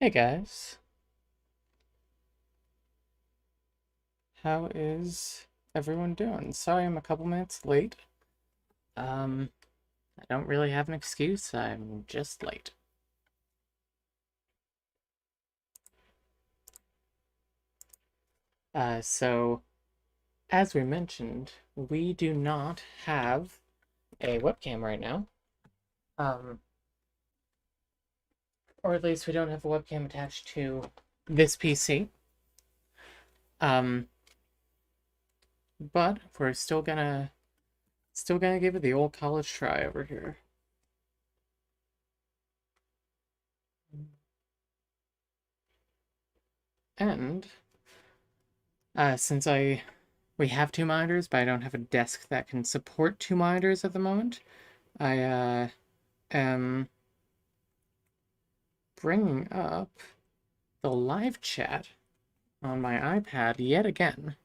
Hey guys, how is everyone doing? Sorry I'm a couple minutes late. Um, I don't really have an excuse, I'm just late. So, as we mentioned, we do not have a webcam right now. Um, or at least we don't have a webcam attached to this PC. Um, but we're still gonna give it the old college try over here. And since we have two monitors, but I don't have a desk that can support two monitors at the moment, I am bringing up the live chat on my iPad yet again.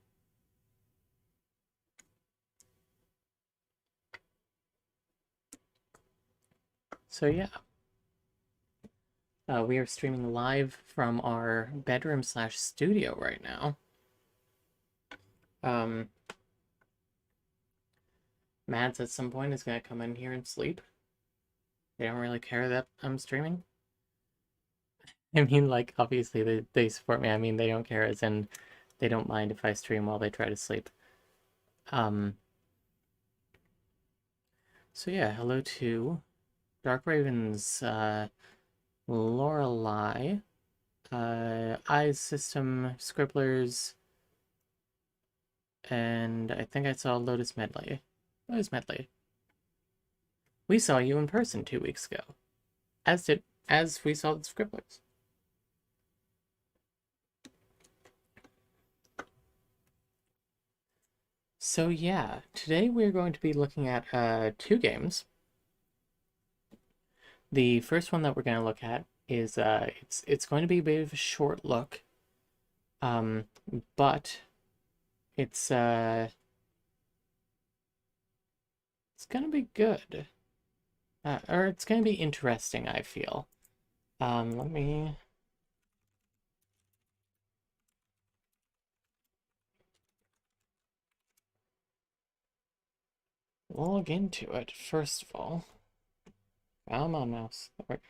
So yeah, we are streaming live from our bedroom slash studio right now. Um, Mads at some point is gonna come in here and sleep. They don't really care that I'm streaming. I mean, like, obviously they support me. I mean, they don't care as in they don't mind if I stream while they try to sleep. Um, so yeah, hello to Dark Ravens, Lorelei, Eyes System, Scribblers, and I think I saw Lotus Medley. Lotus Medley. We saw you in person 2 weeks ago, as we saw the Scribblers. So yeah, today we're going to be looking at two games. The first one that we're going to look at is it's going to be a bit of a short look, um, but it's it's gonna be good, or it's gonna be interesting. I feel. Let me log into it first of all. Come on, mouse. There we go.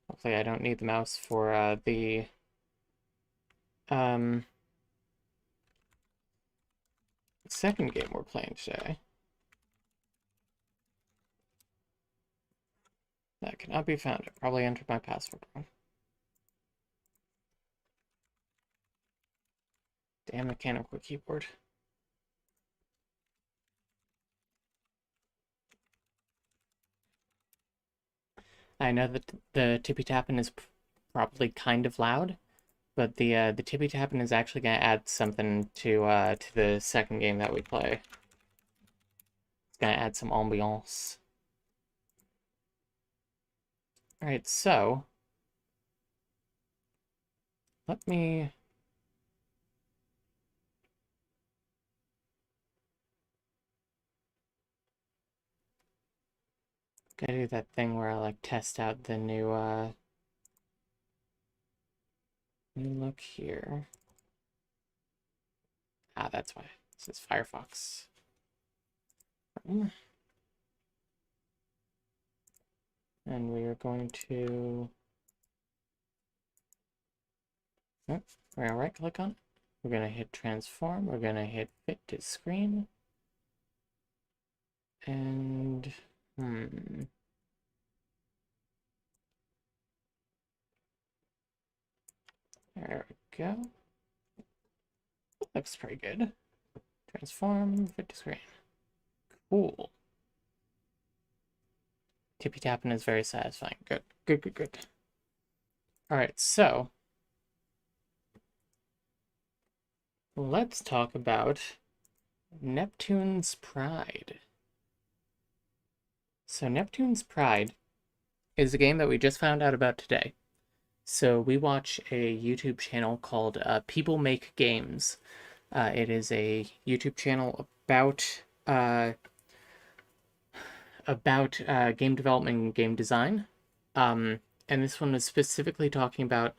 Hopefully, I don't need the mouse for the um second game we're playing today. That cannot be found. I probably entered my password wrong. Damn mechanical keyboard. I know that the tippy tapping is probably kind of loud, but the tippy tapping is actually gonna add something to the second game that we play. It's gonna add some ambiance. All right, so let me. Gotta do that thing where I like test out the new look here. Ah, that's why. This is Firefox. And we are going to. Oh, we're gonna right click on it. We're gonna hit transform. We're gonna hit fit to screen. And there we go. Looks pretty good. Transform, fit to screen. Cool. Tippy tapping is very satisfying. Good, good, good, good. All right, so let's talk about Neptune's Pride. So Neptune's Pride is a game that we just found out about today. So we watch a YouTube channel called People Make Games. It is a YouTube channel about game development and game design. and this one was specifically talking about,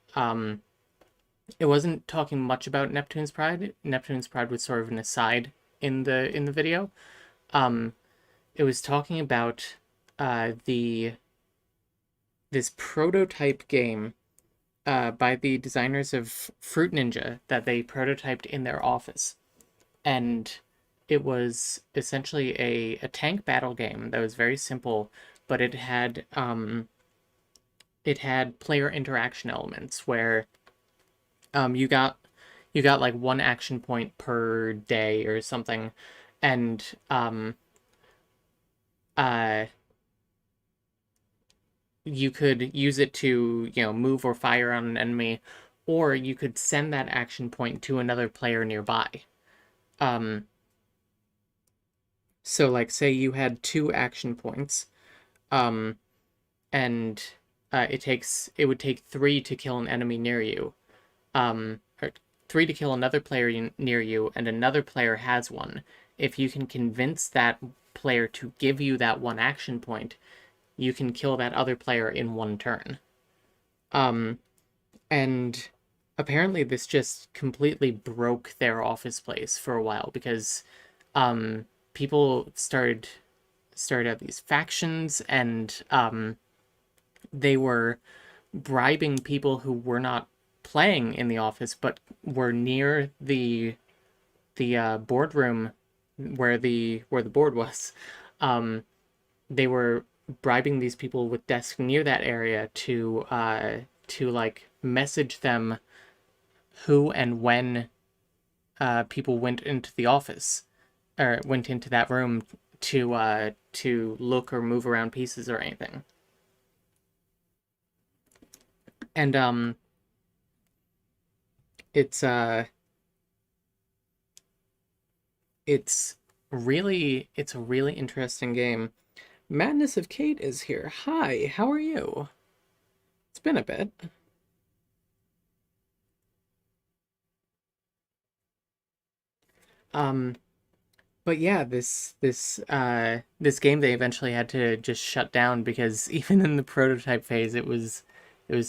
it wasn't talking much about Neptune's Pride. Neptune's Pride was sort of an aside in the video. It was talking about the this prototype game by the designers of Fruit Ninja that they prototyped in their office. And it was essentially a tank battle game that was very simple, but it had player interaction elements where you got like one action point per day or something, and uh you could use it to, move or fire on an enemy, or you could send that action point to another player nearby. Um, so like say you had two action points, um, and it would take three to kill an enemy near you, or three to kill another player near you, and another player has one. If you can convince that player to give you that one action point, you can kill that other player in one turn. And apparently this just completely broke their office place for a while because people started out these factions, and they were bribing people who were not playing in the office but were near the boardroom where the board was. They were bribing these people with desks near that area to like message them who and when people went into the office or went into that room to look or move around pieces or anything. And it's it's a really interesting game. Madness of Kate is here. Hi, how are you? It's been a bit. But yeah, this game they eventually had to just shut down because even in the prototype phase, it was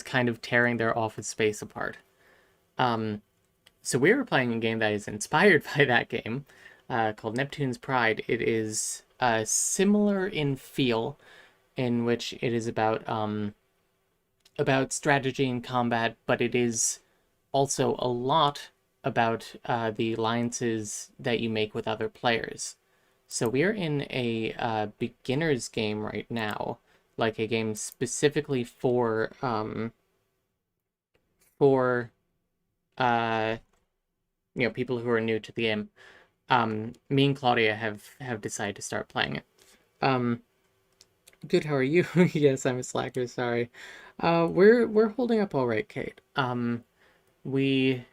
kind of tearing their office space apart. So we were playing a game that is inspired by that game, called Neptune's Pride. It is similar in feel, in which it is about strategy and combat, but it is also a lot about the alliances that you make with other players. So we're in a beginner's game right now, like a game specifically for uh, people who are new to the game. Me and Claudia have decided to start playing it. Um, Good, how are you? Yes, I'm a slacker, sorry. We're holding up all right, Kate. We,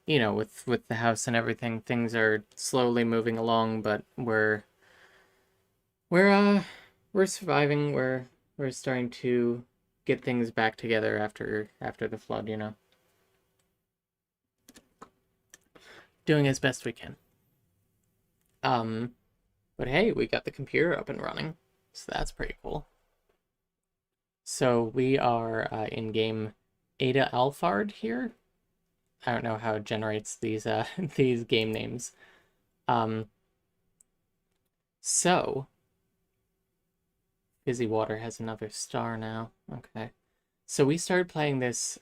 with the house and everything, things are slowly moving along, but we're we're surviving. We're starting to get things back together after the flood. Doing as best we can. Um, but hey, we got the computer up and running, so that's pretty cool. So we are in game Ada Alphard here. I don't know how it generates these these game names. Um, so Fizzy Water has another star now. Okay. So we started playing this.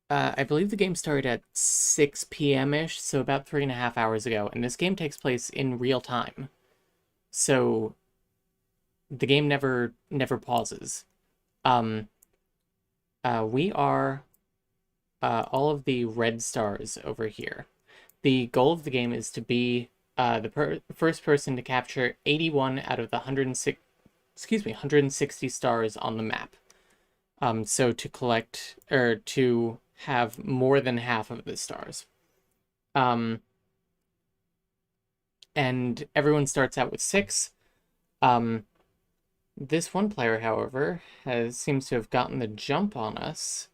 I believe the game started at 6 p.m.-ish, so about 3.5 hours ago, and this game takes place in real time. So the game never pauses. We are all of the red stars over here. The goal of the game is to be the first person to capture 81 out of the 160 stars on the map. So to collect, or to have more than half of the stars. And everyone starts out with 6. This one player, however, seems to have gotten the jump on us.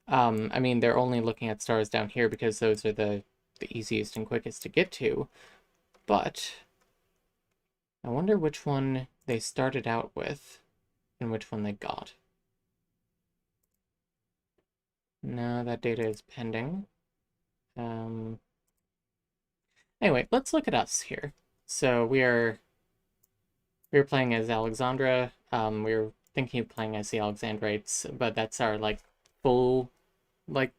I mean, they're only looking at stars down here because those are the easiest and quickest to get to. But I wonder which one they started out with and which one they got. No, that data is pending. Anyway, let's look at us here. So we're playing as Alexandra. We were thinking of playing as the Alexandrites, but that's our like full like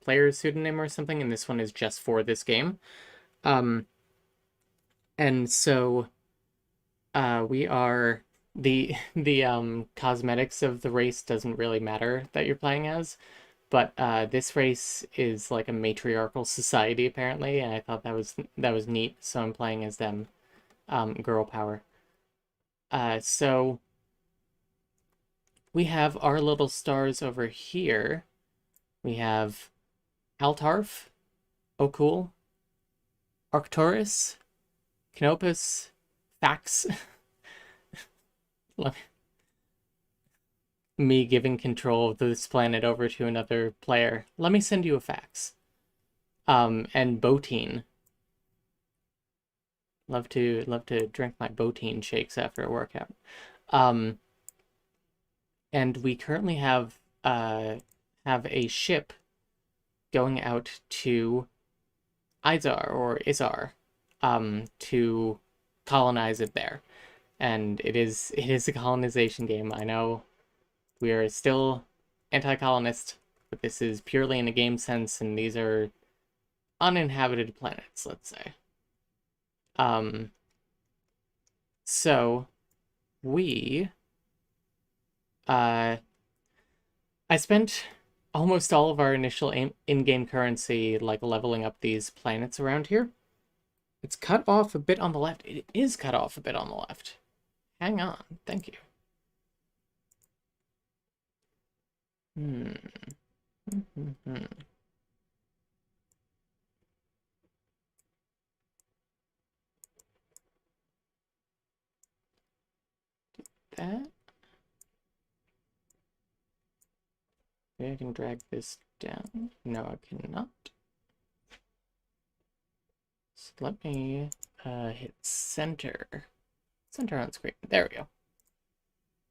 player pseudonym or something, and this one is just for this game. And so we are the cosmetics of the race doesn't really matter that you're playing as, but this race is like a matriarchal society apparently, and I thought that was neat, so I'm playing as them. Girl power. So we have our little stars over here. We have Altarf, Okul, Arcturus, Canopus, Fax. Me giving control of this planet over to another player. Let me send you a fax. And Botine. Love to drink my Botine shakes after a workout. And we currently have a ship going out to Izar or Izar, to colonize it there. And it is a colonization game. I know we are still anti-colonist, but this is purely in a game sense, and these are uninhabited planets, let's say. So we I spent almost all of our initial in-game currency like leveling up these planets around here. It's cut off a bit on the left. It is cut off a bit on the left. Hang on. Thank you. That. Maybe I can drag this down. No, I cannot. So let me hit center. Center on screen. There we go.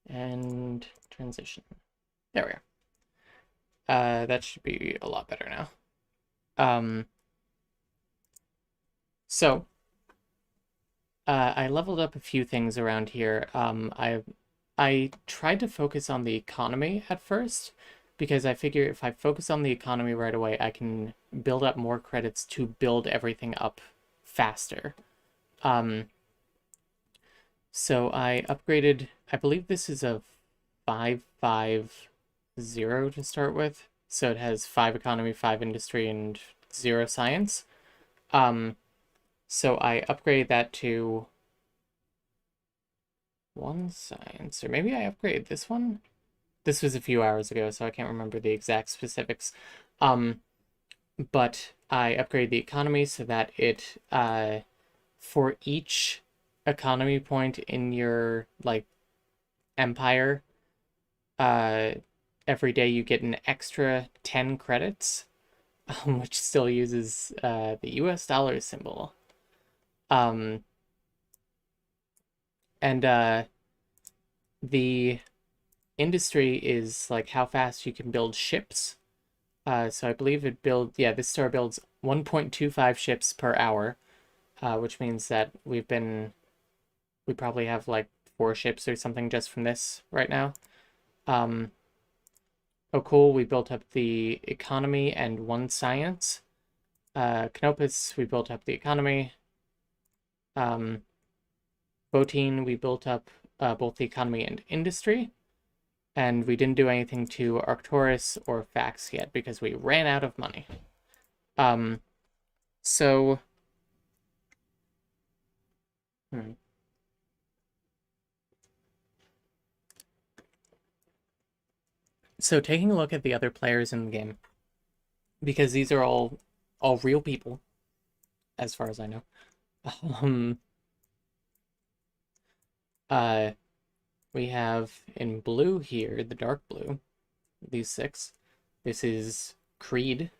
And transition. There we are. That should be a lot better now. So I leveled up a few things around here. I tried to focus on the economy at first, because I figure if I focus on the economy right away, I can build up more credits to build everything up faster. So I upgraded, I believe this is a 550 to start with. So it has 5 economy, 5 industry, and 0 science. So I upgraded that to 1 science, or maybe I upgraded this one? This was a few hours ago, so I can't remember the exact specifics. But I upgraded the economy so that it, for each economy point in your, like, empire, every day you get an extra 10 credits, which still uses the US dollar symbol. And the industry is like how fast you can build ships. So I believe this star builds 1.25 ships per hour, which means that we probably have like 4 ships or something just from this right now. Oh cool, we built up the economy and 1 science. Canopus, we built up the economy. Botine, we built up both the economy and industry. And we didn't do anything to Arcturus or Fax yet because we ran out of money. So... So taking a look at the other players in the game, because these are all real people, as far as I know. We have in blue here, the dark blue, these 6. This is Creed,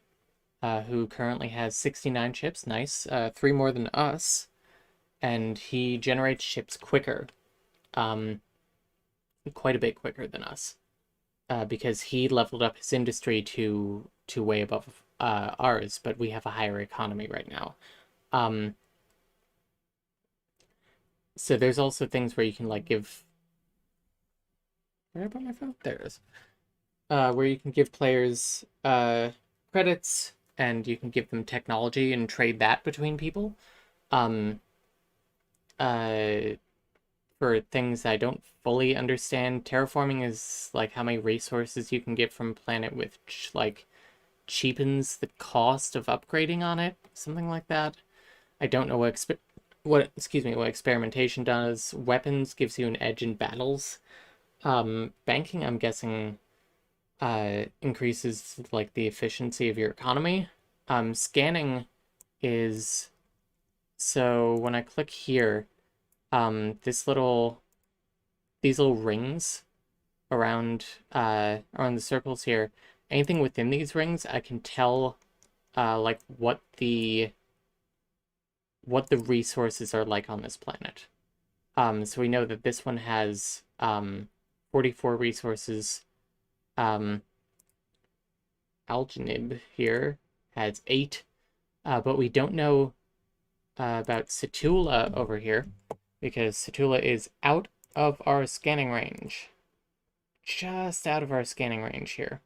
who currently has 69 ships. Nice. 3 more than us. And he generates ships quicker. Quite a bit quicker than us. because he leveled up his industry to way above ours, but we have a higher economy right now. Um, so there's also things where you can like give. Where did I put my phone? There it is. Where you can give players credits and you can give them technology and trade that between people. Um, uh, for things I don't fully understand, terraforming is like how many resources you can get from a planet, which like cheapens the cost of upgrading on it, something like that. I don't know what experimentation does. Weapons gives you an edge in battles. Banking, I'm guessing, increases like the efficiency of your economy. Scanning is so when I click here, these little rings around the circles here, anything within these rings, I can tell like what the resources are like on this planet. So we know that this one has 44 resources. Algenib here has 8, but we don't know about Situla over here because Situla is out of our scanning range. Just out of our scanning range here.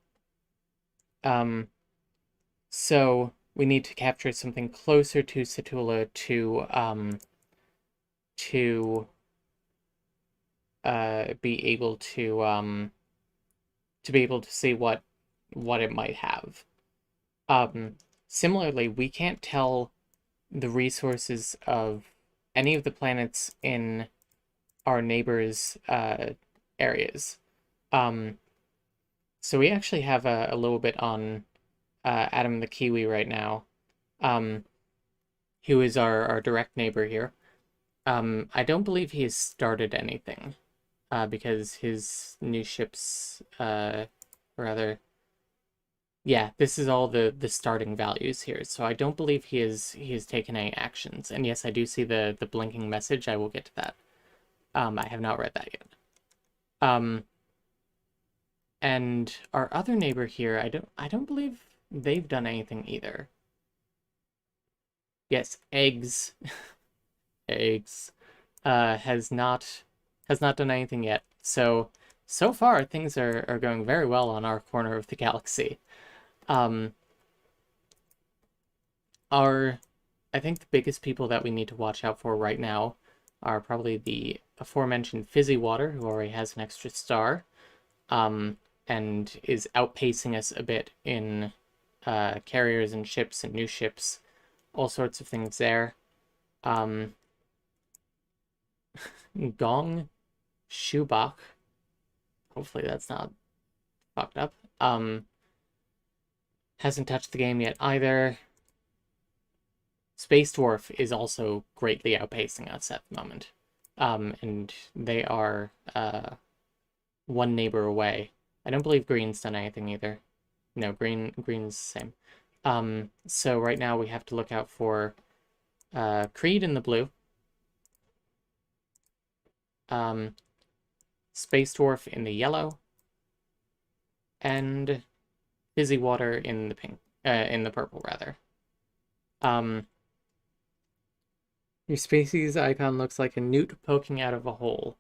So we need to capture something closer to Situla to be able to see what it might have. Similarly, we can't tell the resources of any of the planets in our neighbors' areas. So we actually have a little bit on Adam the Kiwi right now, who is our direct neighbor here. I don't believe he has started anything, because his new ships, rather, yeah, this is all the starting values here. So I don't believe he has taken any actions. And yes, I do see the blinking message. I will get to that. I have not read that yet. And our other neighbor here, I don't believe they've done anything either. Yes, eggs. Eggs. Has not done anything yet. So far things are going very well on our corner of the galaxy. I think the biggest people that we need to watch out for right now are probably the aforementioned Fizzy Water, who already has an extra star, and is outpacing us a bit in carriers and ships and new ships, all sorts of things there. Gong Shubak, hopefully that's not fucked up, hasn't touched the game yet either. Space Dwarf is also greatly outpacing us at the moment. And they are one neighbor away. I don't believe Green's done anything either. No, Green's the same. So right now we have to look out for Creed in the blue, Space Dwarf in the yellow, and Fizzy Water in the pink, in the purple rather. Your species icon looks like a newt poking out of a hole.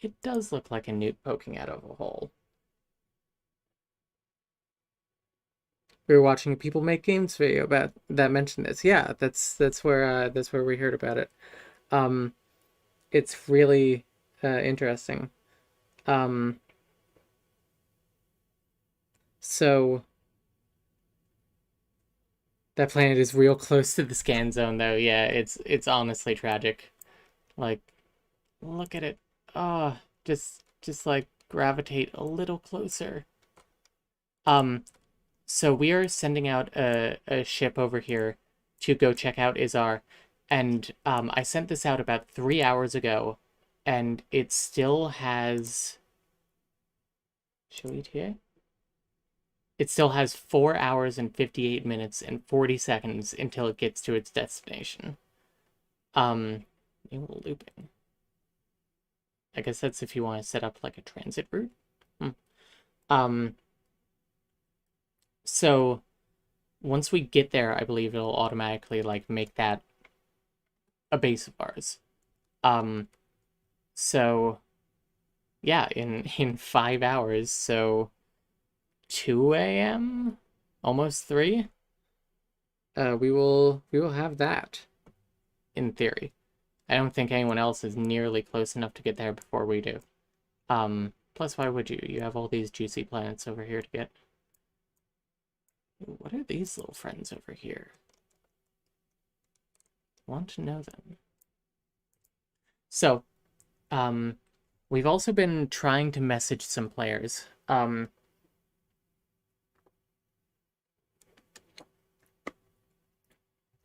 It does look like a newt poking out of a hole. We were watching a People Make Games video about that mentioned this. Yeah, that's where we heard about it. It's really interesting. So that planet is real close to the scan zone, though. Yeah, it's honestly tragic. Like, look at it. Oh, just like gravitate a little closer. So we are sending out a ship over here to go check out Izar, and I sent this out about 3 hours ago, and it still has. Show it here. It still has 4 hours and 58 minutes and 40 seconds until it gets to its destination. Enable looping. I guess that's if you want to set up like a transit route. So once we get there, I believe it'll automatically like make that a base of ours. Um, so yeah, in 5 hours, so 2 a.m., almost 3, we will have that in theory. I don't think anyone else is nearly close enough to get there before we do. Plus, why would you? You have all these juicy planets over here to get. What are these little friends over here? Want to know them. So, we've also been trying to message some players.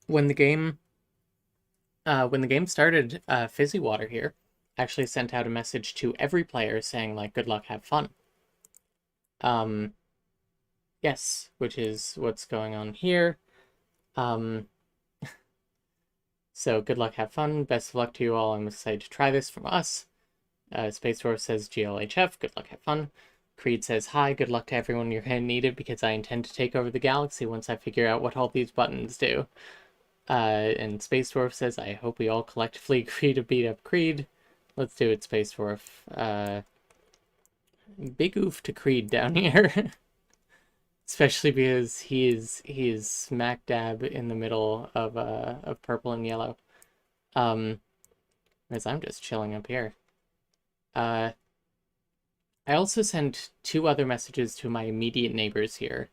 When the game started, Fizzy Water here actually sent out a message to every player saying like, "Good luck, have fun." Yes, which is what's going on here. So good luck, have fun. Best of luck to you all. I'm excited to try this from us. Space Dwarf says GLHF, good luck, have fun. Creed says, hi, good luck to everyone you're going to need it because I intend to take over the galaxy once I figure out what all these buttons do. And Space Dwarf says, I hope we all collectively agree to beat up Creed. Let's do it, Space Dwarf. Big oof to Creed down here. Especially because he is smack dab in the middle of purple and yellow. Whereas I'm just chilling up here. I also sent 2 other messages to my immediate neighbors here.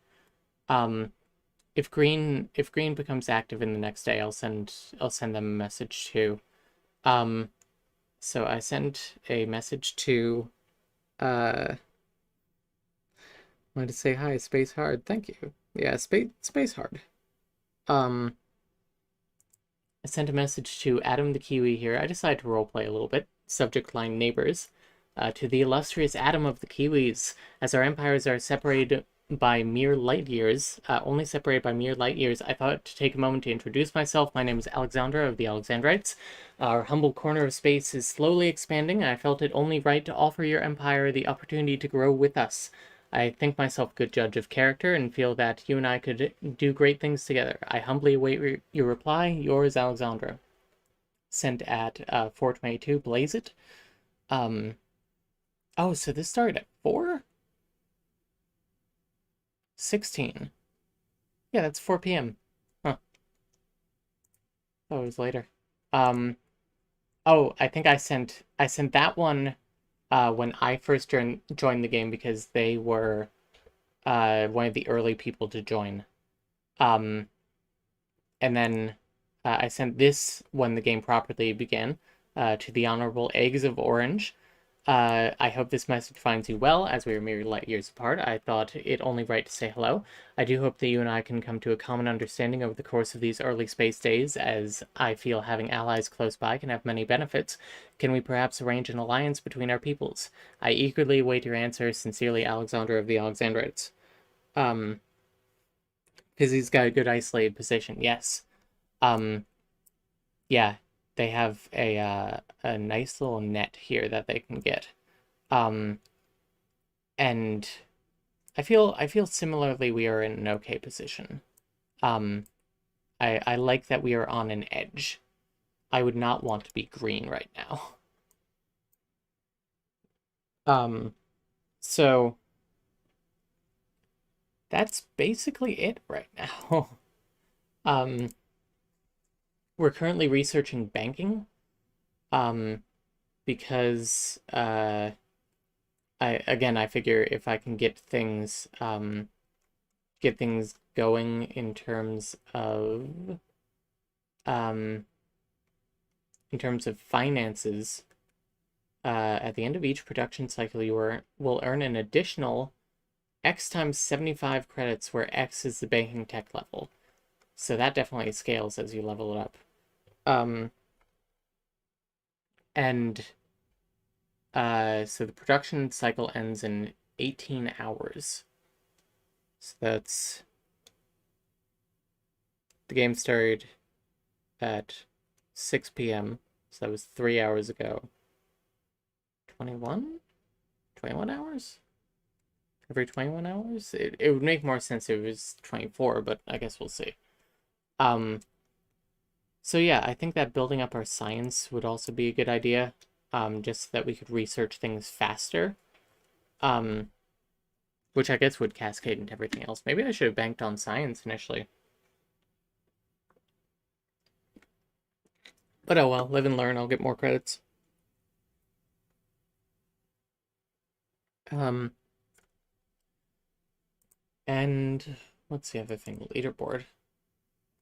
If green becomes active in the next day, I'll send them a message too. So I sent a message to wanted to say hi, Space Hard. Thank you. Yeah, Space Hard. I sent a message to Adam the Kiwi here. I decided to roleplay a little bit. Subject line neighbors. To the illustrious Adam of the Kiwis, as our empires are separated by mere light years, only separated by mere light years, I thought to take a moment to introduce myself. My name is Alexandra of the Alexandrites. Our humble corner of space is slowly expanding, and I felt it only right to offer your empire the opportunity to grow with us. I think myself a good judge of character and feel that you and I could do great things together. I humbly await your reply. Yours, Alexandra. Sent at 4:22. Blaze it. Oh, so this started at 4? 16. Yeah, that's 4 p.m. Huh. Oh, it was later. Oh, I think I sent that one when I first joined the game because they were one of the early people to join. And then I sent this when the game properly began to the Honorable Eggs of Orange. I hope this message finds you well, as we are mere light years apart. I thought it only right to say hello. I do hope that you and I can come to a common understanding over the course of these early space days, as I feel having allies close by can have many benefits. Can we perhaps arrange an alliance between our peoples? I eagerly await your answer. Sincerely, Alexander of the Alexandrites. Because he's got a good isolated position, yes. Yeah, they have a nice little net here that they can get. And I feel similarly we are in an okay position. I like that we are on an edge. I would not want to be green right now. So that's basically it right now. We're currently researching banking. Because I figure if I can get things going in terms of finances, at the end of each production cycle, you will earn an additional X times 75 credits, where X is the banking tech level. So that definitely scales as you level it up. And so the production cycle ends in 18 hours. So that's... The game started at 6 p.m. So that was 3 hours ago. 21? 21 hours? Every 21 hours? It would make more sense if it was 24, but I guess we'll see. Um, so yeah, I think that building up our science would also be a good idea, just so that we could research things faster, um, which I guess would cascade into everything else. Maybe I should have banked on science initially. But oh well, live and learn, I'll get more credits. Um, and what's the other thing? Leaderboard.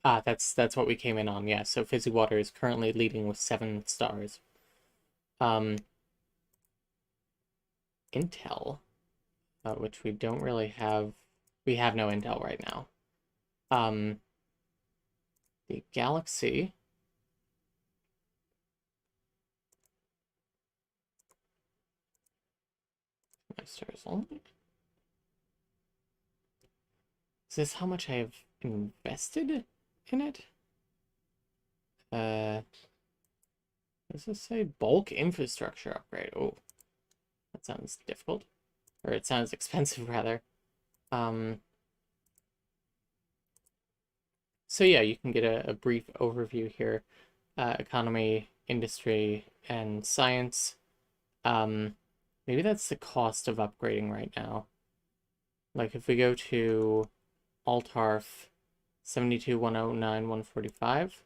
Ah, that's what we came in on, yeah. So Fizzy Water is currently leading with 7 stars. Um, Intel, which we don't really have. We have no Intel right now. The Galaxy. 5 stars only. Is this how much I have invested in it? Does this say bulk infrastructure upgrade? Oh, that sounds difficult. Or it sounds expensive, rather. So yeah, you can get a brief overview here. Economy, industry, and science. Maybe that's the cost of upgrading right now. Like if we go to Altarf 72 109 145.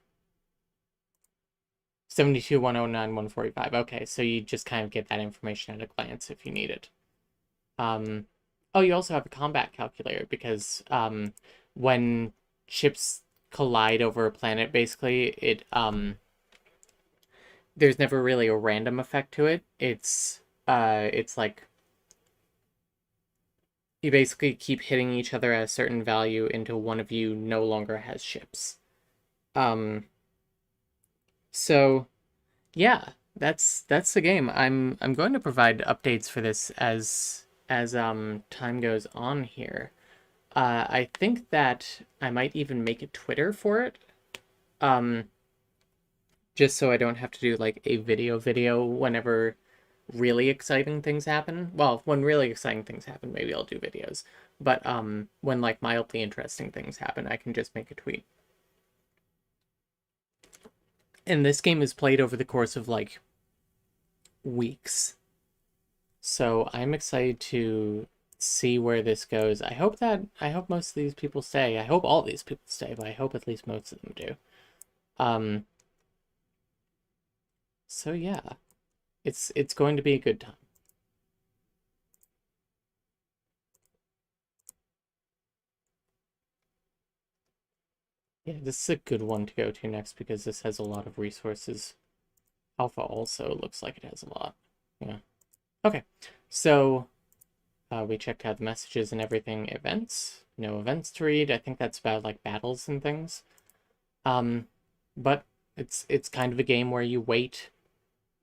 72 109 145. Okay, so you just kind of get that information at a glance if you need it. Oh, you also have a combat calculator because when ships collide over a planet, basically, there's never really a random effect to it. It's like you basically keep hitting each other at a certain value until one of you no longer has ships. So yeah, that's the game. I'm going to provide updates for this as time goes on here. I think that I might even make a Twitter for it. Um, just so I don't have to do like a video whenever really exciting things happen. Well, when really exciting things happen, maybe I'll do videos. But when like mildly interesting things happen, I can just make a tweet. And this game is played over the course of like weeks. So I'm excited to see where this goes. I hope most of these people stay. I hope all these people stay, but I hope at least most of them do. So yeah. It's going to be a good time. Yeah, this is a good one to go to next because this has a lot of resources. Alpha also looks like it has a lot. Yeah. Okay. So we checked out the messages and everything. Events. No events to read. I think that's about like battles and things. But it's kind of a game where you wait.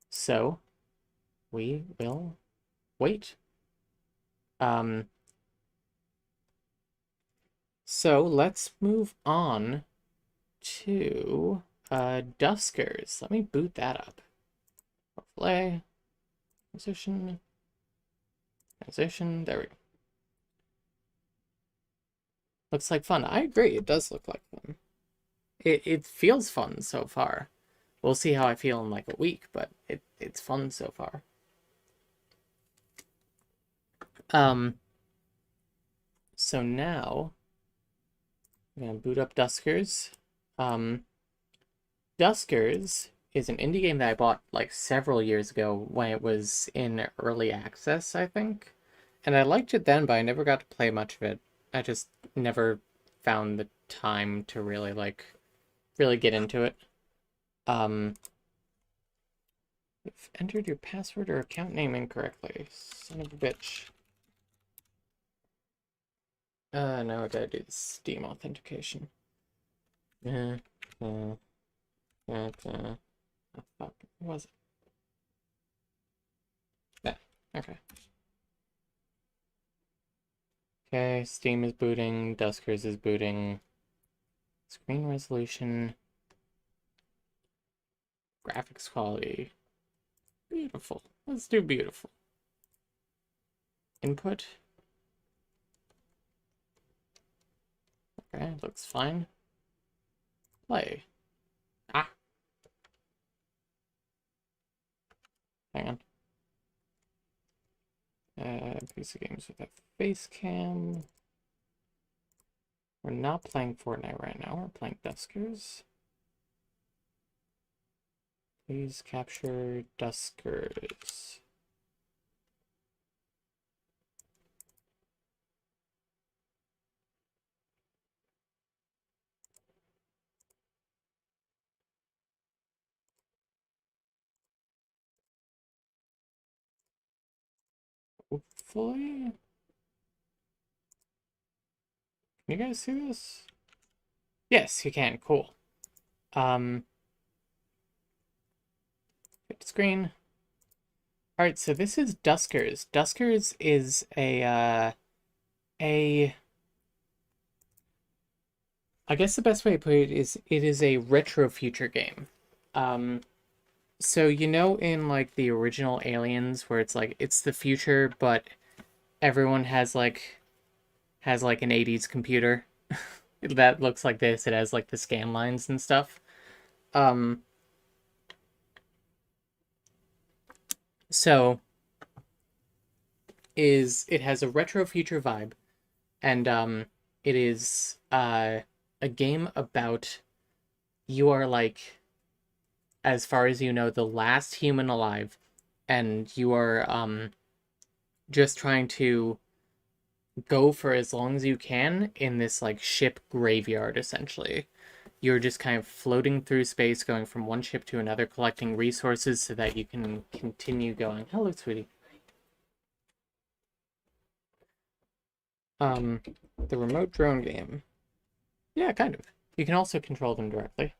So we will wait. So let's move on to Duskers. Let me boot that up. Play. Transition. There we go. Looks like fun. I agree, it does look like fun. It feels fun so far. We'll see how I feel in like a week, but it's fun so far. So now I'm gonna boot up Duskers. Duskers is an indie game that I bought like several years ago when it was in early access, I think. And I liked it then, but I never got to play much of it. I just never found the time to really get into it. You've entered your password or account name incorrectly. Son of a bitch. Now I gotta do the Steam authentication. What was it? Yeah, okay. Okay, Steam is booting, Duskers is booting. Screen resolution. Graphics quality. Beautiful. Let's do beautiful. Input. Okay, looks fine. Play. Ah. Hang on. PC games with a face cam. We're not playing Fortnite right now. We're playing Duskers. Please capture Duskers. Hopefully. Can you guys see this? Yes, you can. Cool. Hit screen. All right, so this is Duskers. Duskers is I guess the best way to put it is a retro future game. So you know in like the original Aliens where it's like it's the future but everyone has like an 80s computer that looks like this. It has like the scan lines and stuff. So it has a retro future vibe, and it is a game about you are like, as far as you know, the last human alive, and you are just trying to go for as long as you can in this like ship graveyard essentially. You're just kind of floating through space, going from one ship to another, collecting resources so that you can continue going. Hello, sweetie. The remote drone game. Yeah, kind of. You can also control them directly.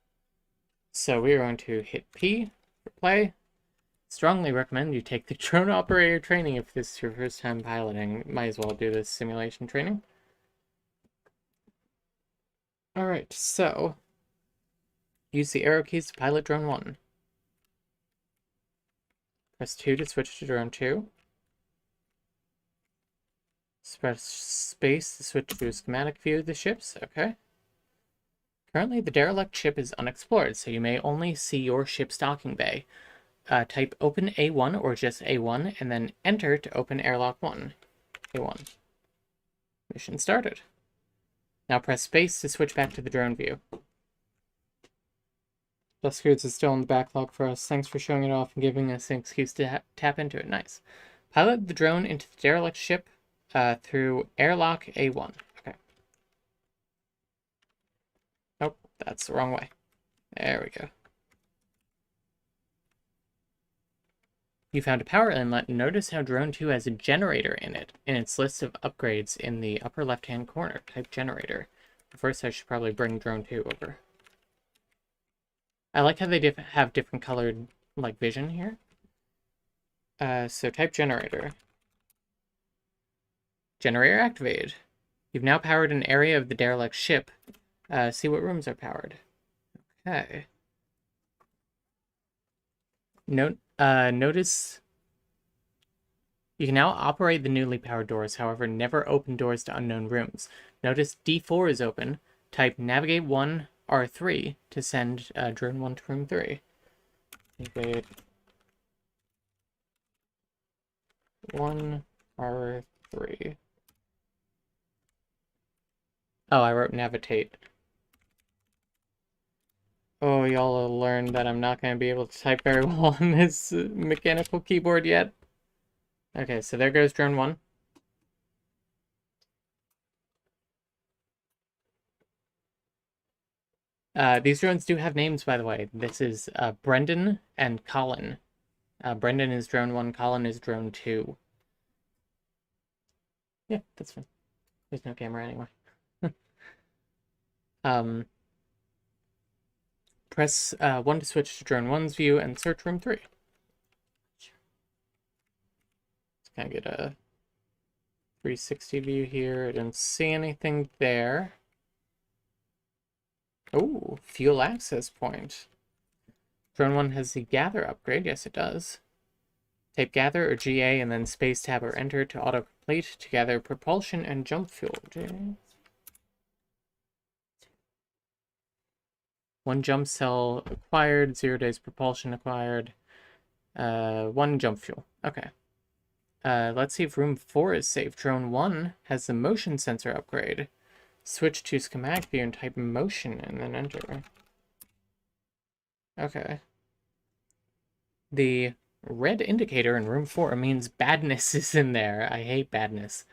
So we are going to hit P for play. Strongly recommend you take the drone operator training if this is your first time piloting. Might as well do this simulation training. Alright, so use the arrow keys to pilot drone 1. Press 2 to switch to drone 2. Press space to switch to a schematic view of the ships. Okay. Currently, the derelict ship is unexplored, so you may only see your ship's docking bay. Type open A1 or just A1, and then enter to open airlock 1. A1. Mission started. Now press space to switch back to the drone view. Duskers is still in the backlog for us. Thanks for showing it off and giving us an excuse to tap into it. Nice. Pilot the drone into the derelict ship through airlock A1. Okay. Nope, that's the wrong way. There we go. You found a power inlet. Notice how drone 2 has a generator in its list of upgrades in the upper left-hand corner. Type generator. First, I should probably bring drone 2 over. I like how they have different colored like vision here. So type generator. Generator activated. You've now powered an area of the derelict ship. See what rooms are powered. Okay. Notice you can now operate the newly powered doors, however, never open doors to unknown rooms. Notice D4 is open. Type navigate 1 R3 to send drone 1 to room 3. Navigate 1 R3. Oh, I wrote navitate. Oh, y'all will learn that I'm not going to be able to type very well on this mechanical keyboard yet. Okay, so there goes drone 1. These drones do have names, by the way. This is Brendan and Colin. Brendan is drone 1, Colin is drone 2. Yeah, that's fine. There's no camera anyway. Press 1 to switch to drone 1's view and search room 3. Let's kind of get a 360 view here. I didn't see anything there. Oh, fuel access point. Drone 1 has the gather upgrade. Yes, it does. Type gather or GA and then space tab or enter to autocomplete to gather propulsion and jump fuel. 1 jump cell acquired, 0 days propulsion acquired, 1 jump fuel. Okay. Let's see if room 4 is safe. Drone 1 has the motion sensor upgrade. Switch to schematic view and type motion and then enter. Okay. The red indicator in room 4 means badness is in there. I hate badness.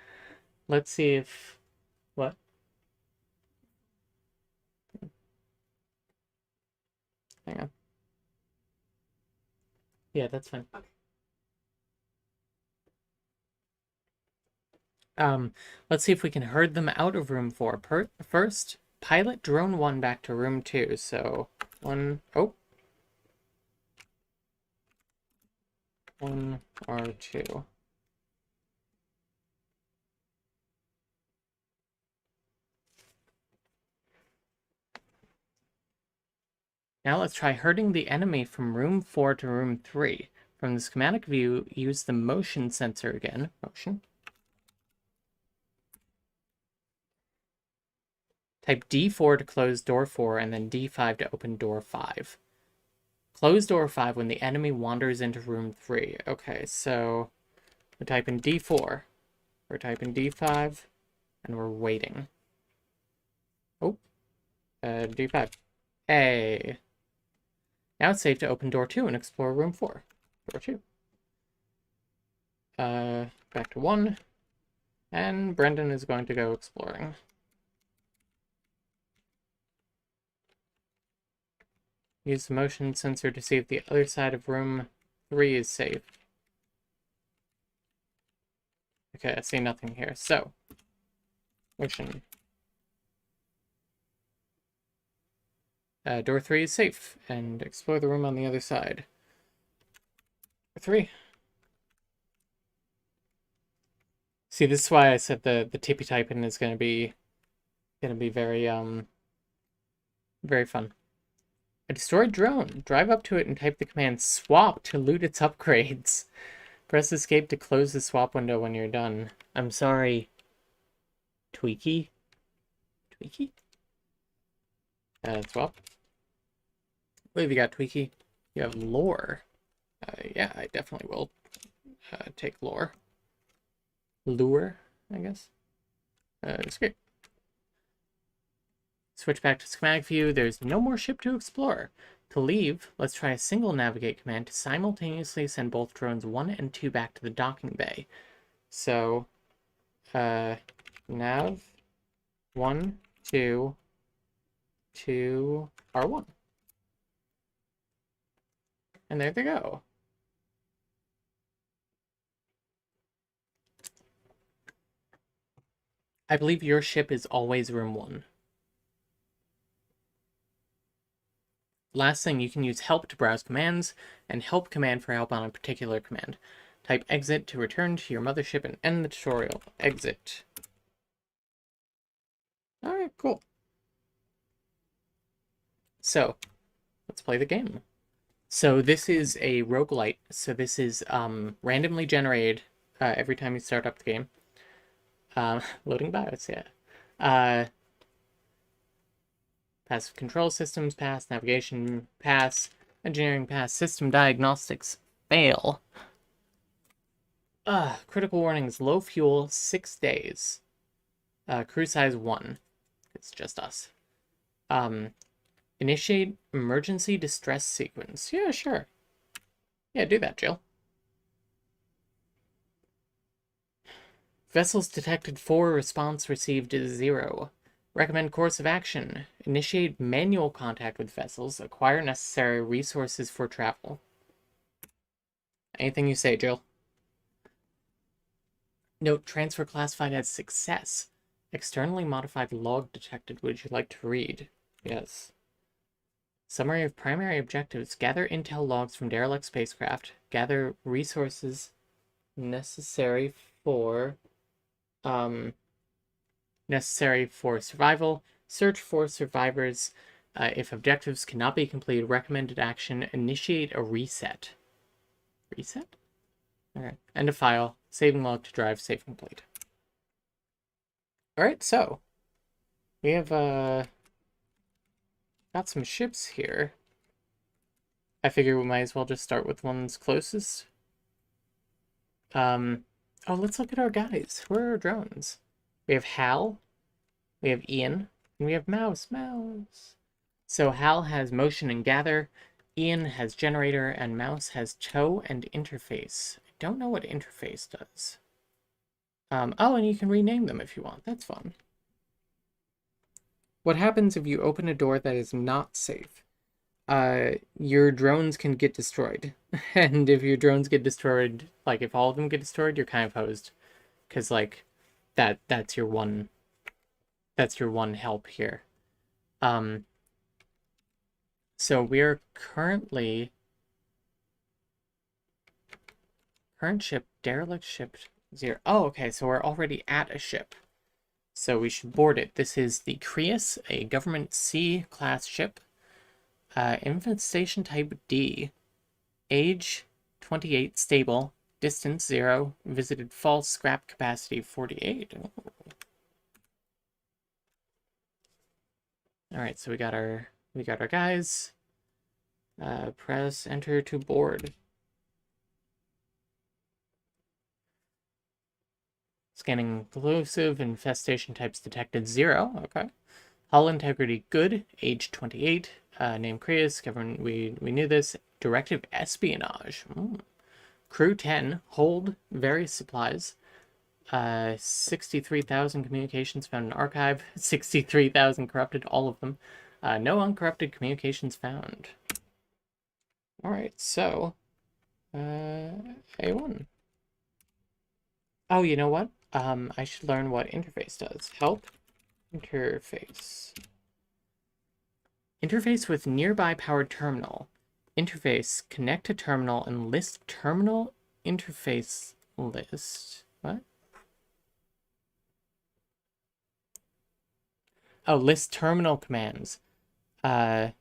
Let's see if... What? Hang on. Yeah, that's fine. Let's see if we can herd them out of room 4. First, pilot drone 1 back to room 2. So, 1... Oh! 1 R2. Now let's try herding the enemy from room 4 to room 3. From the schematic view, use the motion sensor again. Motion. Type D4 to close door 4 and then D5 to open door 5. Close door 5 when the enemy wanders into room 3. Okay, so we're typing D4. We're typing D5 and we're waiting. Oh, D5. Hey. Now it's safe to open door 2 and explore room 4. Door 2. Back to 1. And Brendan is going to go exploring. Use the motion sensor to see if the other side of room 3 is safe. Okay, I see nothing here. So, motion. Door 3 is safe, and explore the room on the other side. Door 3. See, this is why I said the tippy typing is gonna be very very fun. A destroyed drone. Drive up to it and type the command swap to loot its upgrades. Press escape to close the swap window when you're done. I'm sorry. Tweaky? Tweaky? Swap. What have you got, Tweaky? You have lore. Yeah, I definitely will take lore. Lure, I guess. Escape. Switch back to schematic view. There's no more ship to explore. To leave, let's try a single navigate command to simultaneously send both drones 1 and 2 back to the docking bay. So, nav 1, 2, 2, R1. And there they go. I believe your ship is always room 1. Last thing, you can use help to browse commands, and help command for help on a particular command. Type exit to return to your mothership and end the tutorial. Exit. Alright, cool. So, let's play the game. So this is a roguelite. So this is randomly generated every time you start up the game. Loading BIOS, yeah. Passive control systems pass, navigation pass, engineering pass, system diagnostics fail. Critical warnings, low fuel, 6 days. Crew size 1. It's just us. Initiate emergency distress sequence. Yeah, sure. Yeah, do that, Jill. Vessels detected 4, response received 0. Recommend course of action. Initiate manual contact with vessels. Acquire necessary resources for travel. Anything you say, Jill. Note, transfer classified as success. Externally modified log detected. Would you like to read? Yes. Summary of primary objectives. Gather intel logs from derelict spacecraft. Gather resources necessary for survival. Search for survivors. If objectives cannot be completed, recommended action, initiate a reset. Reset? Alright. End of file. Saving log to drive. Save complete. Alright, so we have got some ships here. I figure we might as well just start with ones closest. Oh, let's look at our guys. Where are our drones? We have Hal, we have Ian, and we have Mouse. So Hal has motion and gather, Ian has generator, and Mouse has tow and interface. I don't know what interface does. Oh, and you can rename them if you want. That's fun. What happens if you open a door that is not safe? Your drones can get destroyed. And if your drones get destroyed, like if all of them get destroyed, you're kind of hosed. Because like that's your one help here. So we're current ship, derelict ship 0. Oh, okay, so we're already at a ship. So we should board it. This is the Creus, a government C-class ship. Infestation type D. Age 28, stable. Distance 0. Visited false, scrap capacity 48. Oh. Alright, so we got our guys. Press enter to board. Scanning explosive, infestation types detected 0. Okay. Hull integrity good, age 28. Name Creus, government, we knew this. Directive espionage. Crew 10, hold various supplies. 63,000 communications found in archive. 63,000 corrupted, all of them. No uncorrupted communications found. Alright, so A1. Oh, you know what? I should learn what interface does. Help interface. Interface with nearby powered terminal. Interface, connect to terminal and list terminal interface list. What? Oh, list terminal commands. Type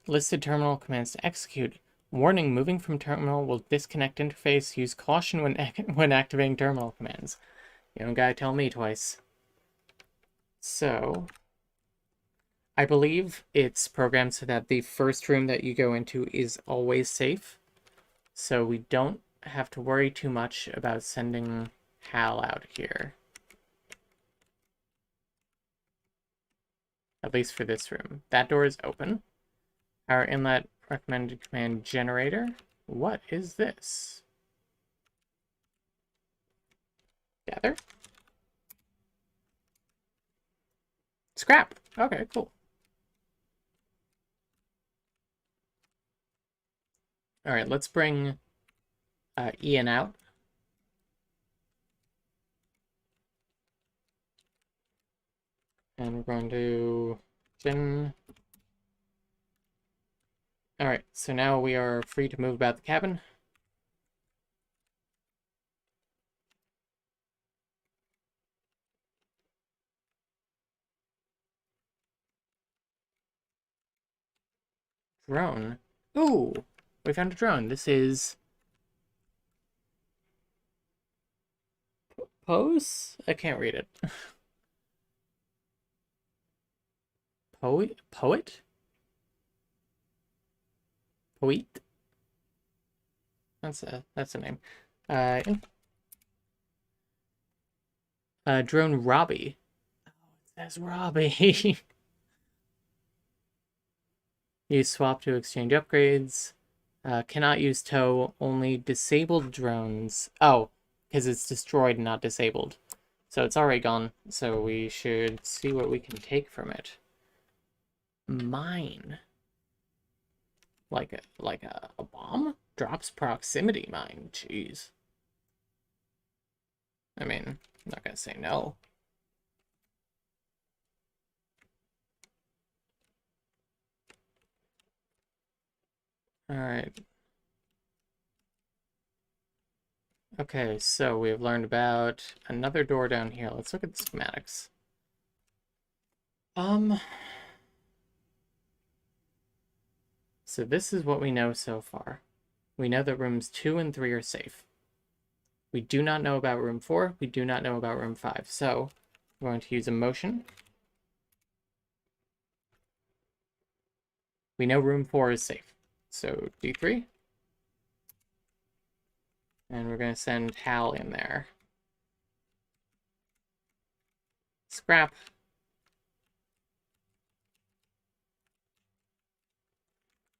listed terminal commands to execute. Warning, moving from terminal will disconnect interface. Use caution when activating terminal commands. You don't gotta tell me twice. So, I believe it's programmed so that the first room that you go into is always safe. So we don't have to worry too much about sending Hal out here. At least for this room. That door is open. Our inlet recommended command generator. What is this? Gather. Scrap. Okay, cool. All right, let's bring Ian out. And we're going to gen. All right, so now we are free to move about the cabin. Drone. Ooh, we found a drone. This is Pose? I can't read it. Poet? Poet? That's a name. Drone Robbie. Oh, it says Robbie. Use swap to exchange upgrades. Cannot use tow, only disabled drones. Oh, because it's destroyed, not disabled. So it's already gone, so we should see what we can take from it. Mine. Like a bomb? Drops proximity mine. Jeez. I mean, I'm not gonna say no. Alright. Okay, so we have learned about another door down here. Let's look at the schematics. So this is what we know so far. We know that rooms 2 and 3 are safe. We do not know about room 4. We do not know about room 5. So we're going to use a motion. We know room 4 is safe. So D3. And we're going to send Hal in there. Scrap.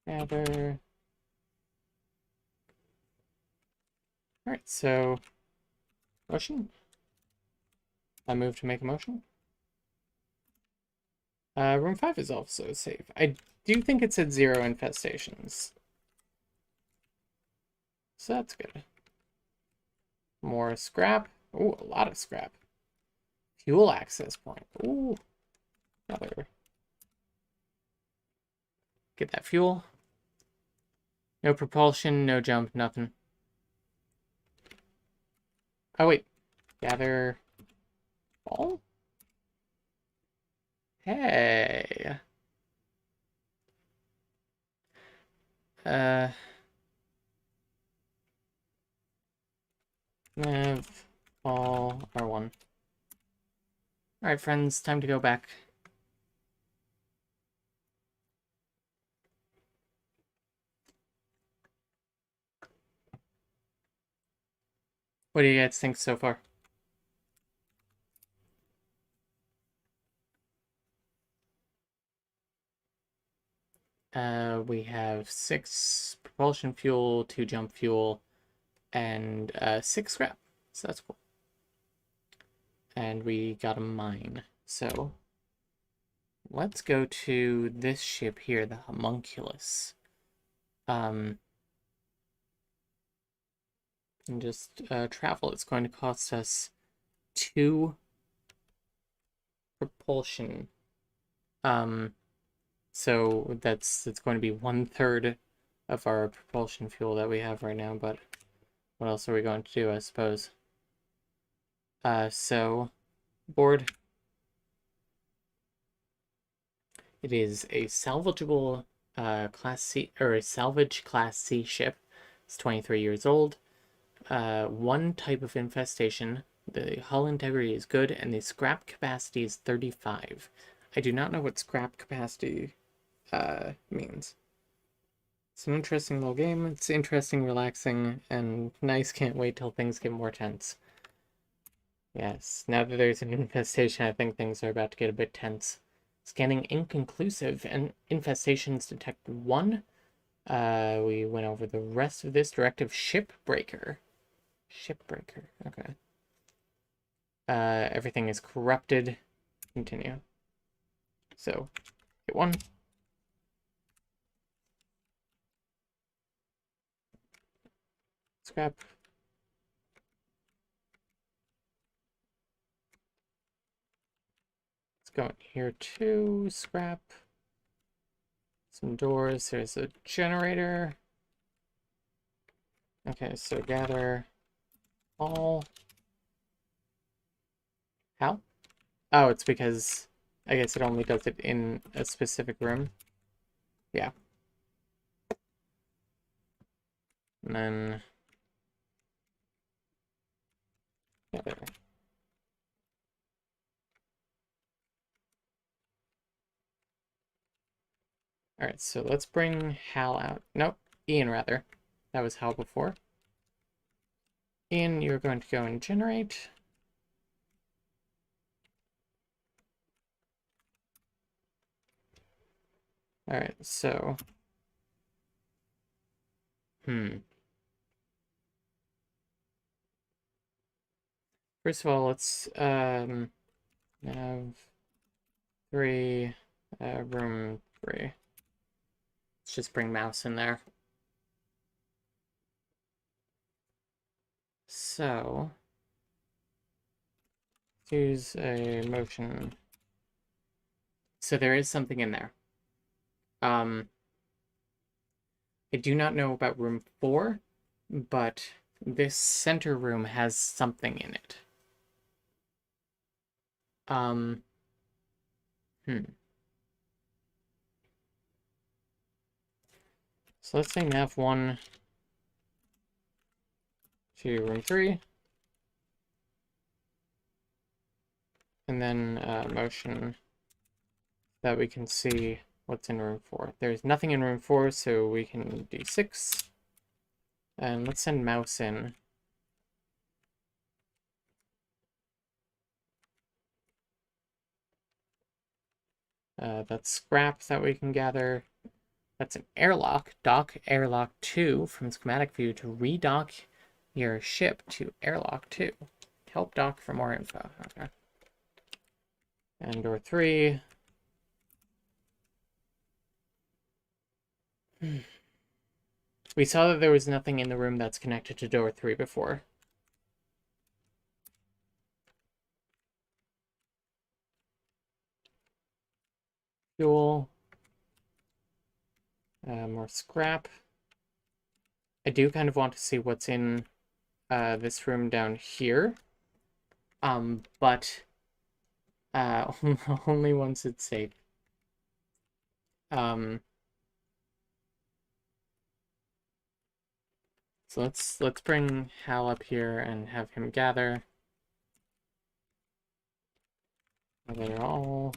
Gather. Alright, so motion. I move to make a motion. Room 5 is also safe. I do think it said 0 infestations. So that's good. More scrap. Ooh, a lot of scrap. Fuel access point. Ooh. Another. Get that fuel. No propulsion, no jump, nothing. Oh, wait. Gather ball? Hey. Nav ball R1. Alright, friends, time to go back. What do you guys think so far? We have 6 propulsion fuel, 2 jump fuel, and 6 scrap. So that's cool. And we got a mine. So let's go to this ship here, the homunculus. And just travel. It's going to cost us 2 propulsion. So that's going to be 1/3 of our propulsion fuel that we have right now, but what else are we going to do, I suppose? So board. It is a salvageable Class C, or a salvage Class C ship. It's 23 years old. 1 type of infestation. The hull integrity is good, and the scrap capacity is 35. I do not know what scrap capacity means. It's an interesting little game. It's interesting, relaxing, and nice. Can't wait till things get more tense. Yes, now that there's an infestation, I think things are about to get a bit tense. Scanning inconclusive, and infestations detected 1. We went over the rest of this. Directive shipbreaker. Shipbreaker, okay. Everything is corrupted. Continue. So, hit 1. Scrap. Let's go in here too. Scrap. Some doors. There's a generator. Okay, so gather all. How? Oh, it's because I guess it only does it in a specific room. Yeah. And then gather. Alright, so let's bring Hal out. Nope, Ian rather. That was Hal before. Ian, you're going to go and generate. Alright, so... First of all, let's have 3, room 3. Let's just bring mouse in there. So, use a motion. So there is something in there. I do not know about room 4, but this center room has something in it. So let's say nav 1 to room 3. And then motion that we can see what's in room 4. There's nothing in room 4, so we can do 6. And let's send mouse in. That's scrap that we can gather. That's an airlock. Dock airlock 2 from schematic view to redock your ship to airlock 2. Help dock for more info. Okay. And door 3. We saw that there was nothing in the room that's connected to door 3 before. Fuel. More scrap. I do kind of want to see what's in this room down here. But only once it's safe. So let's bring Hal up here and have him gather. They're all.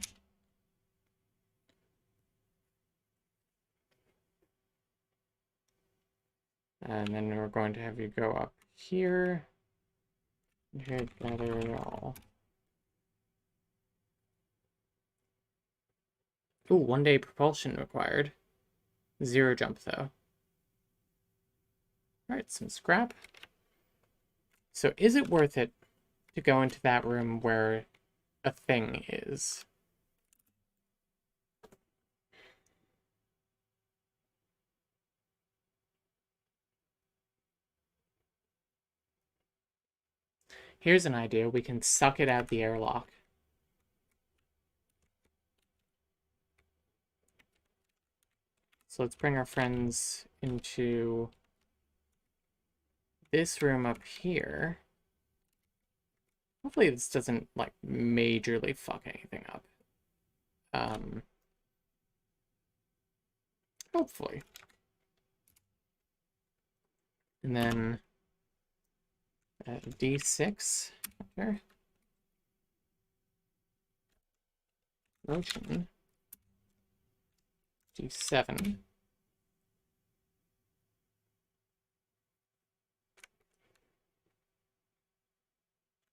And then we're going to have you go up here. Here, gather it all. Ooh, 1 day propulsion required. 0 jump, though. Alright, some scrap. So is it worth it to go into that room where a thing is? Here's an idea. We can suck it out the airlock. So let's bring our friends into this room up here. Hopefully this doesn't, like, majorly fuck anything up. Hopefully. And then D6 here. Motion. D7.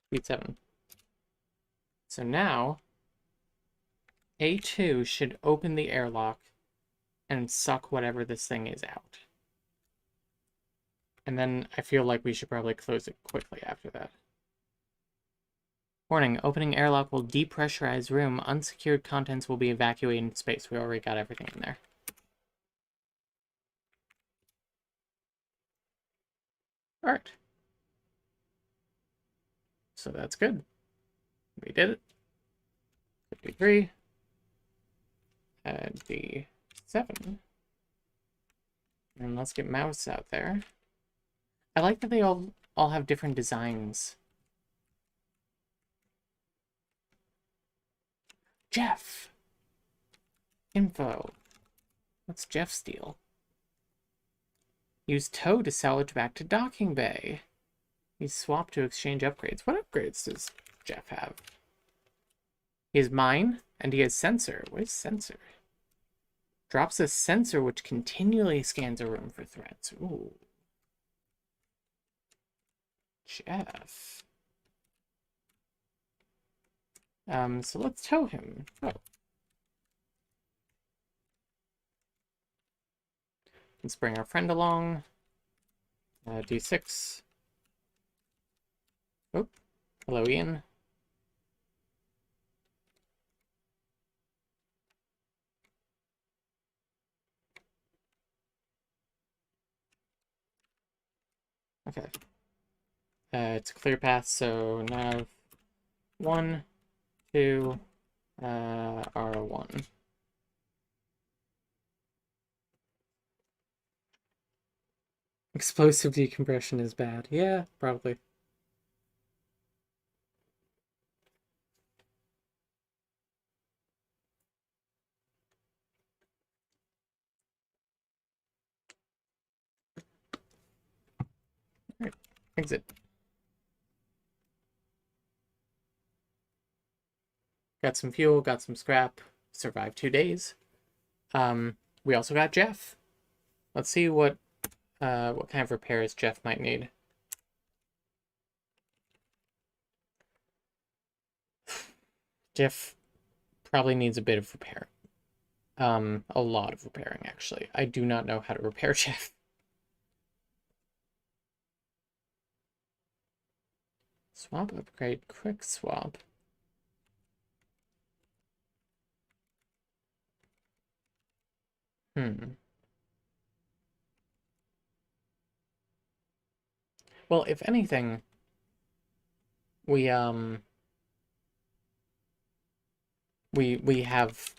Speed 7. So now, A2 should open the airlock and suck whatever this thing is out. And then I feel like we should probably close it quickly after that. Warning, opening airlock will depressurize room. Unsecured contents will be evacuated in space. We already got everything in there. Alright. So that's good. We did it. 53. Add D7. And let's get mouse out there. I like that they all have different designs. Jeff! Info. What's Jeff steal? Use tow to salvage back to docking bay. He's swapped to exchange upgrades. What upgrades does Jeff have? He has mine, and he has sensor. What is sensor? Drops a sensor which continually scans a room for threats. Ooh. Jeff. So let's tow him. Oh. Let's bring our friend along. D6. Oh, hello, Ian. Okay. It's a clear path, so nav 1, 2, R1. Explosive decompression is bad. Yeah, probably. Alright, exit. Got some fuel, got some scrap, survived 2 days. We also got Jeff. Let's see what kind of repairs Jeff might need. Jeff probably needs a bit of repair. A lot of repairing, actually. I do not know how to repair Jeff. Swap, upgrade, quick swap. Well, if anything, we we have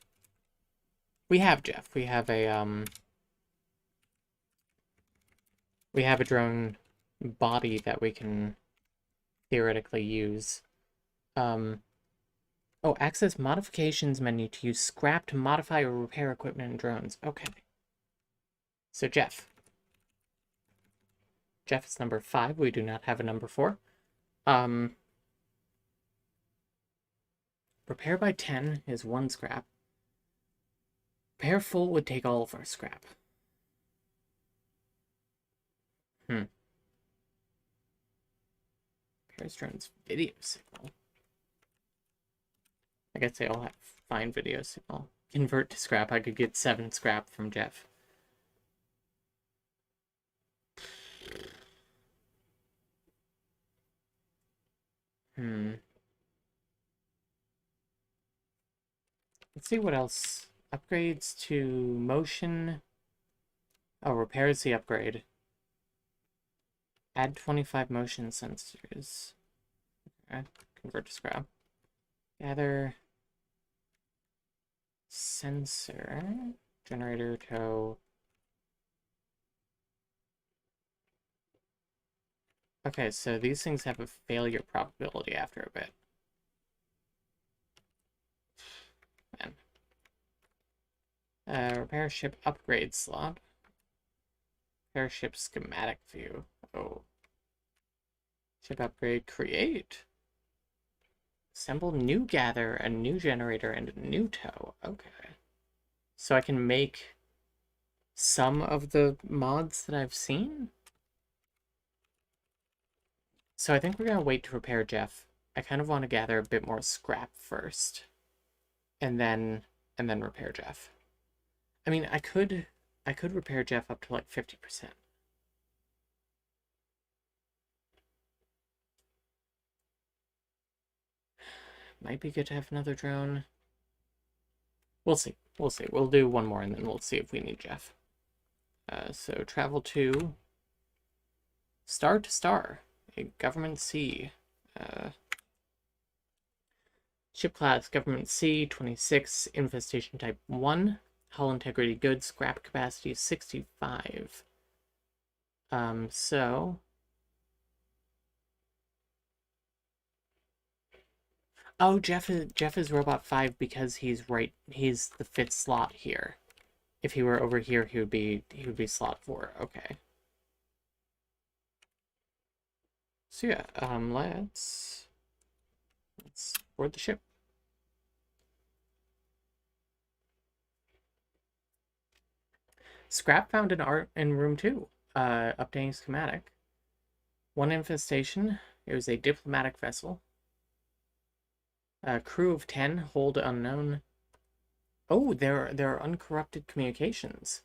Jeff. We have a drone body that we can theoretically use. Oh, access modifications menu to use scrap to modify or repair equipment and drones. Okay. So Jeff. Jeff is number 5. We do not have a number 4. Repair by 10 is 1 scrap. Repair full would take all of our scrap. Repairs drones video signal. I guess they all have fine video signal. Convert to scrap. I could get 7 scrap from Jeff. Let's see what else. Upgrades to motion. Oh, repairs the upgrade. Add 25 motion sensors. Okay. Convert to scrap. Gather. Sensor. Generator tow. Okay, so these things have a failure probability after a bit. Man. Repair ship upgrade slot. Repair ship schematic view. Oh. Ship upgrade create. Assemble new gather, a new generator, and a new tow. Okay. So I can make some of the mods that I've seen? So I think we're going to wait to repair Jeff. I kind of want to gather a bit more scrap first. And then repair Jeff. I mean, I could repair Jeff up to like 50%. Might be good to have another drone. We'll see. We'll see. We'll do one more and then we'll see if we need Jeff. So travel to Star to Star, a Government C. Ship class Government C, 26, infestation type 1, hull integrity good, scrap capacity 65. So oh, Jeff is robot 5 because he's the 5th slot here. If he were over here, he would be slot 4. Okay. So yeah, let's board the ship. Scrap found in room 2. Updating schematic. 1 infestation. It was a diplomatic vessel. Crew of 10, hold unknown. Oh, there are uncorrupted communications.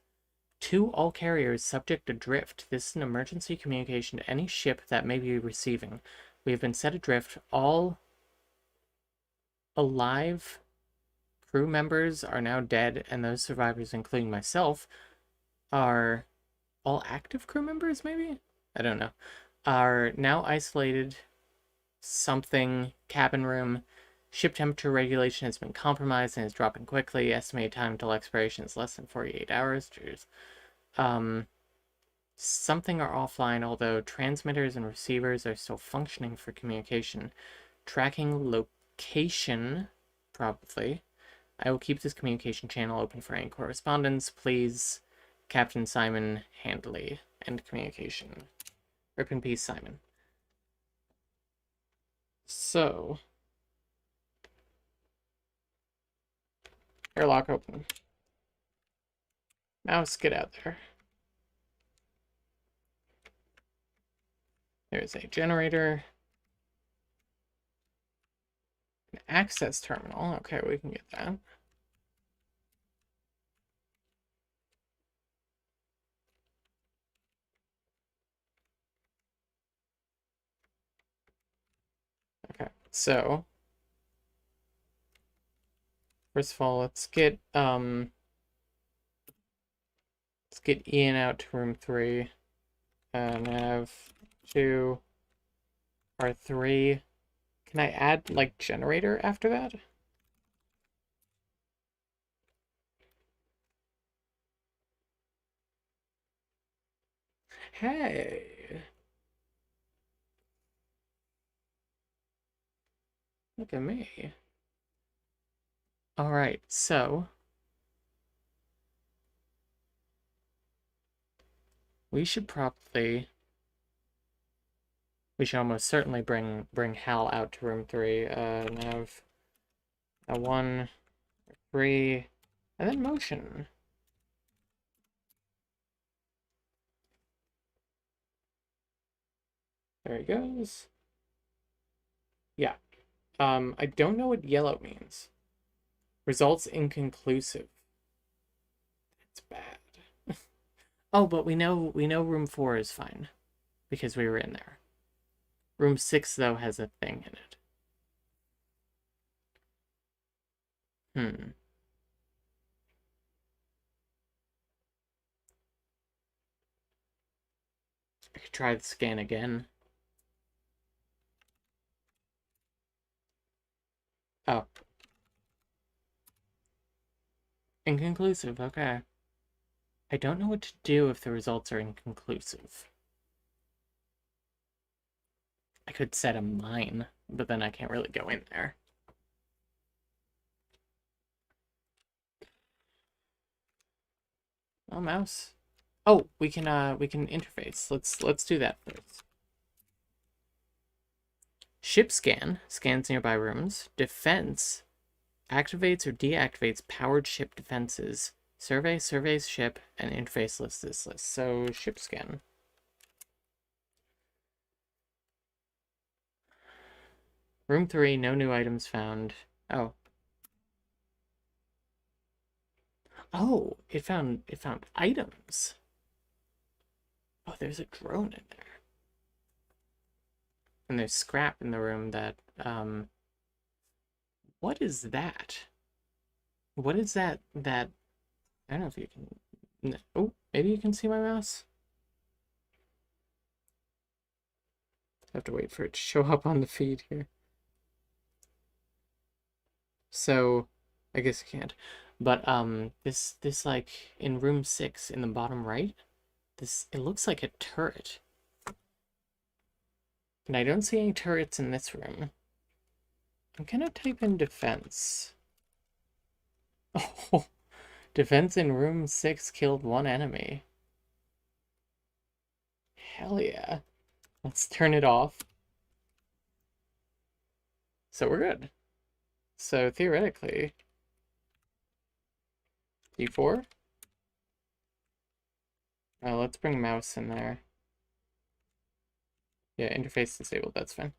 2 all carriers subject adrift. This is an emergency communication to any ship that may be receiving. We have been set adrift. All alive crew members are now dead, and those survivors, including myself, are all active crew members, maybe? I don't know. Are now isolated. Something cabin room. Ship temperature regulation has been compromised and is dropping quickly. Estimated time until expiration is less than 48 hours. Cheers. Something are offline, although transmitters and receivers are still functioning for communication. Tracking location, probably. I will keep this communication channel open for any correspondence. Please, Captain Simon Handley. End communication. Rip in peace, Simon. So... airlock open. Mouse, get out there. There's a generator. An access terminal. Okay, we can get that. Okay, so first of all, let's get Ian out to room 3. Nav 2 R3. Can I add like generator after that? Hey. Look at me. All right, so we should almost certainly bring Hal out to room 3. Nav a 1, 3, and then motion. There he goes. Yeah. I don't know what yellow means. Results inconclusive. It's bad. Oh, but we know room 4 is fine because we were in there. Room 6 though has a thing in it. I could try the scan again. Oh. Inconclusive, okay. I don't know what to do if the results are inconclusive. I could set a mine, but then I can't really go in there. Oh, mouse. Oh, we can interface. Let's do that first. Ship scan scans nearby rooms. Defense activates or deactivates powered ship defenses. Survey surveys ship, and interface lists this list. So ship scan. Room 3, no new items found. Oh. Oh, it found items. Oh, there's a drone in there. And there's scrap in the room that what is that? What is that I don't know if you can oh, maybe you can see my mouse? I have to wait for it to show up on the feed here. So I guess I can't. But this like in room 6 in the bottom right, it looks like a turret. And I don't see any turrets in this room. I'm gonna type in defense. Oh, defense in room 6 killed 1 enemy. Hell yeah. Let's turn it off. So we're good. So theoretically, D4. Let's bring mouse in there. Yeah, interface disabled, that's fine.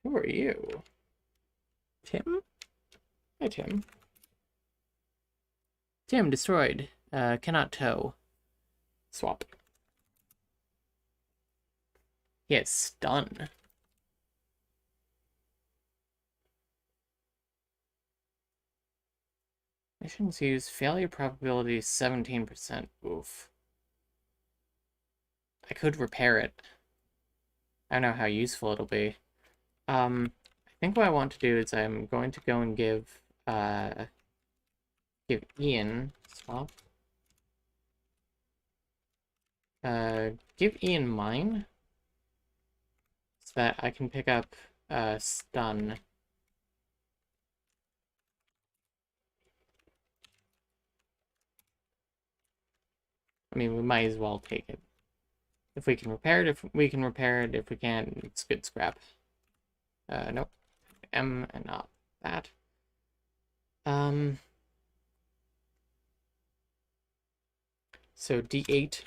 Who are you? Tim? Hi, Tim. Tim, destroyed. Cannot tow. Swap. He has stun. Missions use failure probability 17%. Oof. I could repair it. I don't know how useful it'll be. I think what I want to do is I'm going to go and give Ian swap. Give Ian mine so that I can pick up stun. I mean, we might as well take it. If we can repair it, if we can repair it. If we can't, it's good scrap. Nope. M and not that. So D8. I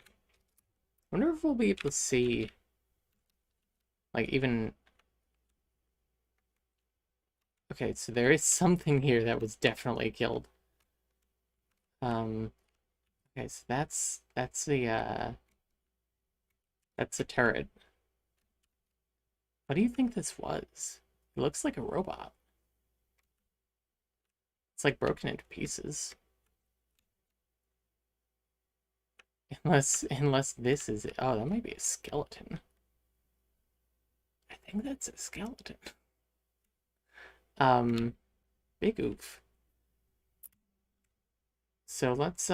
wonder if we'll be able to see, like, even... Okay, so there is something here that was definitely killed. Okay, so that's the turret. What do you think this was? It looks like a robot. It's like broken into pieces. Unless this is it. Oh, that might be a skeleton. I think that's a skeleton. Big oof. So let's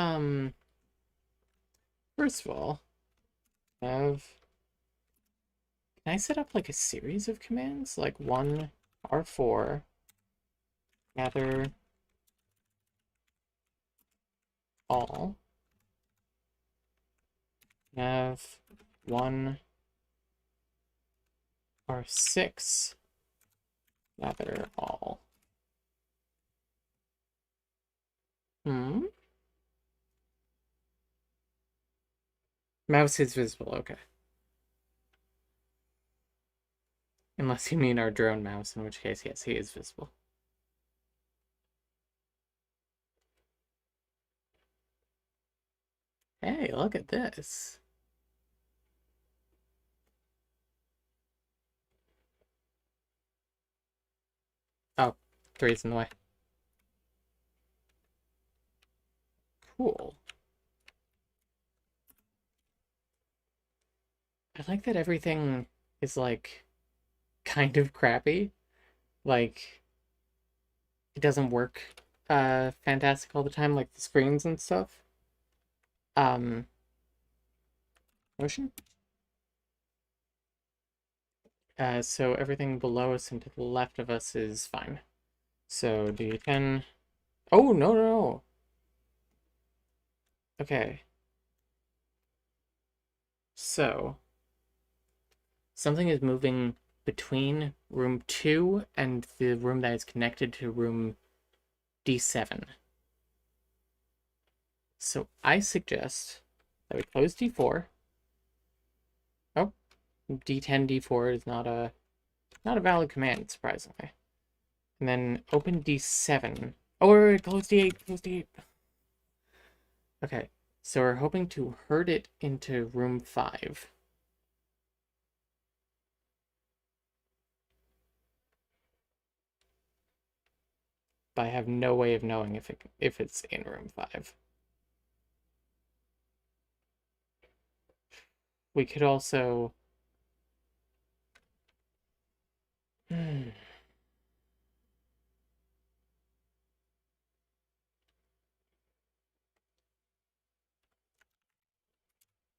first of all have, can I set up like a series of commands? Like one R4 gather all. Have one R6 gather all. Mouse is visible, okay. Unless you mean our drone mouse, in which case, yes, he is visible. Hey, look at this. Oh, three's in the way. Cool. I like that everything is, like, kind of crappy. Like, it doesn't work fantastic all the time, like the screens and stuff. Motion? So everything below us and to the left of us is fine. So D10. Oh, no, no, no. Okay. So something is moving between room 2 and the room that is connected to room D7. So I suggest that we close D4. Oh, D10, D4 is not a valid command, surprisingly. And then open D7. Oh, wait, close D8, close D8. Okay, so we're hoping to herd it into room 5. But I have no way of knowing if it's in room 5. We could also...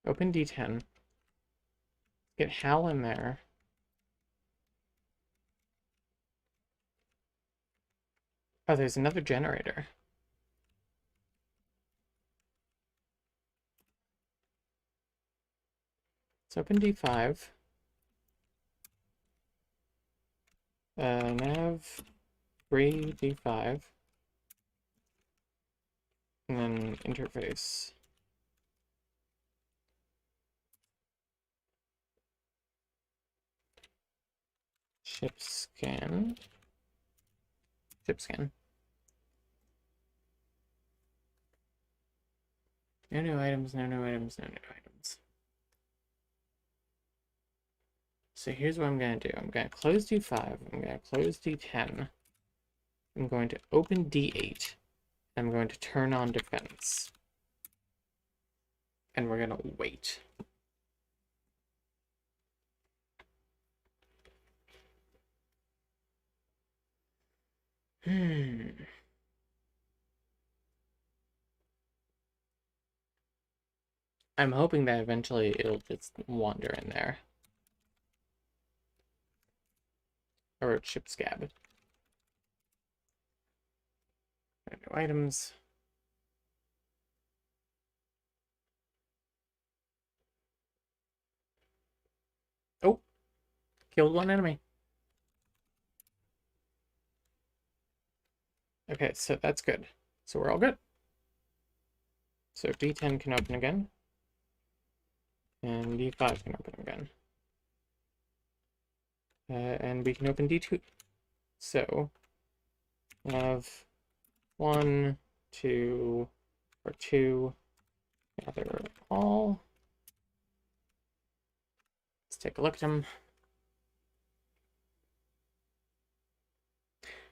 Open D10. Get Hal in there. Oh, there's another generator. Let's open D5. Nav 3 D5. And then interface. Ship scan. Ship scan. No new items, no new items, no new items. So here's what I'm going to do. I'm going to close D5. I'm going to close D10. I'm going to open D8. I'm going to turn on defense. And we're going to wait. I'm hoping that eventually it'll just wander in there. Or a chip scab. New items. Oh! Killed one enemy. Okay, so that's good. So we're all good. So D10 can open again. And D5 can open again. And we can open D2. So we have 1, 2, or 2, gather all. Let's take a look at them.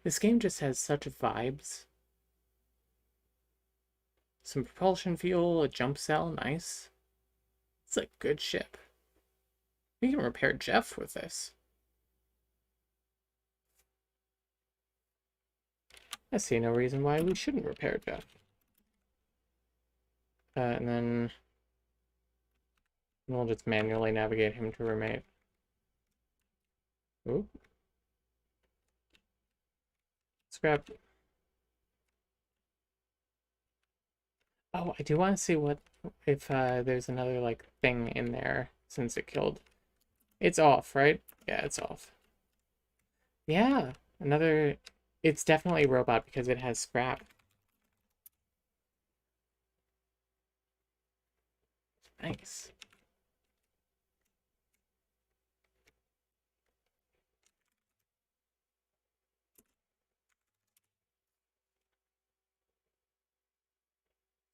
This game just has such vibes. Some propulsion fuel, a jump cell, nice. It's a good ship. We can repair Jeff with this. I see no reason why we shouldn't repair Jeff. And then we'll just manually navigate him to roommate. Ooh. Scrap. Oh, I do want to see what if there's another like thing in there since it killed. It's off, right? Yeah, it's off. Yeah, another. It's definitely a robot because it has scrap. Nice.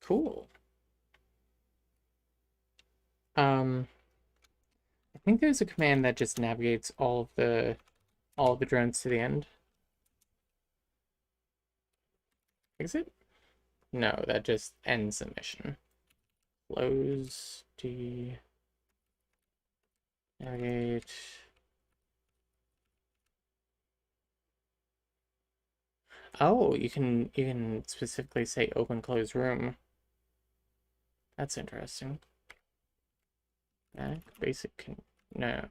Cool. I think there's a command that just navigates all of the drones to the end. Exit? No, that just ends the mission. Close D navigate. Oh, you can specifically say open close room. That's interesting. Basic no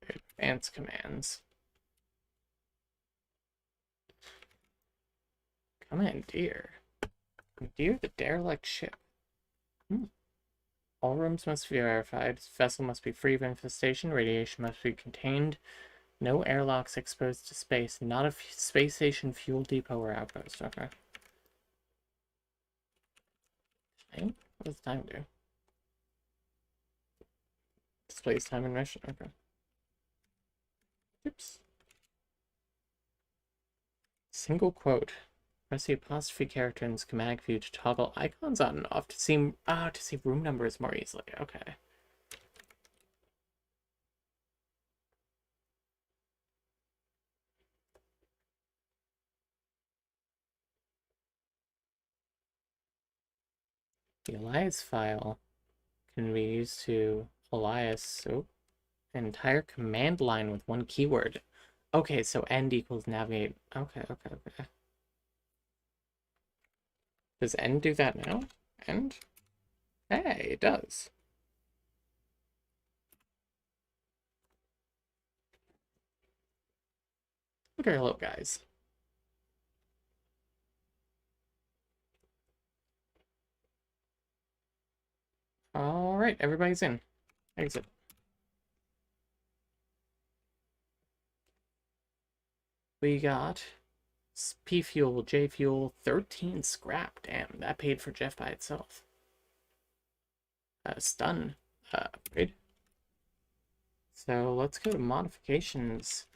advanced commands. Commandeer. Commandeer the derelict ship. All rooms must be verified. Vessel must be free of infestation. Radiation must be contained. No airlocks exposed to space. Not a space station, fuel depot, or outpost. Okay. Okay. What does time do? Displays time and mission. Okay. Oops. Single quote. Press the apostrophe character in schematic view to toggle icons on and off to see room numbers more easily. Okay. The alias file can be used to alias an entire command line with one keyword. Okay, so end equals navigate. Okay. Does end do that now? End? Hey, it does. Look at our little guys. All right, everybody's in. Exit. We got P fuel, J fuel, 13 scrap. Damn, that paid for Jeff by itself. Stun. Upgrade. So let's go to modifications.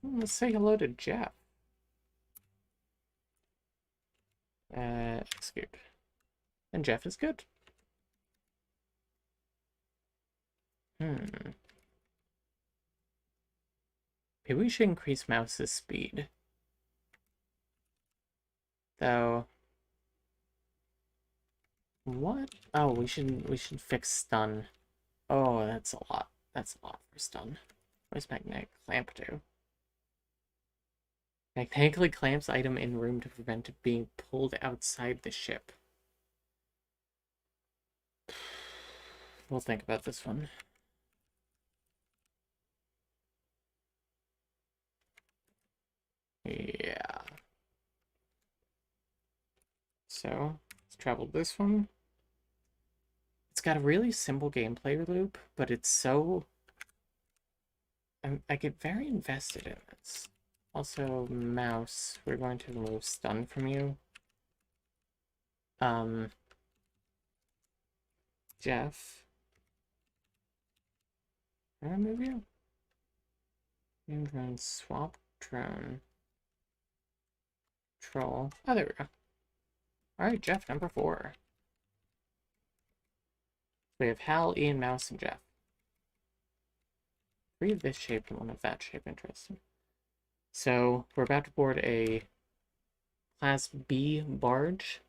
Let's say hello to Jeff. Execute. And Jeff is good. Maybe we should increase mouse's speed. Though. What? Oh, we should fix stun. Oh, that's a lot. That's a lot for stun. Where's magnetic clamp do? Magnetically clamps item in room to prevent it being pulled outside the ship. We'll think about this one. Yeah. So, let's travel this one. It's got a really simple gameplay loop, but it's so... I get very invested in this. Also, mouse, we're going to remove stun from you. Jeff. Can I move you? Name drone, swap drone. Troll. Oh, there we go. Alright, Jeff, number 4. We have Hal, Ian, Mouse, and Jeff. 3 of this shape and 1 of that shape. Interesting. So, we're about to board a Class B barge.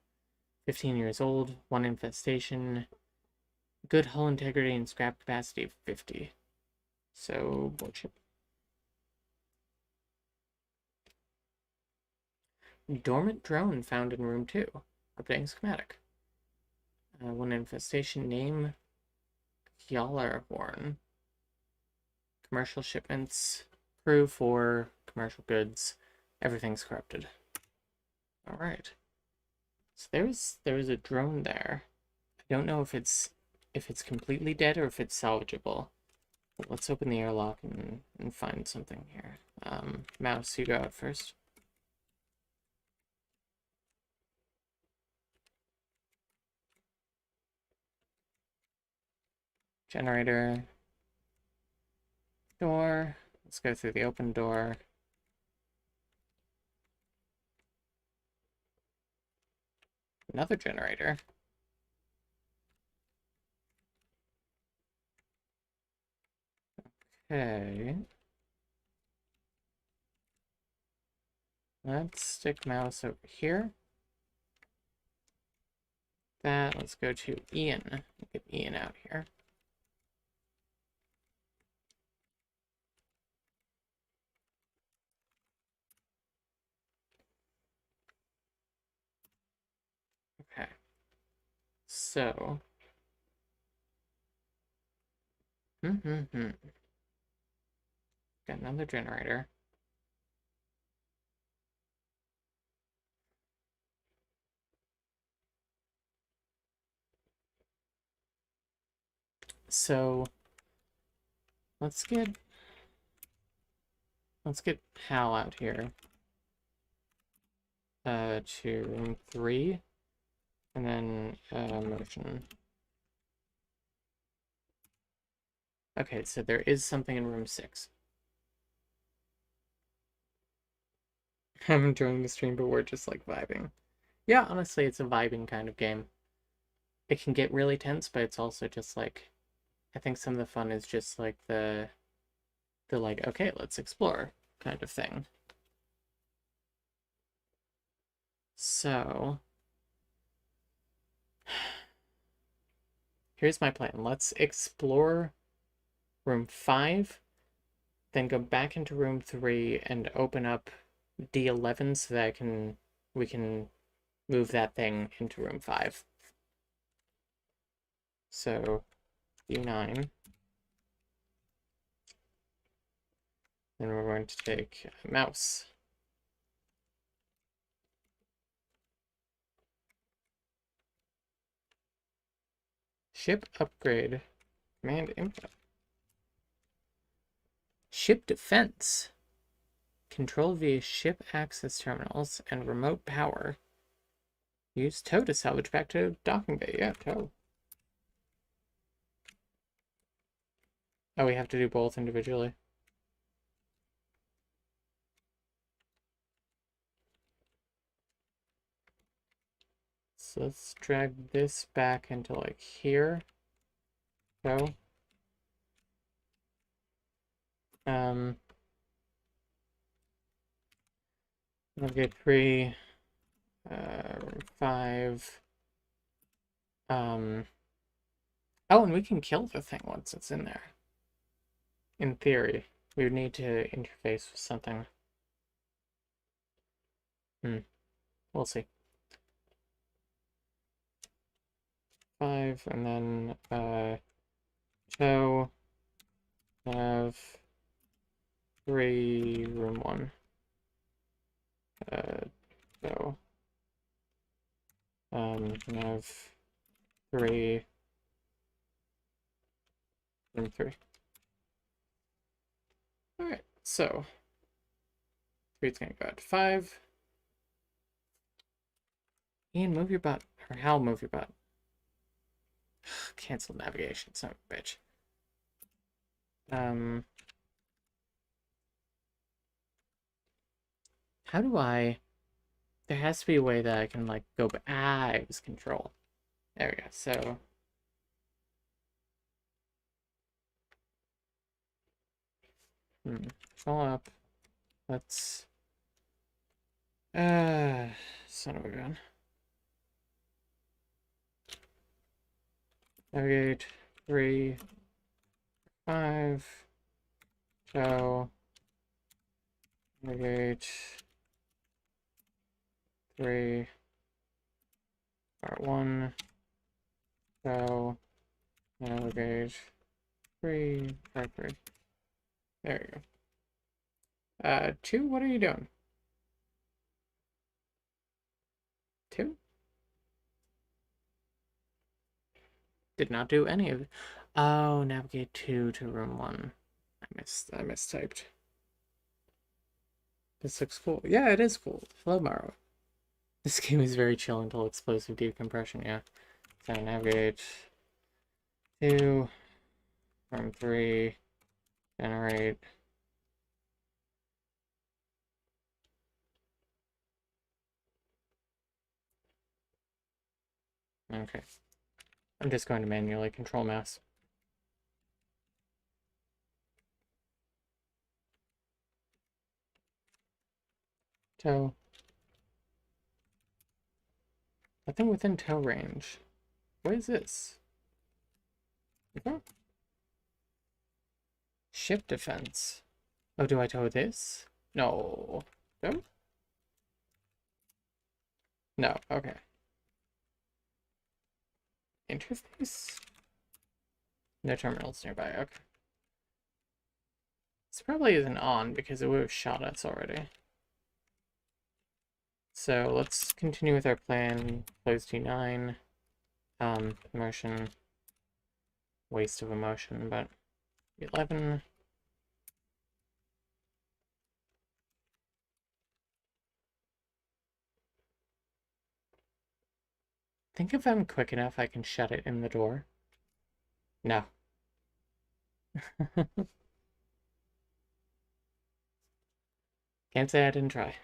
15 years old, 1 infestation, good hull integrity and scrap capacity of 50. So, board ship. Dormant drone found in room 2. Updating schematic. 1 infestation, name Kjallarhorn. Commercial shipments, crew 4, commercial goods, everything's corrupted. Alright. So there's a drone there. I don't know if it's completely dead or if it's salvageable. But let's open the airlock and find something here. Mouse, you go out first. Generator. Door. Let's go through the open door. Another generator. Okay. Let's stick Mouse over here. Let's go to Ian. Get Ian out here. Okay. So. Got another generator. So let's get Hal out here. To room 3. And then motion. Okay, so there is something in room 6. I'm enjoying the stream, but we're just like vibing. Yeah, honestly, it's a vibing kind of game. It can get really tense, but it's also just like, I think some of the fun is just like the like, okay, let's explore kind of thing. So here's my plan. Let's explore room 5, then go back into room 3 and open up D11 so that we can move that thing into room 5. So D9. Then we're going to take a Mouse. Ship upgrade. Command input. Ship defense. Control via ship access terminals and remote power. Use tow to salvage back to docking bay. Yeah, tow. Oh, we have to do both individually. So let's drag this back into like here. Go. We'll get 3, 5. Oh, and we can kill the thing once it's in there. In theory, we would need to interface with something. We'll see. 5, and then tow. Have 3, room 1. So have 3, room 3. Alright, so 3 is gonna go out to 5. Ian, move your butt. Or Hal, move your butt. Cancel navigation, son of a bitch. How do I... There has to be a way that I can, like, go back. Ah, it was control. There we go. So... Control up. Let's... Son of a gun. Navigate. 3... 5... So... Navigate... 3... Part 1... So... Navigate... 3... Part 3... There you go. 2, what are you doing? 2? Did not do any of it. Oh, navigate 2 to room 1. I mistyped. This looks cool. Yeah, it is cool. Hello, Maro. This game is very chill until explosive decompression, yeah. So navigate 2, room 3, generate. Okay. I'm just going to manually control mouse. Tow. Nothing within tow range. What is this? Okay. Ship defense. Oh, do I tow this? No. No? No, okay. Interface? No terminals nearby, okay. This probably isn't on because it would have shot us already. So let's continue with our plan. Close T9. Motion. Waste of emotion, but 11. Think if I'm quick enough, I can shut it in the door. No. Can't say I didn't try.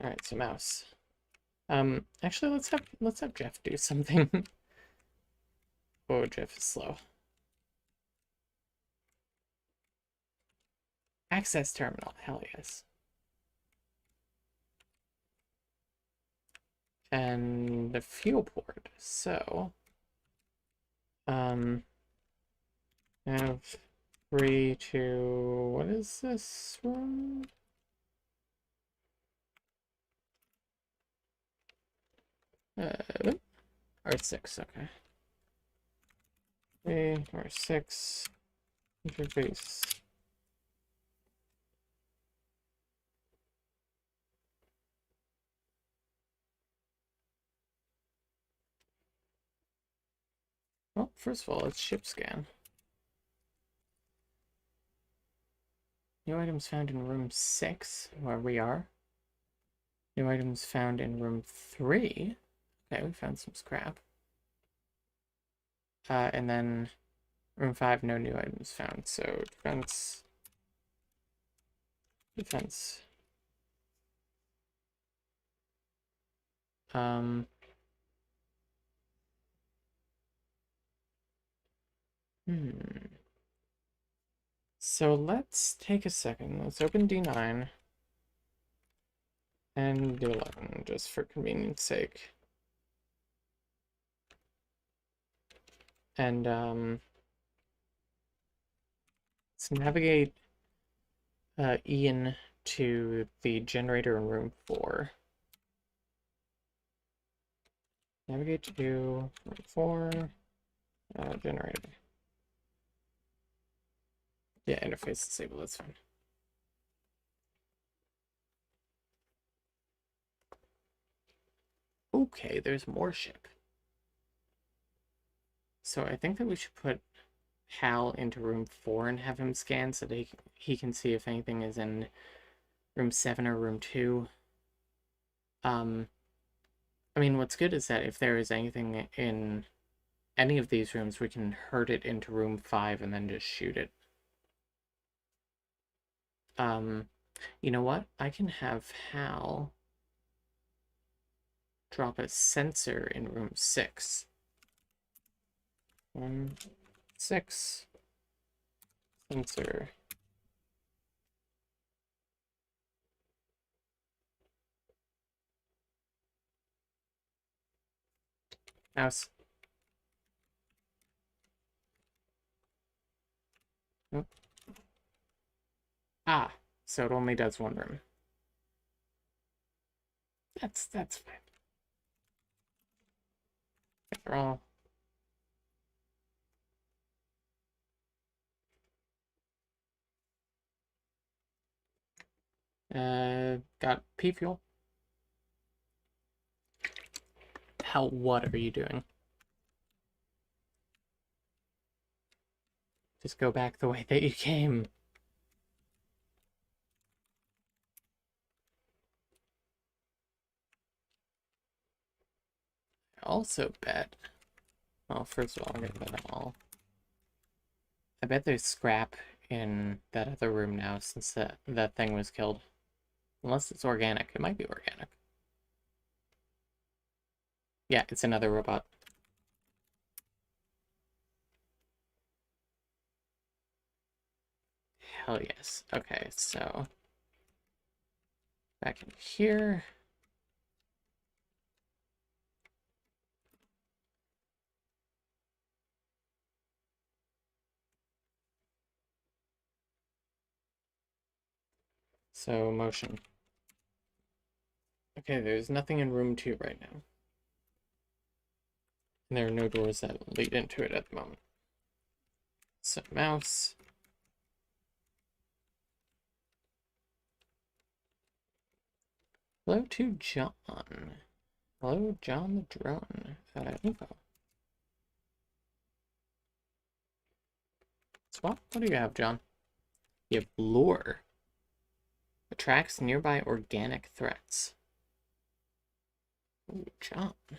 Alright, so mouse. Actually let's have Jeff do something. Oh, Jeff is slow. Access terminal, hell yes. And the fuel port, so have 3 to what is this one? R6, okay. 3 R6 interface. Well, first of all, let's ship scan. New items found in room 6, where we are. New items found in room 3. Okay, we found some scrap. And then room 5, no new items found. So defense. Defense. So let's take a second. Let's open D9 and do 11, just for convenience sake. And let's navigate Ian to the generator in room 4. Navigate to room 4, generator. Yeah, interface disabled, that's fine. Okay, there's more ship. So I think that we should put Hal into room 4 and have him scan so that he can see if anything is in room 7 or room 2. I mean, what's good is that if there is anything in any of these rooms, we can herd it into room 5 and then just shoot it. You know what? I can have Hal drop a sensor in room 6. 1, 6. Sensor. Mouse. Oh. Ah, so it only does one room. That's fine. After all. Got P fuel. How, what are you doing? Just go back the way that you came. I also bet. Well, first of all, I'm gonna bet them all. I bet there's scrap in that other room now since that thing was killed. Unless it's organic. It might be organic. Yeah, it's another robot. Hell yes. Okay, so back in here. So motion. Okay, there's nothing in room 2 right now. And there are no doors that lead into it at the moment. So mouse. Hello to John. Hello, John the drone. Info. Swap? What do you have, John? You have lure. Attracts nearby organic threats. Ooh, John. I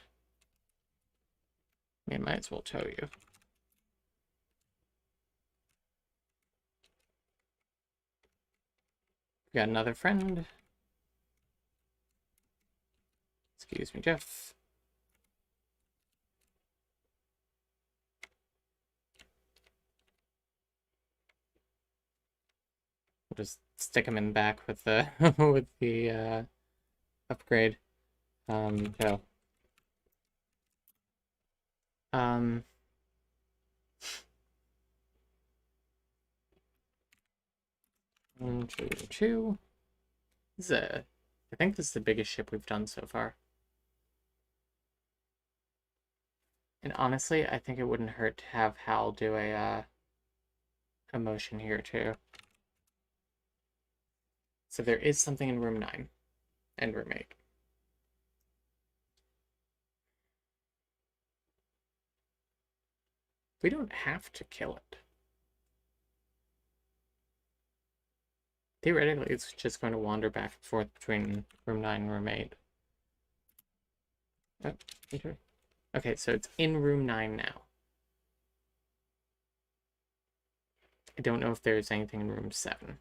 mean, might as well tow you. We got another friend. Excuse me, Jeff. We'll just stick him in back with the with the upgrade. No. Um. 1, 2, 2. This is I think this is the biggest ship we've done so far. And honestly, I think it wouldn't hurt to have Hal do a motion here too. So there is something in room 9 and room 8. We don't have to kill it. Theoretically, it's just going to wander back and forth between room 9 and room 8. Oh, okay, so it's in room 9 now. I don't know if there's anything in room 7.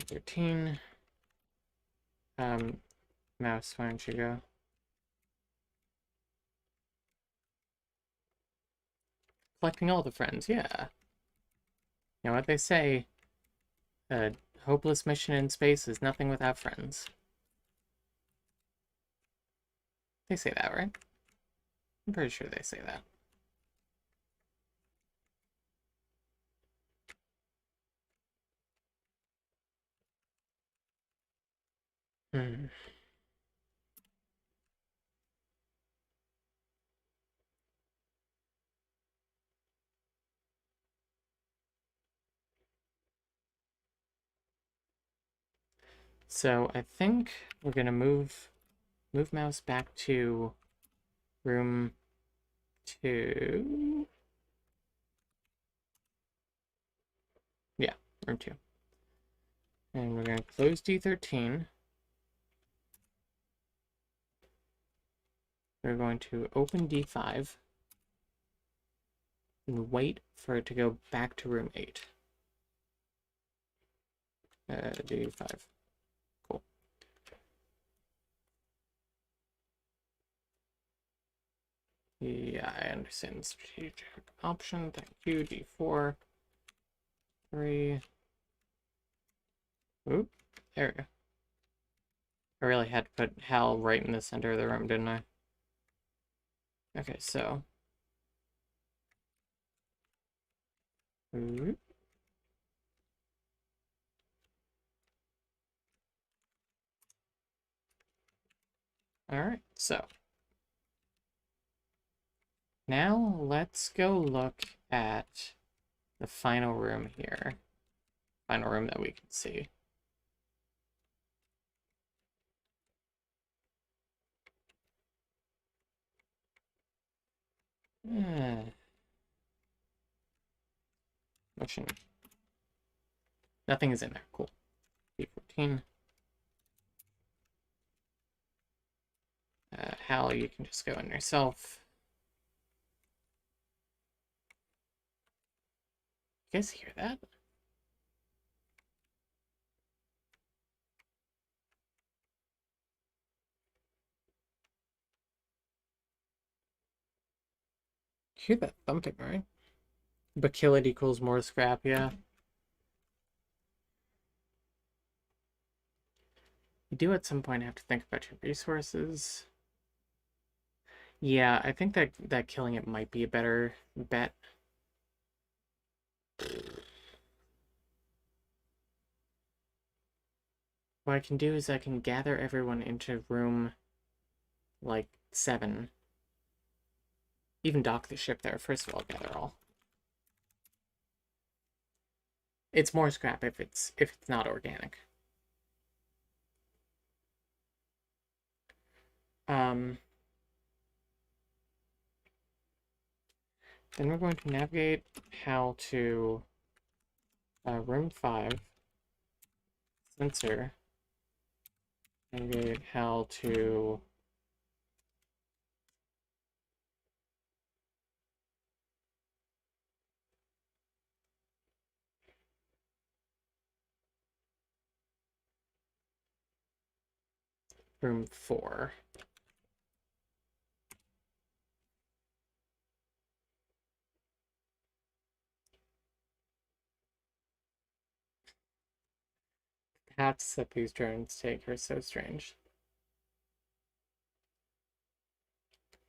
13. Mouse, why don't you go? Collecting all the friends, yeah. You know what they say? A hopeless mission in space is nothing without friends. They say that, right? I'm pretty sure they say that. Hmm. So I think we're gonna move mouse back to room 2. Yeah, room 2. And we're gonna close D13. we're going to open D5 and wait for it to go back to room 8. D5. Cool. Yeah, I understand the strategic option. Thank you. D4. 3. Oop. There we go. I really had to put Hal right in the center of the room, didn't I? Okay, so. Oop. Alright, so. Now let's go look at the final room here. Final room that we can see. Motion. Nothing is in there. Cool. B14. Hal, you can just go in yourself. You guys hear that? You hear that thumping, right? But kill it equals more scrap, yeah. You do at some point have to think about your resources. Yeah, I think that killing it might be a better bet. What I can do is I can gather everyone into room, like, 7. Even dock the ship there. First of all, gather all. It's more scrap if it's not organic. Then we're going to navigate Hal to room 5. Sensor. Navigate Hal to room 4. Paths that these drones take are so strange.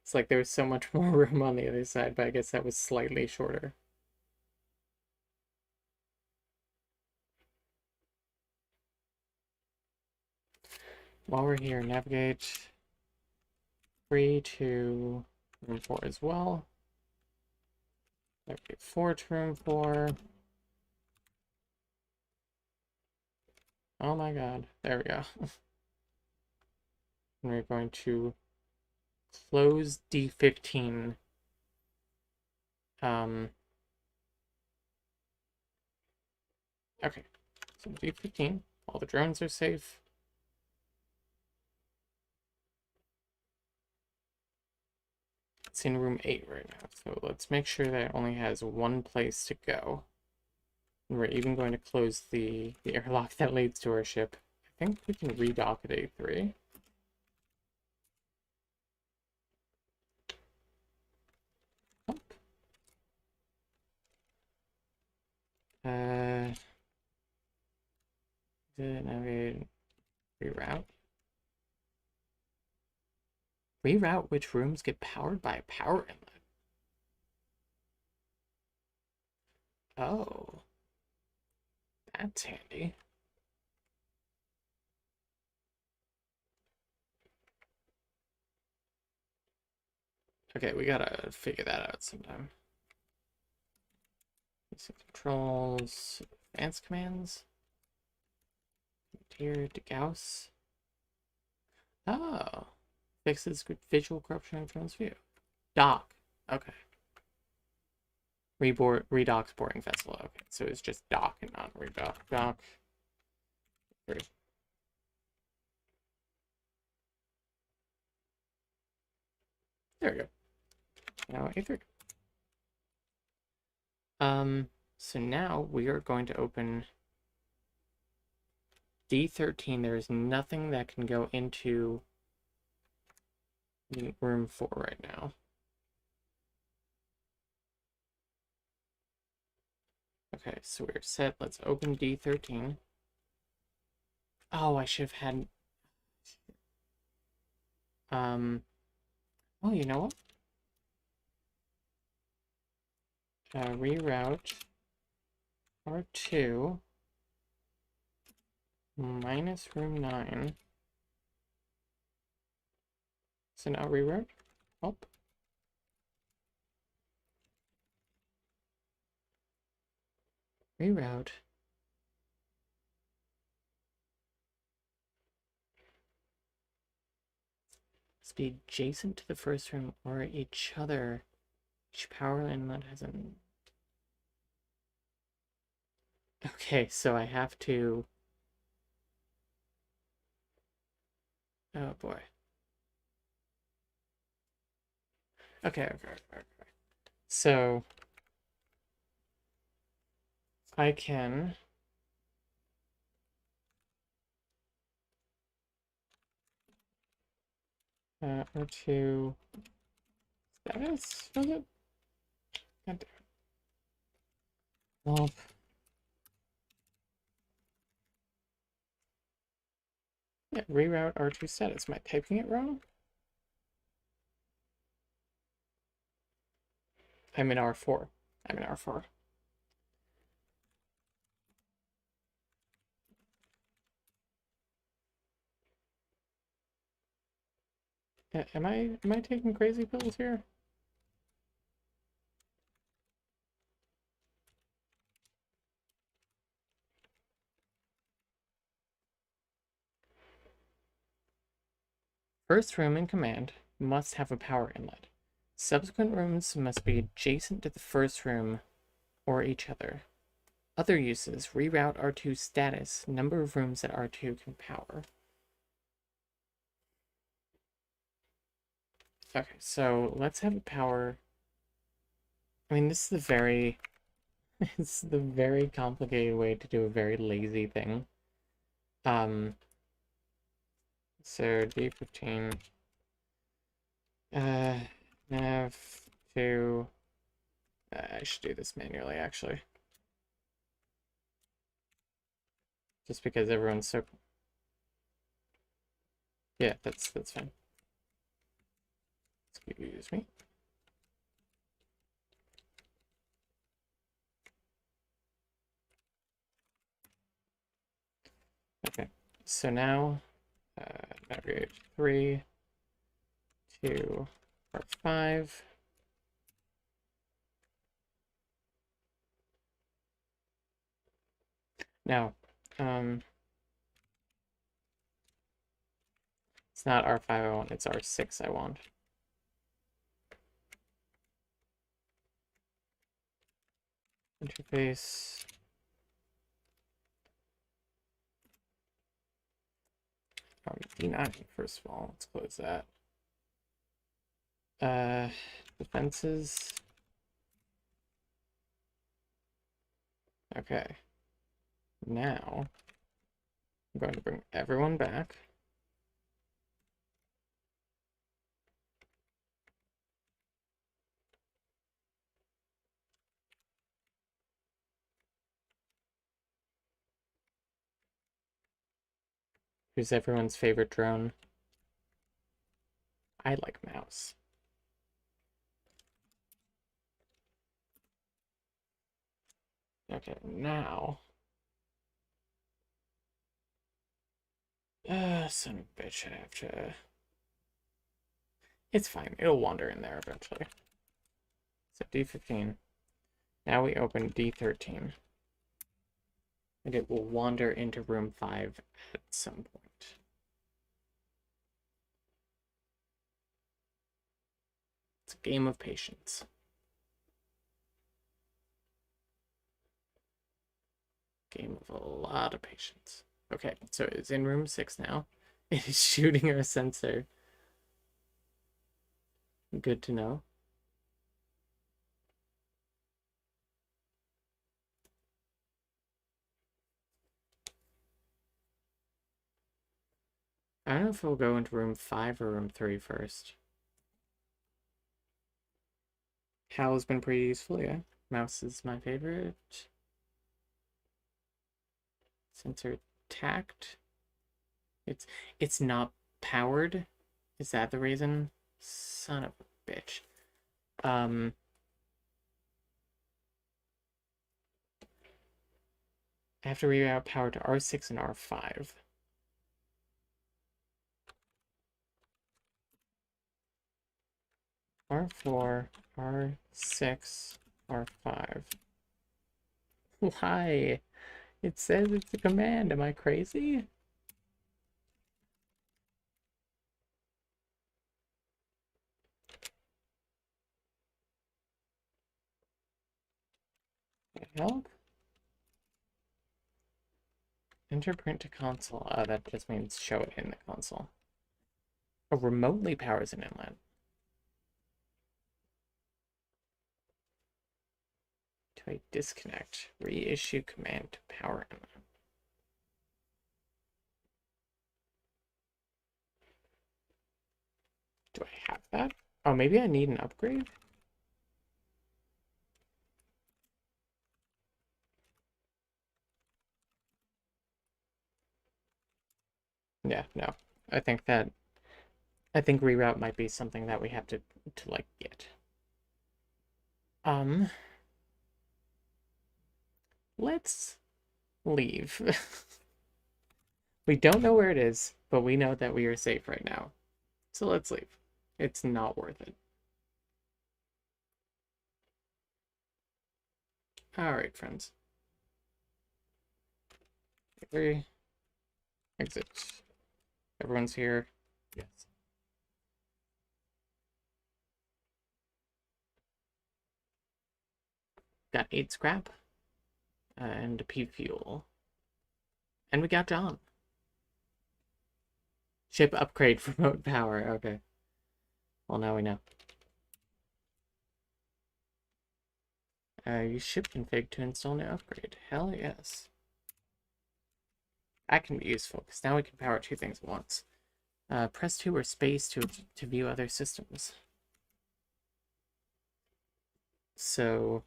It's like there was so much more room on the other side, but I guess that was slightly shorter. While we're here, navigate 3 to room 4 as well. Navigate 4 to room 4. Oh my god. There we go. And we're going to close D15. Okay. So D15. All the drones are safe. It's in room 8 right now, so let's make sure that it only has one place to go. And we're even going to close the airlock that leads to our ship. I think we can redock at A3. Navigate, reroute. Reroute which rooms get powered by a power inlet. Oh. That's handy. Okay, we gotta figure that out sometime. Basic controls, advanced commands. Here to Gauss. Oh. Fixes visual corruption in drone's view. Dock. Okay. Redocks boarding vessel. Okay, so it's just dock and not redock. Dock. Great. There we go. Now A3. So now we are going to open D13. There is nothing that can go into room 4 right now. Okay, so we're set. Let's open D13. Oh, I should have had... Oh, you know what? Reroute R2 minus room 9. So now reroute. Oh. Reroute. Must be adjacent to the first room or each other. Each power inlet has an... Okay, so I have to... Oh boy. Okay. So I can R2 status, was it? God damn it. Well, yeah, reroute R2 status. Am I typing it wrong? I'm in R4. I'm in R4. Am I taking crazy pills here? First room in command must have a power inlet. Subsequent rooms must be adjacent to the first room or each other. Other uses, reroute R2 status, number of rooms that R2 can power. Okay, so let's have a power. I mean, this is the very... it's the very complicated way to do a very lazy thing. So D15... nav 2... I should do this manually, actually. Just because everyone's so... Yeah, that's fine. Excuse me. Okay, so now navigate 3, 2, or 5. Now, it's not R5 I want, it's R6 I want. Interface. D9, first of all, let's close that. Defenses. Okay. Now, I'm going to bring everyone back. Who's everyone's favorite drone? I like mouse. Okay, now... son of a bitch, I have to... It's fine, it'll wander in there eventually. So D15. Now we open D13. And it will wander into room 5 at some point. It's a game of patience. Game of a lot of patience. Okay, so it's in room 6 now. It is shooting our sensor. Good to know. I don't know if we'll go into room 5 or room 3 first. Howl's been pretty useful, yeah. Mouse is my favorite. Sensor tact. It's not powered. Is that the reason? Son of a bitch. I have to reroute power to R6 and R5. R4, R6, R5. Why? It says it's a command. Am I crazy? Help? Enter print to console. Oh, that just means show it in the console. Oh, remotely powers an inlet. To a disconnect. Reissue command to power inlet. Do I have that? Oh, maybe I need an upgrade? Yeah, no. I think reroute might be something that we have to like get. Let's leave. We don't know where it is, but we know that we are safe right now. So let's leave. It's not worth it. Alright, friends. Three. Exit. Everyone's here. Yes. Got 8 scrap. And a P fuel. And we got John. Ship upgrade for remote power. Okay. Well, now we know. Use ship config to install new upgrade. Hell yes. That can be useful, because now we can power 2 things at once. Press 2 or space to view other systems. So...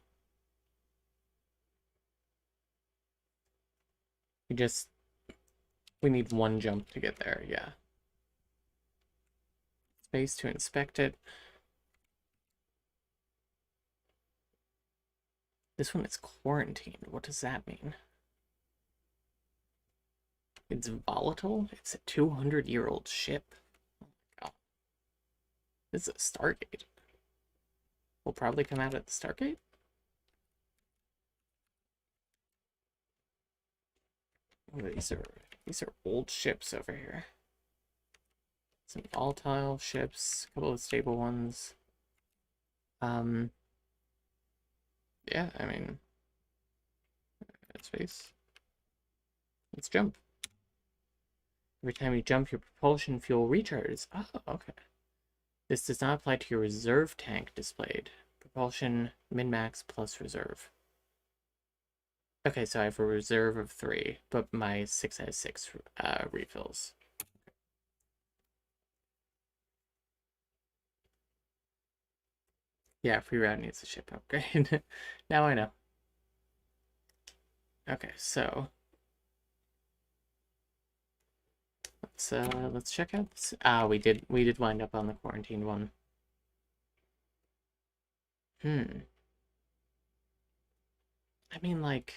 We need 1 jump to get there, yeah. Space to inspect it. This one is quarantined. What does that mean? It's volatile? It's a 200-year-old ship. Oh my god. This is a Stargate. We'll probably come out at the Stargate? Oh, these are old ships over here. Some volatile ships, a couple of stable ones. Yeah, I mean, space. Let's jump. Every time you jump, your propulsion fuel recharges. Oh, okay. This does not apply to your reserve tank displayed. Propulsion min-max plus reserve. Okay, so I have a reserve of 3, but my 6 has 6 refills. Yeah, free route needs a ship upgrade. Now I know. Okay, so let's check out this. We did wind up on the quarantined one. I mean, like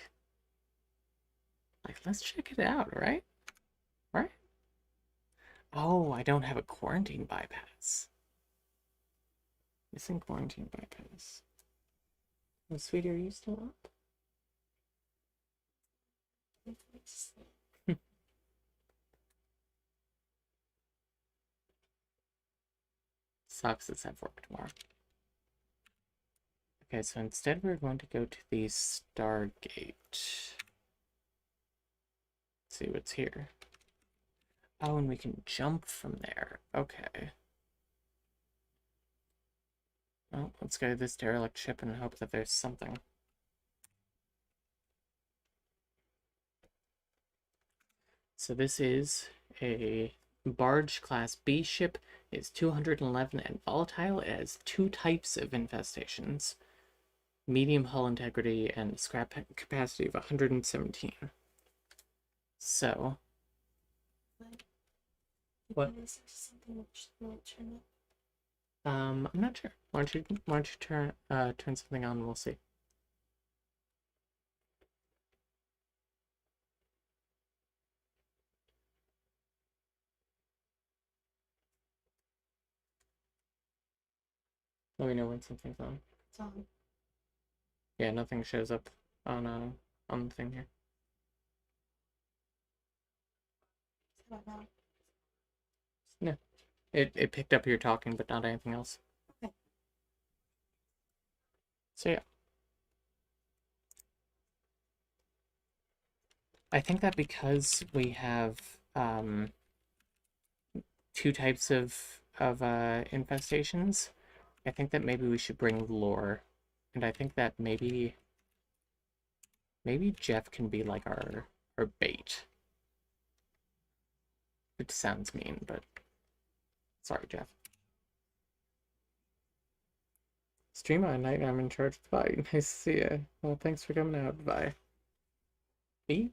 let's check it out, right? Right? Oh, I don't have a quarantine bypass. Missing quarantine bypass. Oh, sweetie, are you still up? Sucks, it's at work tomorrow. Okay, so instead we're going to go to the Stargate. See what's here. Oh, and we can jump from there. Okay. Well, let's go to this derelict ship and hope that there's something. So this is a barge class B ship. It's 211 and volatile. It has 2 types of infestations. Medium hull integrity and scrap capacity of 117. So... What? I'm not sure. Why don't you turn something on and we'll see. Let me know when something's on. It's on. Yeah, nothing shows up on the thing here. What now? No. It picked up your talking, but not anything else. Okay. So yeah. I think that because we have 2 types of infestations, I think that maybe we should bring lore. And I think that maybe Jeff can be like our bait. It sounds mean, but sorry, Jeff. Stream at night, I'm in charge. Bye. Nice to see you. Well, thanks for coming out. Bye.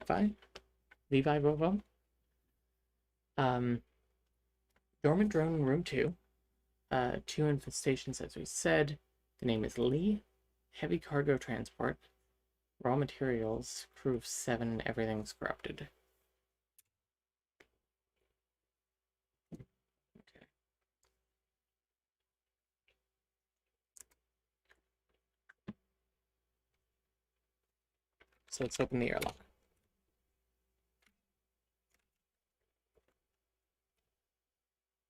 Bye. Levi Bobo. Dormant drone in room 2. 2 infestations, as we said. The name is Lee. Heavy cargo transport. Raw materials. Crew of 7. Everything's corrupted. Okay. So let's open the airlock.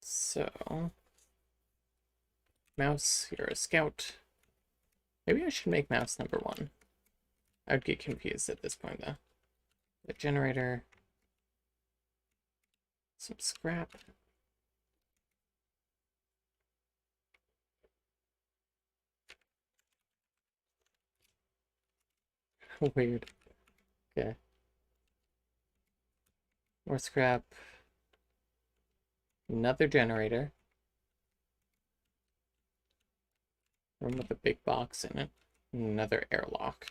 So, Mouse, you're a scout. Maybe I should make Mouse number 1. I would get confused at this point, though. The generator. Some scrap. Weird. Okay. More scrap. Another generator. Room with a big box in it. Another airlock.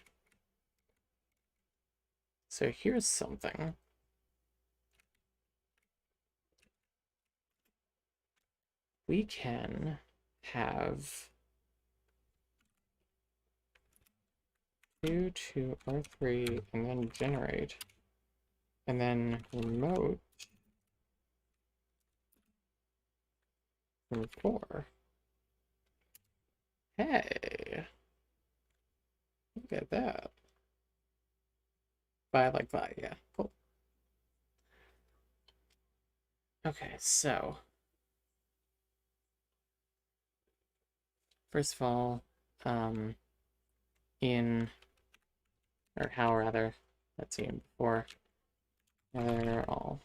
So here's something. We can have 2 to R3 and then generate. And then remote from 4. Hey! Look at that. Vi like Vi, yeah, cool. Okay, so first of all, how rather, let's see, before they're all.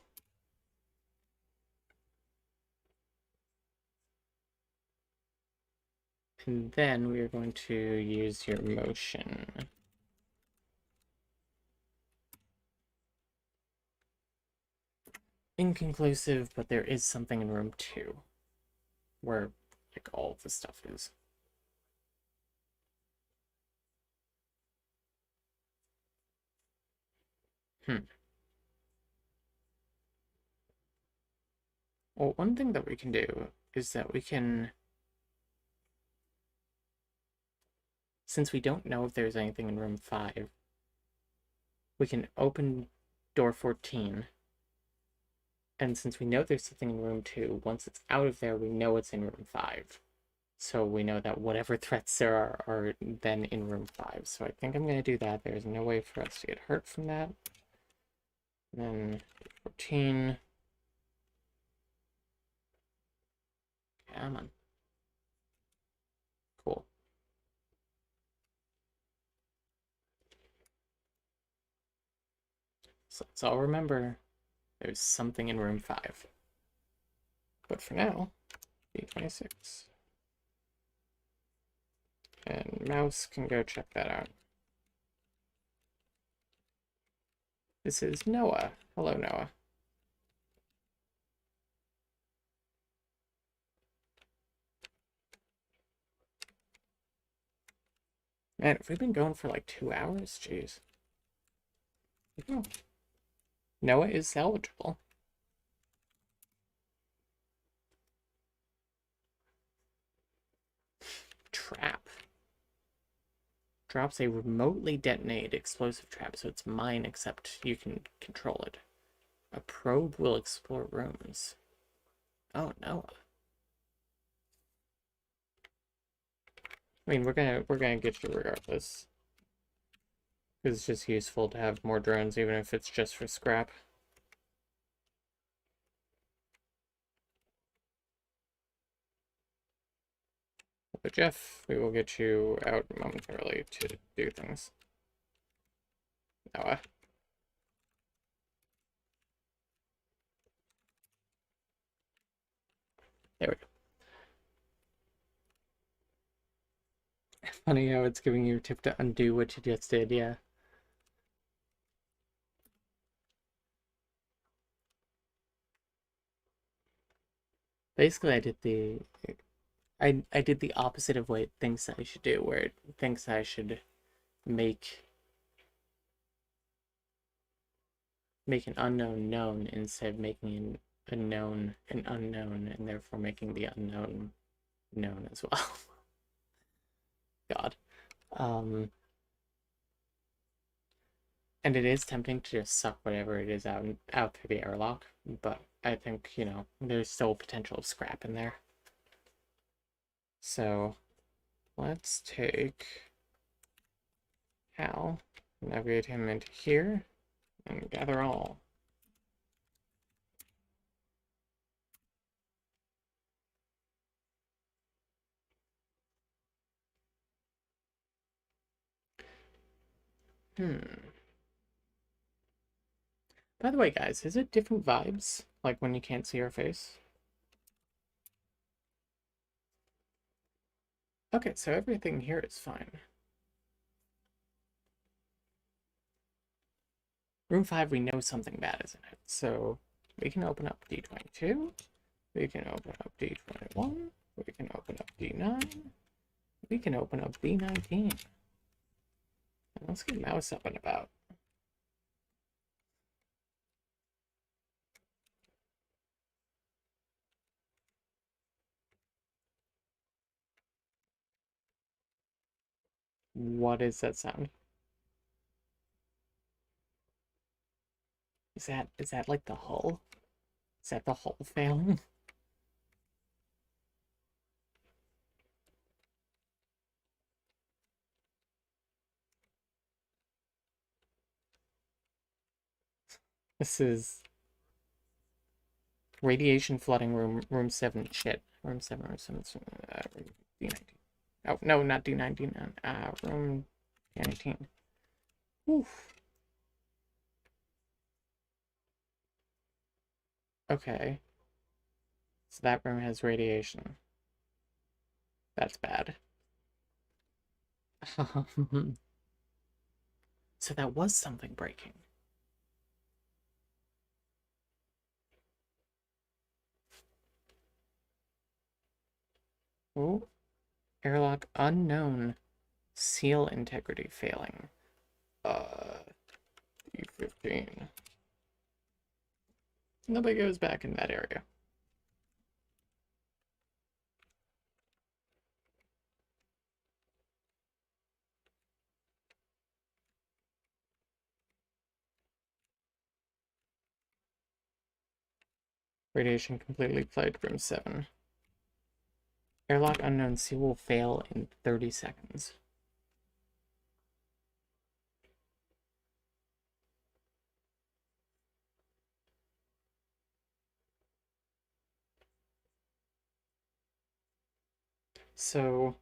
And then we are going to use your motion. Inconclusive, but there is something in room 2 where like all of the stuff is. Well, one thing that we can do is that we can, since we don't know if there's anything in room 5, we can open door 14. And since we know there's something in room 2, once it's out of there, we know it's in room 5. So we know that whatever threats there are then in room 5. So I think I'm going to do that. There's no way for us to get hurt from that. And then 14. Come on. Cool. So let's all remember there's something in room 5. But for now, B26. And Mouse can go check that out. This is Noah. Hello, Noah. Man, have we been going for like 2 hours? Jeez. Oh. Noah is salvageable. Trap. Drops a remotely detonated explosive trap, so it's mine except you can control it. A probe will explore rooms. Oh, Noah. I mean, we're gonna get you regardless. Because it's just useful to have more drones, even if it's just for scrap. But Jeff, we will get you out momentarily to do things. Noah. There we go. Funny how it's giving you a tip to undo what you just did, yeah. Basically, I did the opposite of what it thinks I should do, where it thinks I should make an unknown known instead of making a known an unknown, and therefore making the unknown known as well. God. And it is tempting to just suck whatever it is out through the airlock, but I think, you know, there's still potential of scrap in there. So let's take Hal, navigate him into here, and gather all. By the way, guys, is it different vibes? Like when you can't see our face? Okay, so everything here is fine. Room 5, we know something bad is in it. So we can open up D22. We can open up D21. We can open up D9. We can open up D19. And let's get Mouse up and about. What is that sound? Is that like the hull? Is that the hull failing? This is radiation flooding room 7 shit. Room 7, D19. Oh, no, not D19. Room D19. Oof. Okay. So that room has radiation. That's bad. So that was something breaking. Oh, airlock unknown. Seal integrity failing. D15. Nobody goes back in that area. Radiation completely plagued room 7. Airlock unknown seal will fail in 30 seconds. So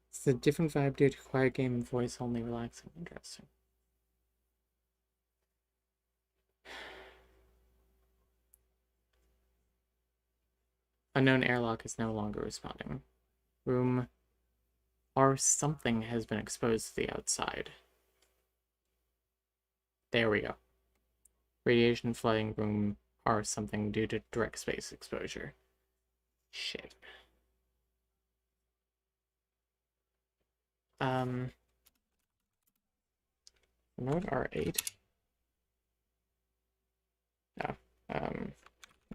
it's a different vibe due to quiet game and voice only, relaxing. Interesting. Unknown airlock is no longer responding. room R something has been exposed to the outside. There we go. Radiation flooding room R something due to direct space exposure. Shit. Node R8. No.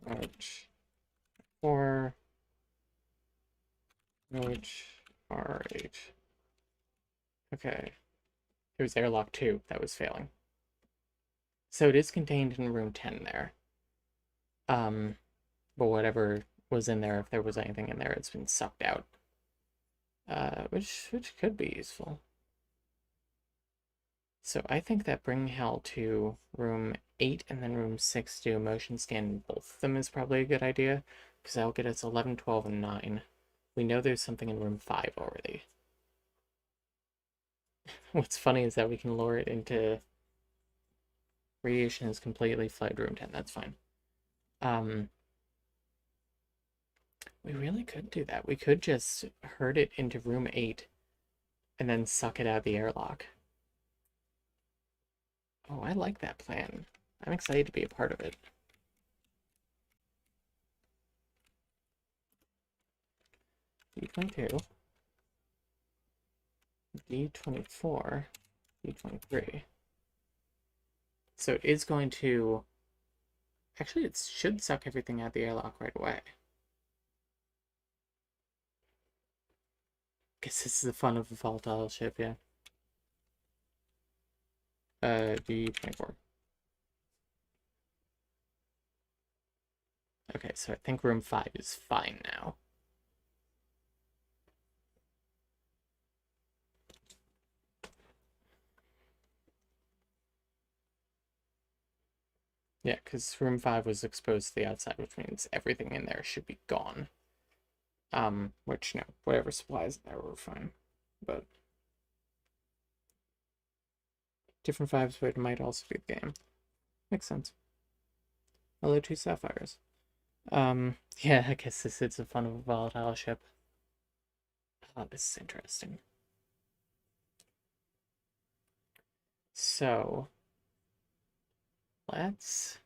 Node 4. Node R8. Okay. It was airlock 2 that was failing. So it is contained in room 10 there. But whatever was in there, if there was anything in there, it's been sucked out. Which could be useful. So I think that bringing Hal to room 8 and then room 6 to motion scan both of them is probably a good idea, because that'll get us 11, 12, and 9. We know there's something in room 5 already. What's funny is that we can lower it into radiation is completely flooded room 10. That's fine. We really could do that. We could just herd it into room 8 and then suck it out of the airlock. Oh, I like that plan. I'm excited to be a part of it. D22, D24, D23. So it is going to... Actually, it should suck everything out of the airlock right away. Guess this is the fun of a volatile ship, yeah. D24. Okay, so I think room 5 is fine now. Yeah, because room 5 was exposed to the outside, which means everything in there should be gone. Which, no, whatever supplies there were fine. But different 5s, but it might also be the game. Makes sense. Hello, 2 sapphires. Yeah, I guess this is a fun of a volatile ship. Oh, this is interesting. So, let's...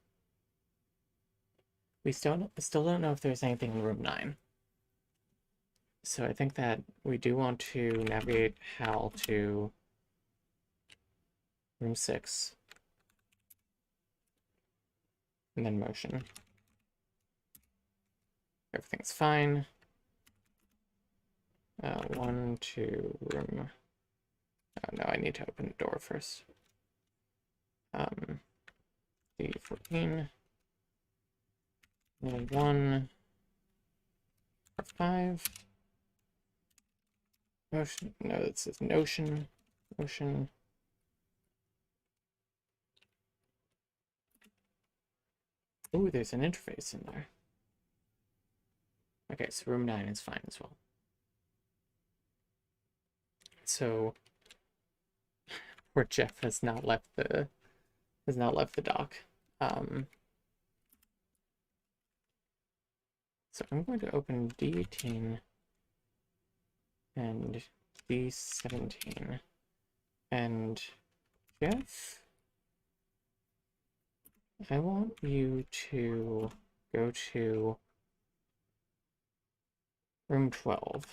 We still don't know if there's anything in room 9. So I think that we do want to navigate Hal to room 6. And then motion. Everything's fine. 1, 2, room... Oh, no, I need to open the door first. D14. 1. 5. Motion. No, it says notion. Motion. Ooh, there's an interface in there. Okay, so room 9 is fine as well. So poor Jeff has not left the dock. So I'm going to open D18 and D17. And Jeff, I want you to go to room 12.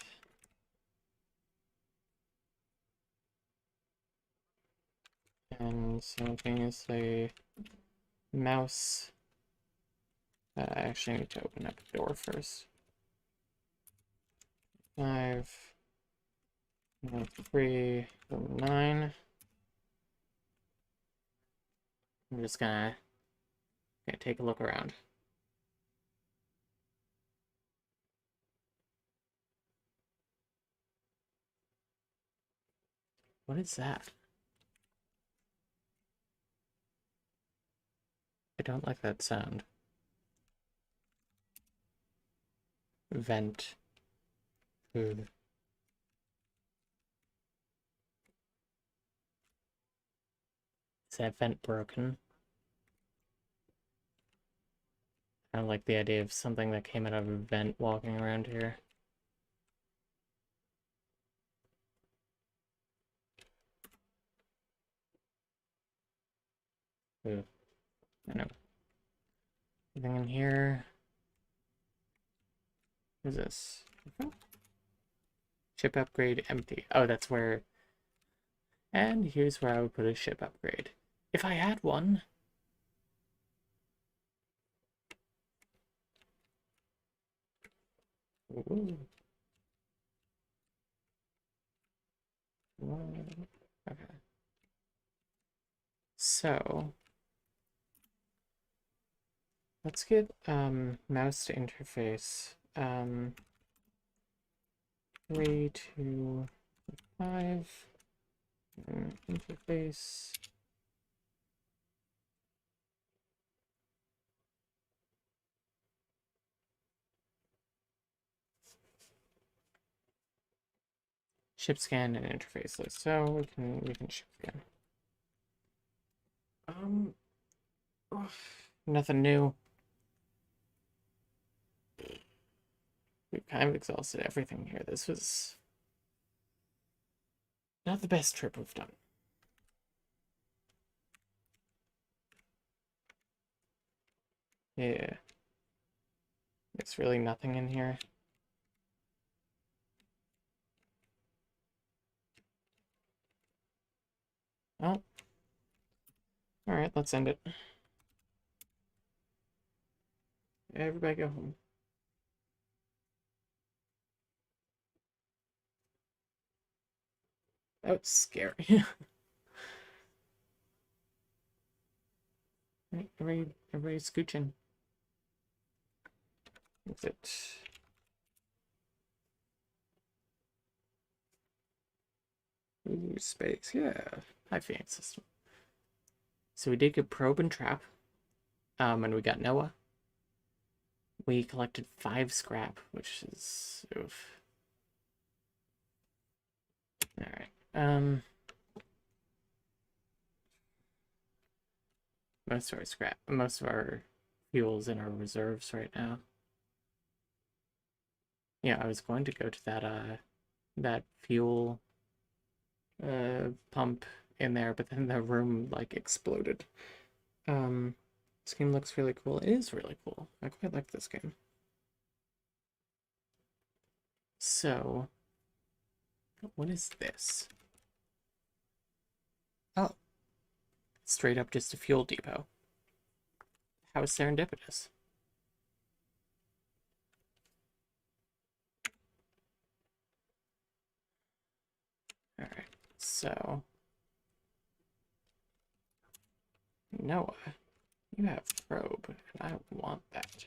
And simultaneously mouse. I actually need to open up the door first. 5, 3, room 9. I'm just gonna take a look around. What is that? I don't like that sound. Vent. Food. Is that vent broken? I don't like the idea of something that came out of a vent walking around here. Ugh. I know. Anything in here? What's this? Ship upgrade empty. Oh, that's where... And here's where I would put a ship upgrade. If I had one. Ooh. Okay. So... let's get mouse to interface. 3, 2, 5. Interface. Ship scan and interface list. So we can ship scan. Nothing new. We've kind of exhausted everything here. This was not the best trip we've done. Yeah. There's really nothing in here. Oh. Alright, let's end it. Everybody go home. That was scary. Everybody scooching. Is it? Ooh, space, yeah. High Phoenix system. So we did get probe and trap. And we got Noah. We collected 5 scrap, which is oof. Alright. Most of our fuel's in our reserves right now. Yeah, I was going to go to that fuel pump in there, but then the room like exploded. This game looks really cool. It is really cool. I quite like this game. So, what is this? Oh, straight up just a fuel depot. How serendipitous. Alright, so Noah, you have probe, and I want that.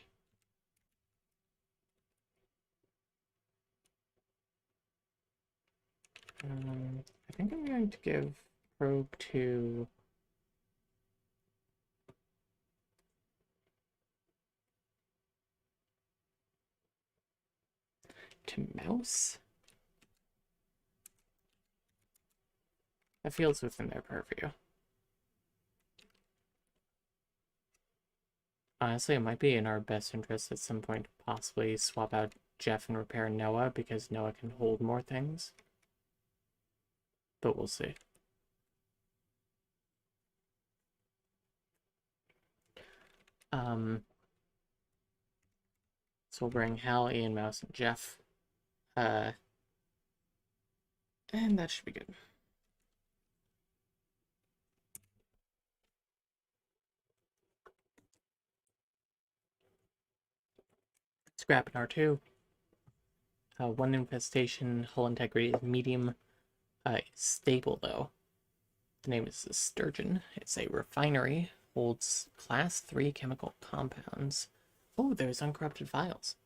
I think I'm going to give probe to mouse. That feels within their purview. Honestly, it might be in our best interest at some point to possibly swap out Jeff and repair Noah, because Noah can hold more things. But we'll see. So we'll bring Hal, Ian, Mouse, and Jeff. And that should be good. Scrap in R2. 1 infestation, hull integrity is medium. It's stable though. The name is the Sturgeon. It's a refinery. Holds class 3 chemical compounds. Oh, there's uncorrupted files.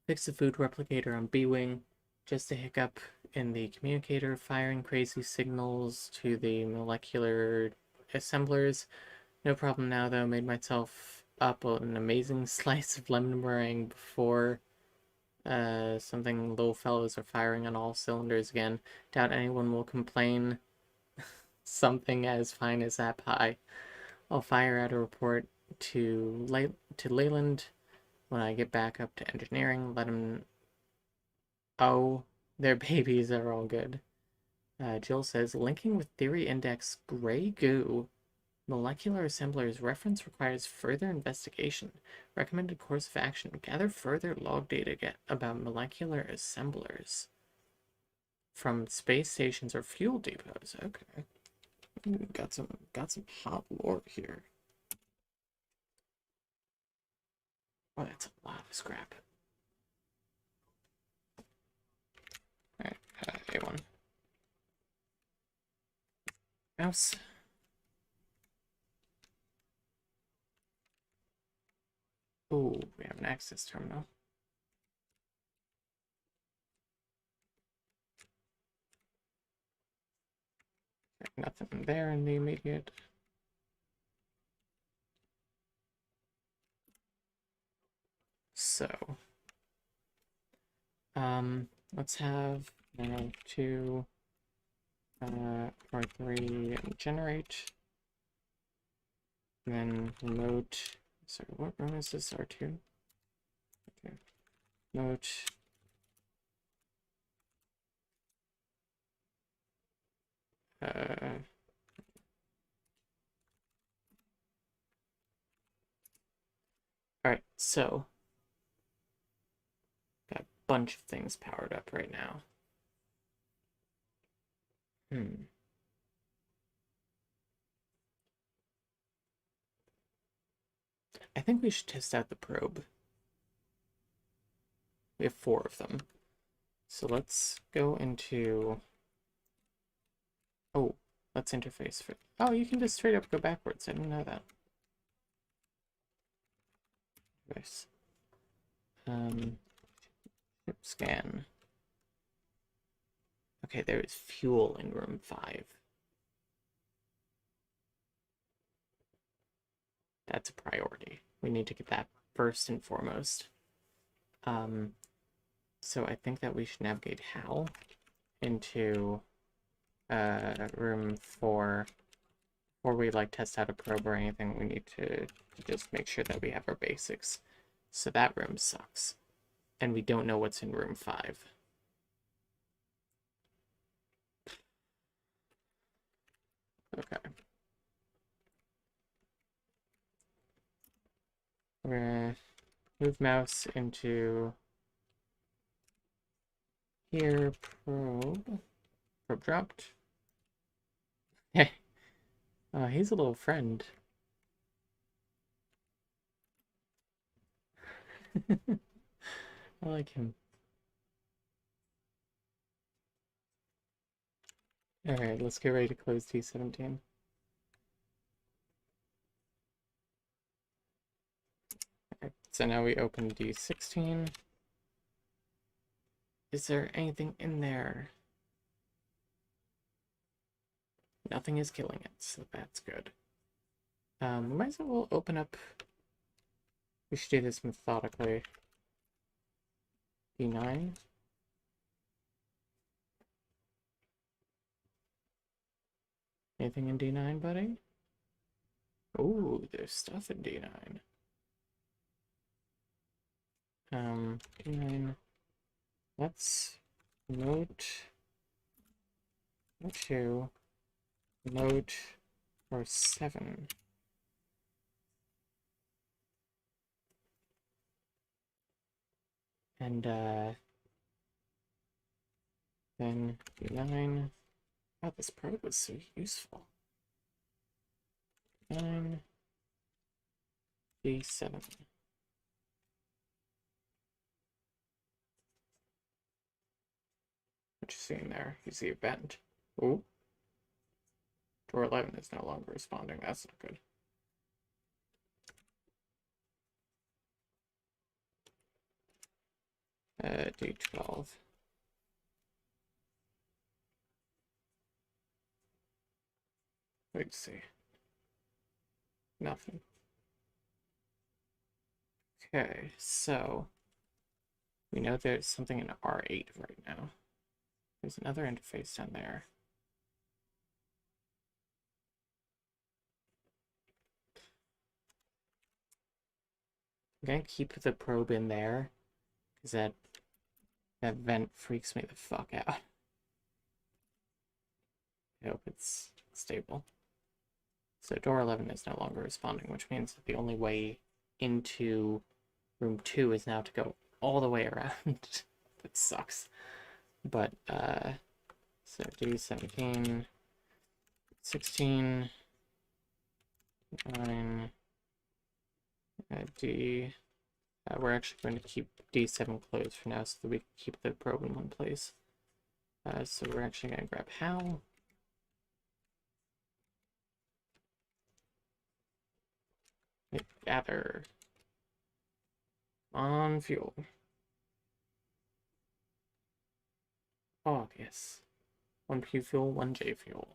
Fix the food replicator on B-Wing. Just a hiccup in the communicator, firing crazy signals to the molecular assemblers. No problem now, though. Made myself up an amazing slice of lemon meringue before something little fellows are firing on all cylinders again. Doubt anyone will complain. Something as fine as that pie. I'll fire out a report to Leyland when I get back up to engineering. Let him... Oh, their babies are all good. Jill says, linking with theory index gray goo. Molecular assemblers reference requires further investigation. Recommended course of action. Gather further log data about molecular assemblers from space stations or fuel depots. Okay. Ooh, got some hot lore here. Oh, that's a lot of scrap. Alright, A1. Mouse. Ooh, we have an access terminal. Okay, nothing there in the immediate. So, let's have 2, R3 generate, and then remote. Sorry, what room is this? R2. Okay, remote. All right, so got a bunch of things powered up right now. I think we should test out the probe. We have 4 of them. So let's go into... Oh, let's interface for... Oh, you can just straight up go backwards. I didn't know that. Nice. Ship scan. Okay, there is fuel in room 5. That's a priority. We need to get that first and foremost. So I think that we should navigate Hal into room 4. Before we like test out a probe or anything, we need to just make sure that we have our basics. So that room sucks. And we don't know what's in room 5. Okay. We're gonna move mouse into here, probe. Probe dropped. Hey. Oh, he's a little friend. I like him. Alright, let's get ready to close T17. Alright, so now we open D16. Is there anything in there? Nothing is killing it, so that's good. We might as well open up... We should do this methodically. D9. Anything in D9, buddy? Ooh, there's stuff in D9. D9. Let's note 2, note or 7. And then D9. Oh, this probe was so useful. 9, D7. What you seeing there? You see a vent. Ooh. Door 11 is no longer responding. That's not good. D12. Wait to see. Nothing. Okay, so we know there's something in R8 right now. There's another interface down there. I'm gonna keep the probe in there, because that vent freaks me the fuck out. I hope it's stable. So door 11 is no longer responding, which means that the only way into room 2 is now to go all the way around. That sucks. But, so D17, 16, 9, D. We're actually going to keep D7 closed for now so that we can keep the probe in one place. So we're actually going to grab Hal. Gather. On fuel. Oh, yes. 1 P fuel, 1 J fuel.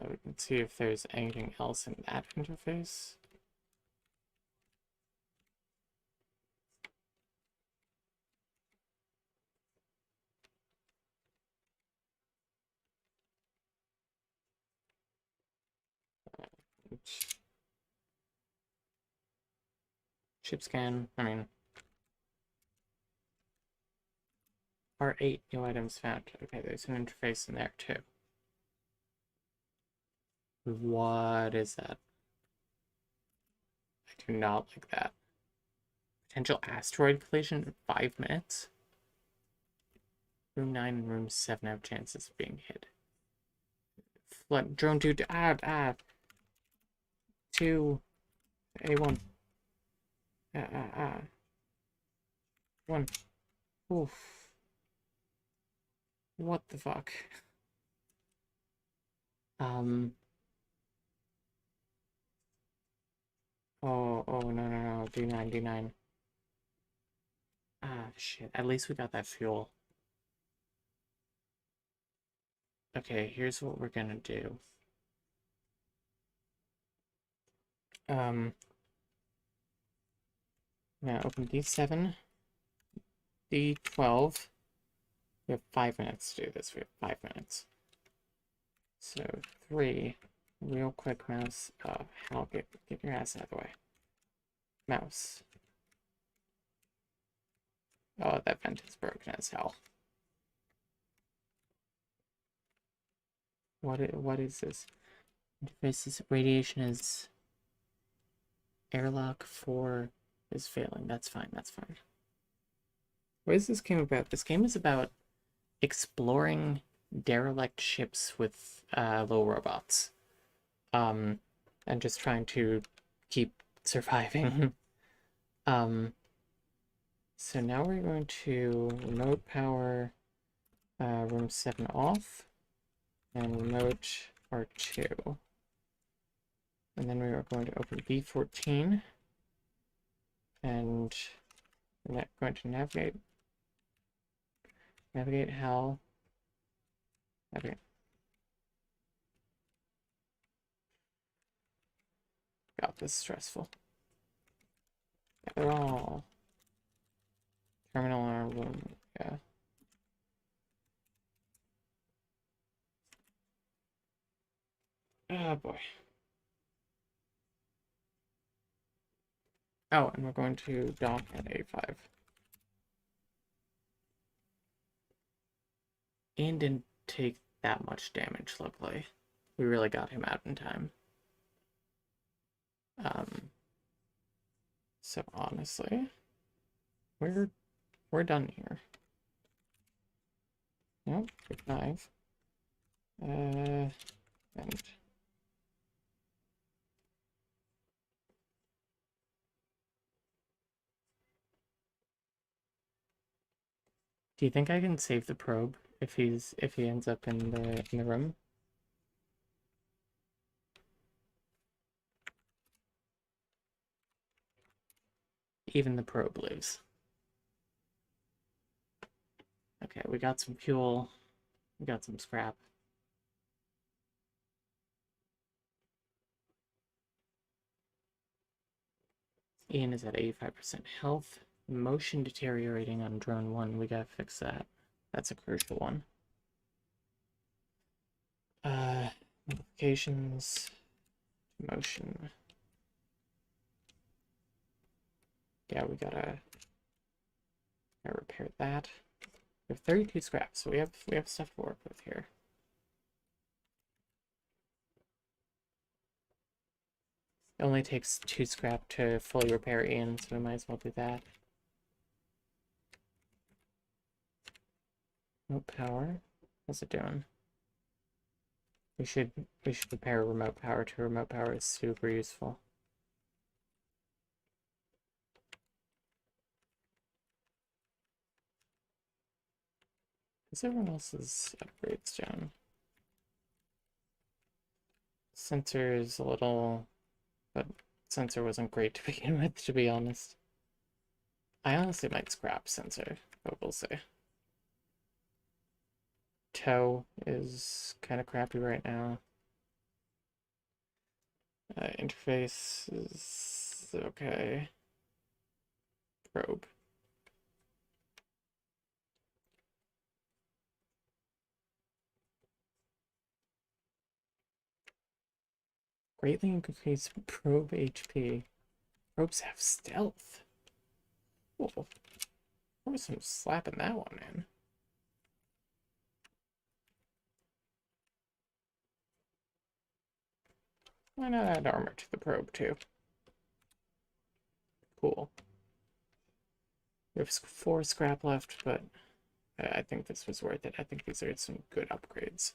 We can see if there's anything else in that interface. Chip scan, I mean, R8, new items found. Okay, there's an interface in there too. What is that? I do not like that. Potential asteroid collision in 5 minutes? Room 9 and room 7 have chances of being hit. Flood, drone 2, 2, A1. 1. Oof. What the fuck? Oh, no. D9, D9. Ah, shit. At least we got that fuel. Okay, here's what we're gonna do. Now open D7, D12. We have 5 minutes to do this. We have 5 minutes. So 3, real quick, mouse. Hal, get your ass out of the way. Mouse. Oh, that vent is broken as hell. What is this? Interfaces radiation is airlock 4 is failing. That's fine. What is this game about? This game is about exploring derelict ships with little robots. And just trying to keep surviving. So now we're going to remote power room 7 off and remote R2. And then we are going to open B14 and we're going to navigate Hal. Navigate. God, this is stressful. Gather all. Terminal in our room, yeah. Oh boy. Oh, and we're going to dock at A5. And didn't take that much damage, luckily. We really got him out in time. So honestly, we're done here. Nope, good 5. And do you think I can save the probe if he ends up in the room? Even the probe lives. Okay, we got some fuel. We got some scrap. Ian is at 85% health. Motion deteriorating on drone 1. We gotta fix that. That's a crucial one. Notifications. Motion. Yeah, we gotta I repair that. We have 32 scraps, so we have stuff to work with here. It only takes 2 scrap to fully repair Ian, so we might as well do that. Remote power. How's it doing? We should repair remote power too. Remote power is super useful. Is everyone else's upgrades down? Sensor is a little, but sensor wasn't great to begin with, to be honest. I honestly might scrap sensor, but we'll see. Toe is kind of crappy right now. Interface is okay. Probe. Greatly increase probe HP. Probes have stealth. Whoa. There was some slapping that one in. Why not add armor to the probe too? Cool. We have 4 scrap left, but I think this was worth it. I think these are some good upgrades.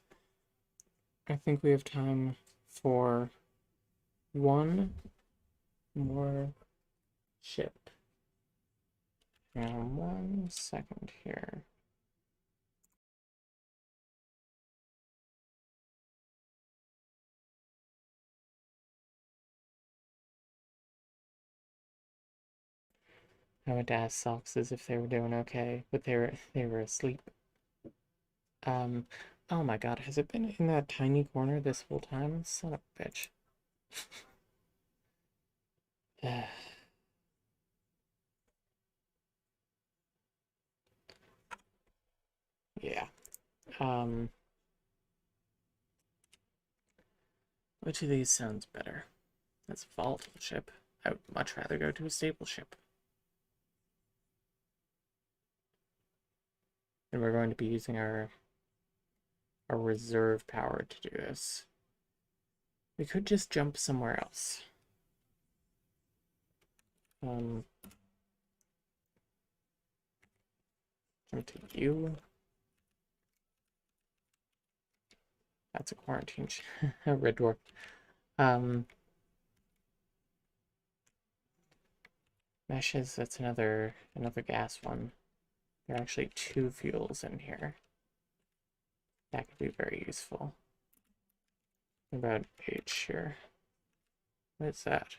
I think we have time for one more ship. Now, 1 second here. I would ask Socks as if they were doing okay, but they were asleep. Oh my god, has it been in that tiny corner this whole time? Son of a bitch. Yeah. Which of these sounds better? That's a volatile ship. I would much rather go to a stable ship. And we're going to be using our reserve power to do this. We could just jump somewhere else. Jump to you. That's a quarantine red dwarf. Meshes, that's another gas one. There are actually 2 fuels in here. That could be very useful. What about H here? What is that?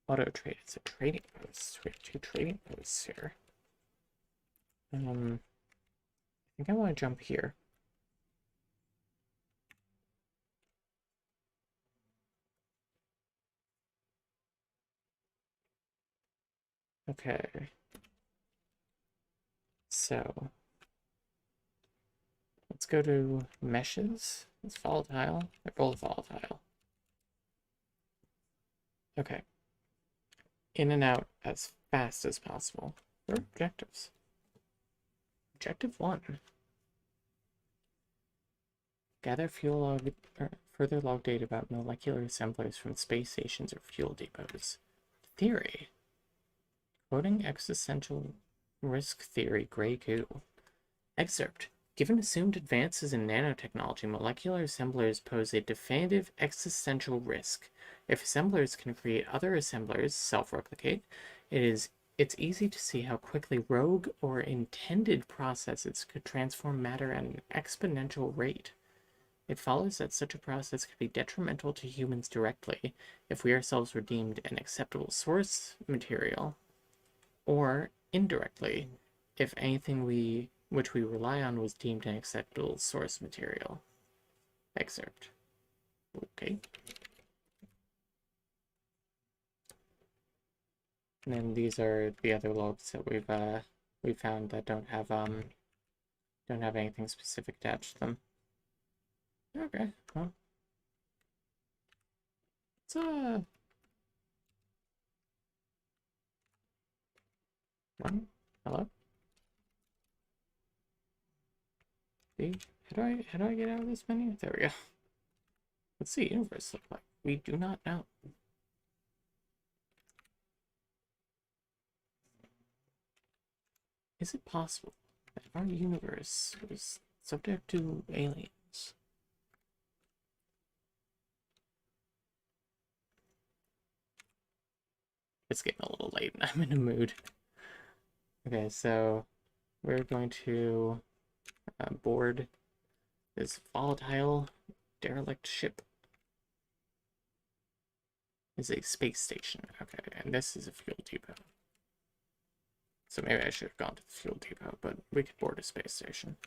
Auto trade. It's a trading post. We have 2 trading posts here. I think I want to jump here. Okay. So let's go to meshes. It's volatile. They're both volatile. Okay. In and out as fast as possible. What are objectives? Objective 1. Gather fuel log, or further log data about molecular assemblers from space stations or fuel depots. Theory. Quoting existential risk theory, Grey Goo. Excerpt. Given assumed advances in nanotechnology, molecular assemblers pose a definitive existential risk. If assemblers can create other assemblers, self-replicate, it's easy to see how quickly rogue or intended processes could transform matter at an exponential rate. It follows that such a process could be detrimental to humans directly if we ourselves were deemed an acceptable source material, or indirectly if anything which we rely on was deemed an acceptable source material. Excerpt. Okay. And then these are the other logs that we've found that don't have anything specific attached to them. Okay, well. It's one. Hello? See? How do I get out of this menu? There we go. What's the universe look like? We do not know. Is it possible that our universe is subject to aliens? It's getting a little late and I'm in a mood. Okay, so we're going to board this volatile derelict ship. It's a space station. Okay, and this is a fuel depot. So maybe I should have gone to the fuel depot, but we could board a space station.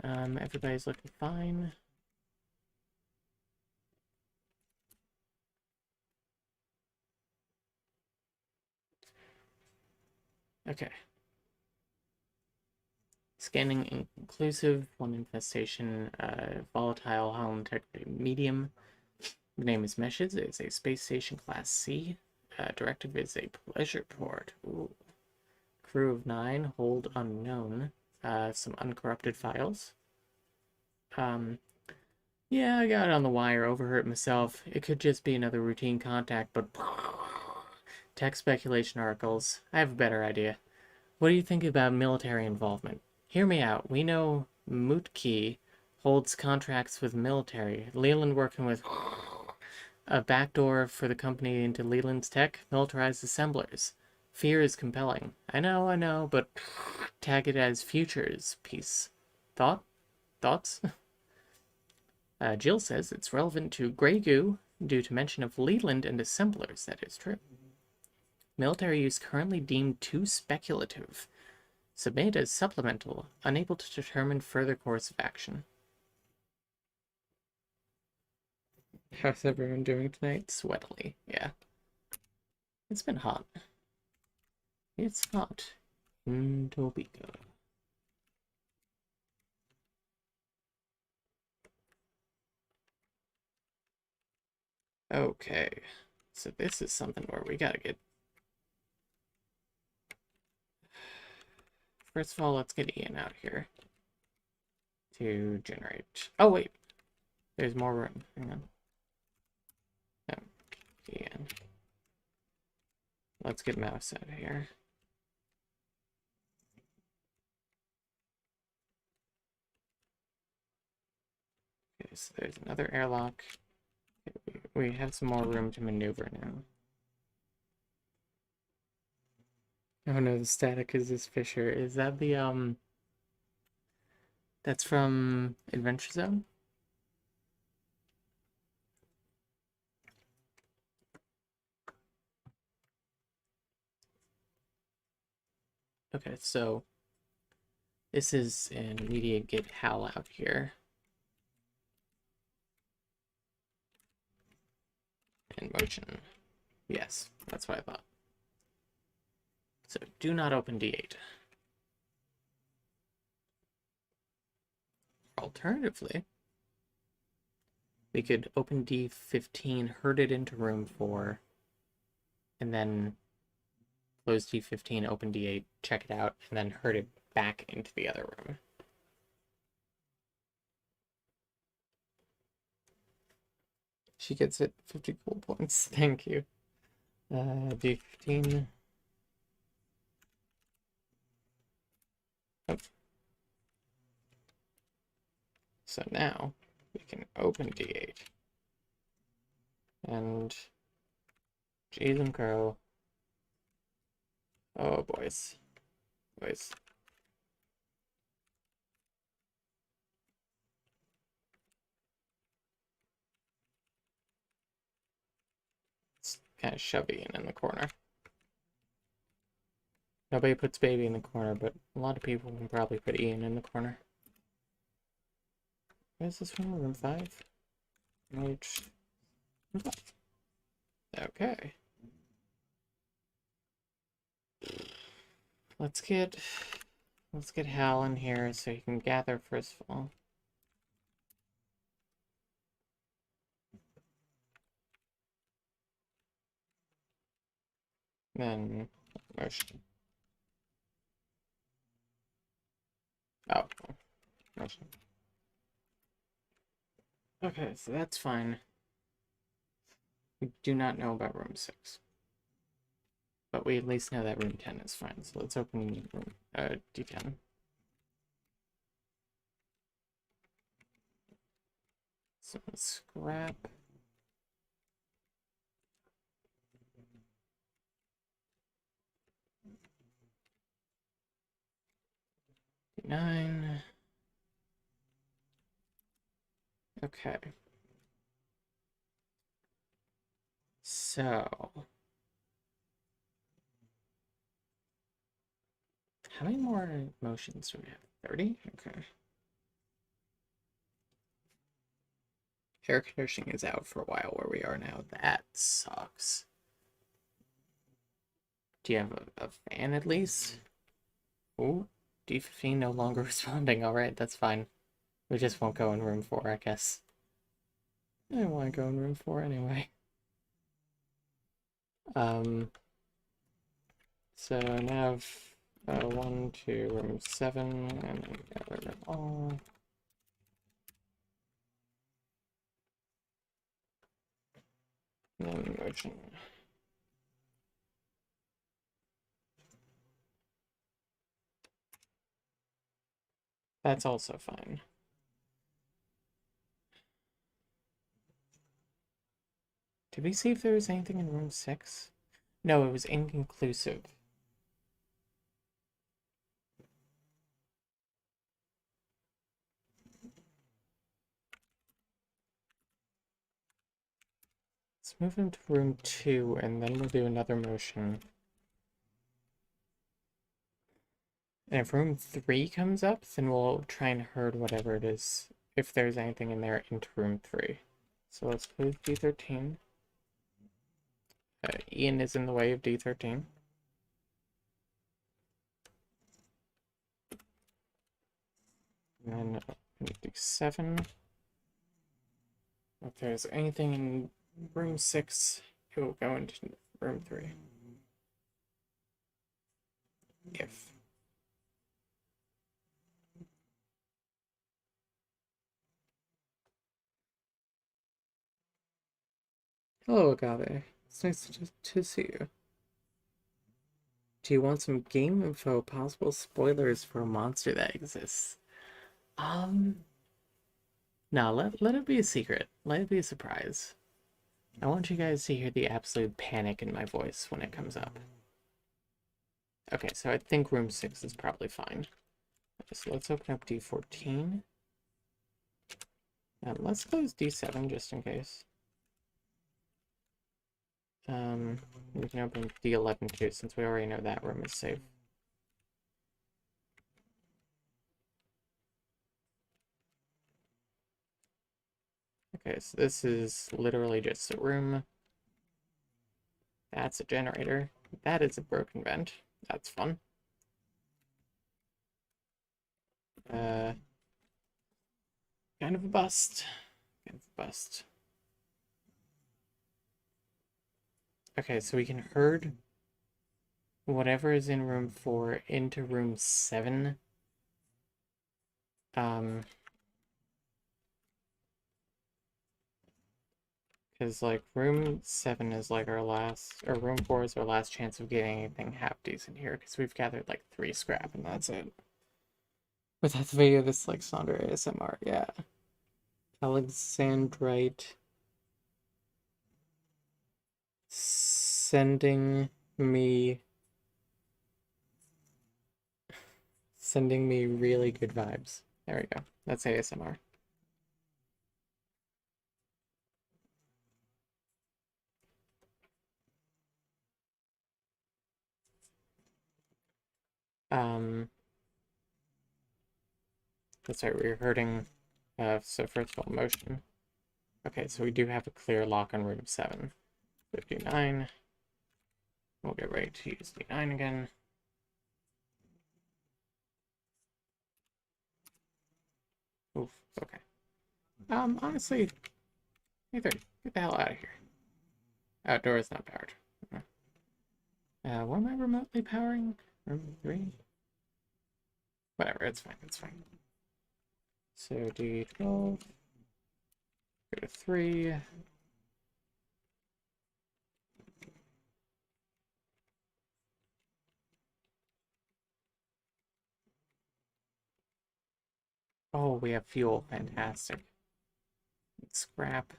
Everybody's looking fine. Okay. Scanning inconclusive, one infestation, volatile, high integrity medium. The name is Meshes. It's a space station class C. Directive is a pleasure port. Ooh. Crew of 9, hold unknown. Some uncorrupted files. Yeah, I got it on the wire, overheard myself. It could just be another routine contact, but tech speculation articles. I have a better idea. What do you think about military involvement? Hear me out. We know Mutki holds contracts with military. Leland working with a backdoor for the company into Leland's tech, militarized assemblers. Fear is compelling. I know, but tag it as futures piece. Thoughts? Jill says it's relevant to Grey Goo due to mention of Leland and assemblers. That is true. Military use currently deemed too speculative. Submit as supplemental, unable to determine further course of action. How's everyone doing tonight? Sweatily, yeah. It's been hot. It's hot in Topeka. Okay, so this is something where we gotta get... First of all, let's get Ian out here to generate... Oh, wait. There's more room. Hang on. No, Ian. Let's get Mouse out of here. Okay, so there's another airlock. We have some more room to maneuver now. Oh no, the static is this Fisher. Is that the, that's from Adventure Zone? Okay, so this is an immediate get Hal out here. In motion. Yes, that's what I thought. So do not open D8. Alternatively, we could open D15, herd it into room 4, and then close D15, open D8, check it out, and then herd it back into the other room. She gets it 50 cool points. Thank you. D15. Oh. So now we can open D8. And Jeez and Crow. Oh, boys. Boys. It's kind of shovey and in the corner. Nobody puts baby in the corner, but a lot of people can probably put Ian in the corner. Where's this one? Room 5? H. Okay. Let's get Hal in here so he can gather first of all. Then motion. Oh. Motion. Okay, so that's fine. We do not know about room 6. But we at least know that room 10 is fine. So let's open room D10. So scrap. D9. Okay. So how many more motions do we have? 30? Okay. Air conditioning is out for a while where we are now. That sucks. Do you have a fan at least? Ooh, D15 no longer responding. Alright, that's fine. We just won't go in room 4, I guess. I don't want to go in room 4 anyway. So now 1 to room 7, and then gather them all. And then motion. That's also fine. Did we see if there was anything in room 6? No, it was inconclusive. Let's move into room 2, and then we'll do another motion. And if room 3 comes up, then we'll try and herd whatever it is, if there's anything in there, into room 3. So let's move D13. Ian is in the way of D13. And then D7. If there's anything in room 6, it will go into room 3. If. Hello, Agave. It's nice to see you. Do you want some game info, possible spoilers for a monster that exists? No, let it be a secret. Let it be a surprise. I want you guys to hear the absolute panic in my voice when it comes up. Okay, so I think room 6 is probably fine. So let's open up D14. And let's close D7 just in case. We can open D11 too, since we already know that room is safe. Okay, so this is literally just a room. That's a generator. That is a broken vent. That's fun. Kind of a bust. Kind of a bust. Okay, so we can herd whatever is in room 4 into room 7. Because, like, room 7 is, like, our last, or room 4 is our last chance of getting anything half decent here, because we've gathered, like, 3 scrap, and that's it. But that's the video, this, like, Sandra ASMR, yeah. Alexandrite sending me really good vibes. There we go. That's ASMR. That's right, we're hurting. So first of all, motion. Okay, so we do have a clear lock on room 7. 59. We'll get ready to use D9 again. Oof, okay. Honestly, either get the hell out of here. Outdoor is not powered. What am I remotely powering? Room 3? Whatever, it's fine, it's fine. So D12, go to 3. Oh, we have fuel, fantastic. Scrap.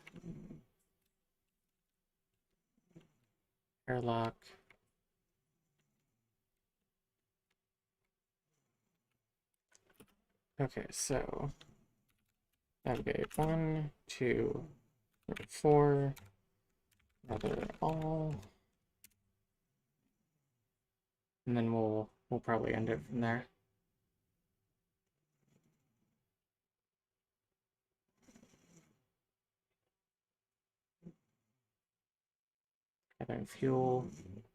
Airlock. Okay, so navigate 1, 2, 4, another all, and then we'll probably end it from there. Gathering fuel.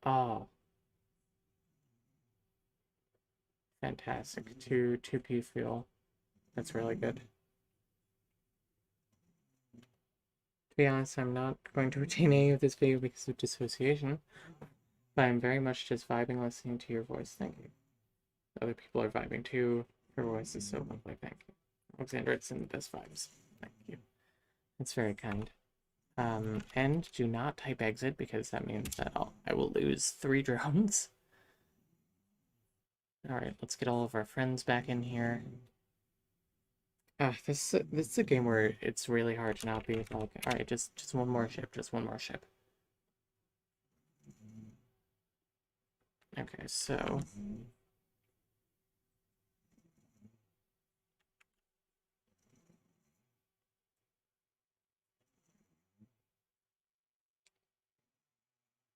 Oh, fantastic. 2p fuel. That's really good. To be honest, I'm not going to retain any of this video because of dissociation, but I'm very much just vibing listening to your voice. Thank you. Other people are vibing too. Your voice is so lovely. Thank you. Alexandra, it's in the best vibes. Thank you. That's very kind. And do not type exit because that means that I will lose 3 drones. Alright, let's get all of our friends back in here. This is a game where it's really hard to not be like, alright, just one more ship, just one more ship. Okay, so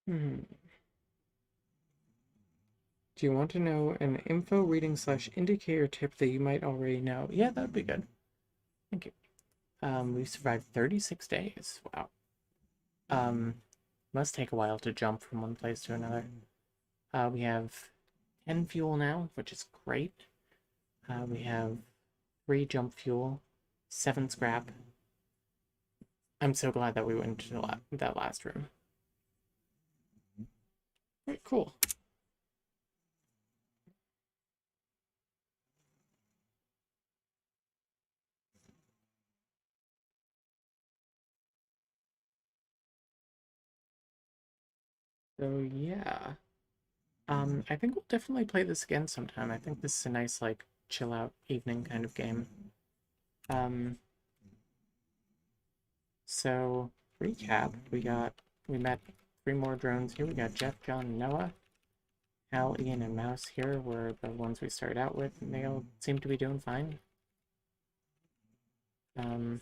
do you want to know an info reading / indicator tip that you might already know? Yeah, that'd be good. Thank you. We've survived 36 days. Wow. Must take a while to jump from one place to another. We have 10 fuel now, which is great. We have 3 jump fuel, 7 scrap. I'm so glad that we went to that last room. Right, cool. So yeah. I think we'll definitely play this again sometime. I think this is a nice, like, chill out evening kind of game. So recap, we met 3 more drones here. We got Jeff, John, and Noah. Hal, Ian, and Mouse here were the ones we started out with, and they all seem to be doing fine. 7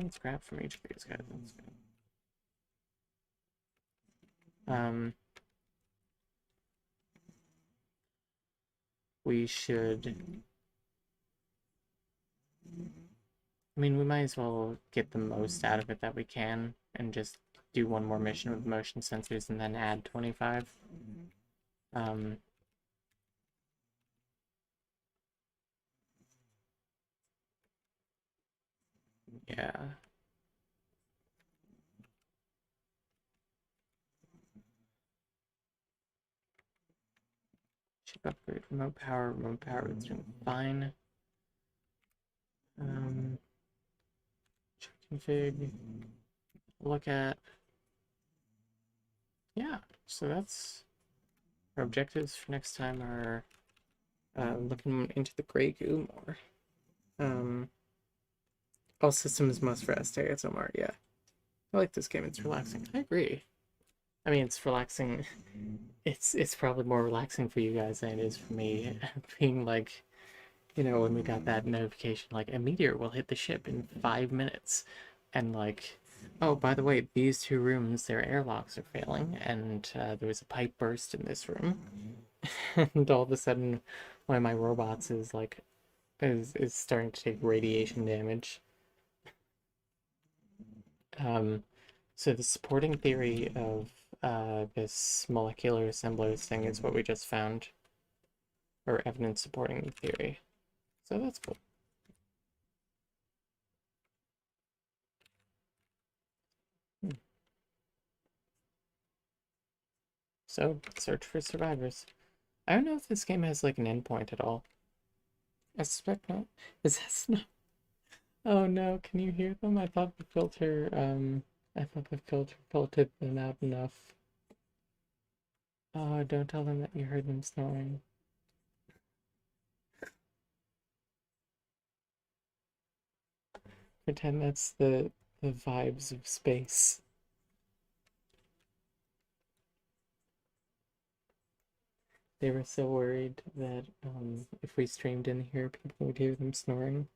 scrap from each of these guys. That's good. We should. I mean, we might as well get the most out of it that we can and just do one more mission with motion sensors and then add 25. Yeah. Ship upgrade, remote power, is doing fine. Check config, look at. Yeah, so that's our objectives for next time are looking into the gray goo more. All systems must rest, ASMR, yeah. I like this game, it's relaxing. I agree. I mean, it's relaxing. It's probably more relaxing for you guys than it is for me. Being like, you know, when we got that notification, like, a meteor will hit the ship in 5 minutes. And like, oh, by the way, these 2 rooms, their airlocks are failing, and there was a pipe burst in this room. And all of a sudden, one of my robots is like, is starting to take radiation damage. So the supporting theory of this molecular assemblers thing is what we just found, or evidence supporting the theory. So that's cool. So, search for survivors. I don't know if this game has like an endpoint at all. I suspect not. Is that snow? Oh no, can you hear them? I thought the filter filtered them out enough. Oh, don't tell them that you heard them snoring. Pretend that's the vibes of space. They were so worried that if we streamed in here, people would hear them snoring.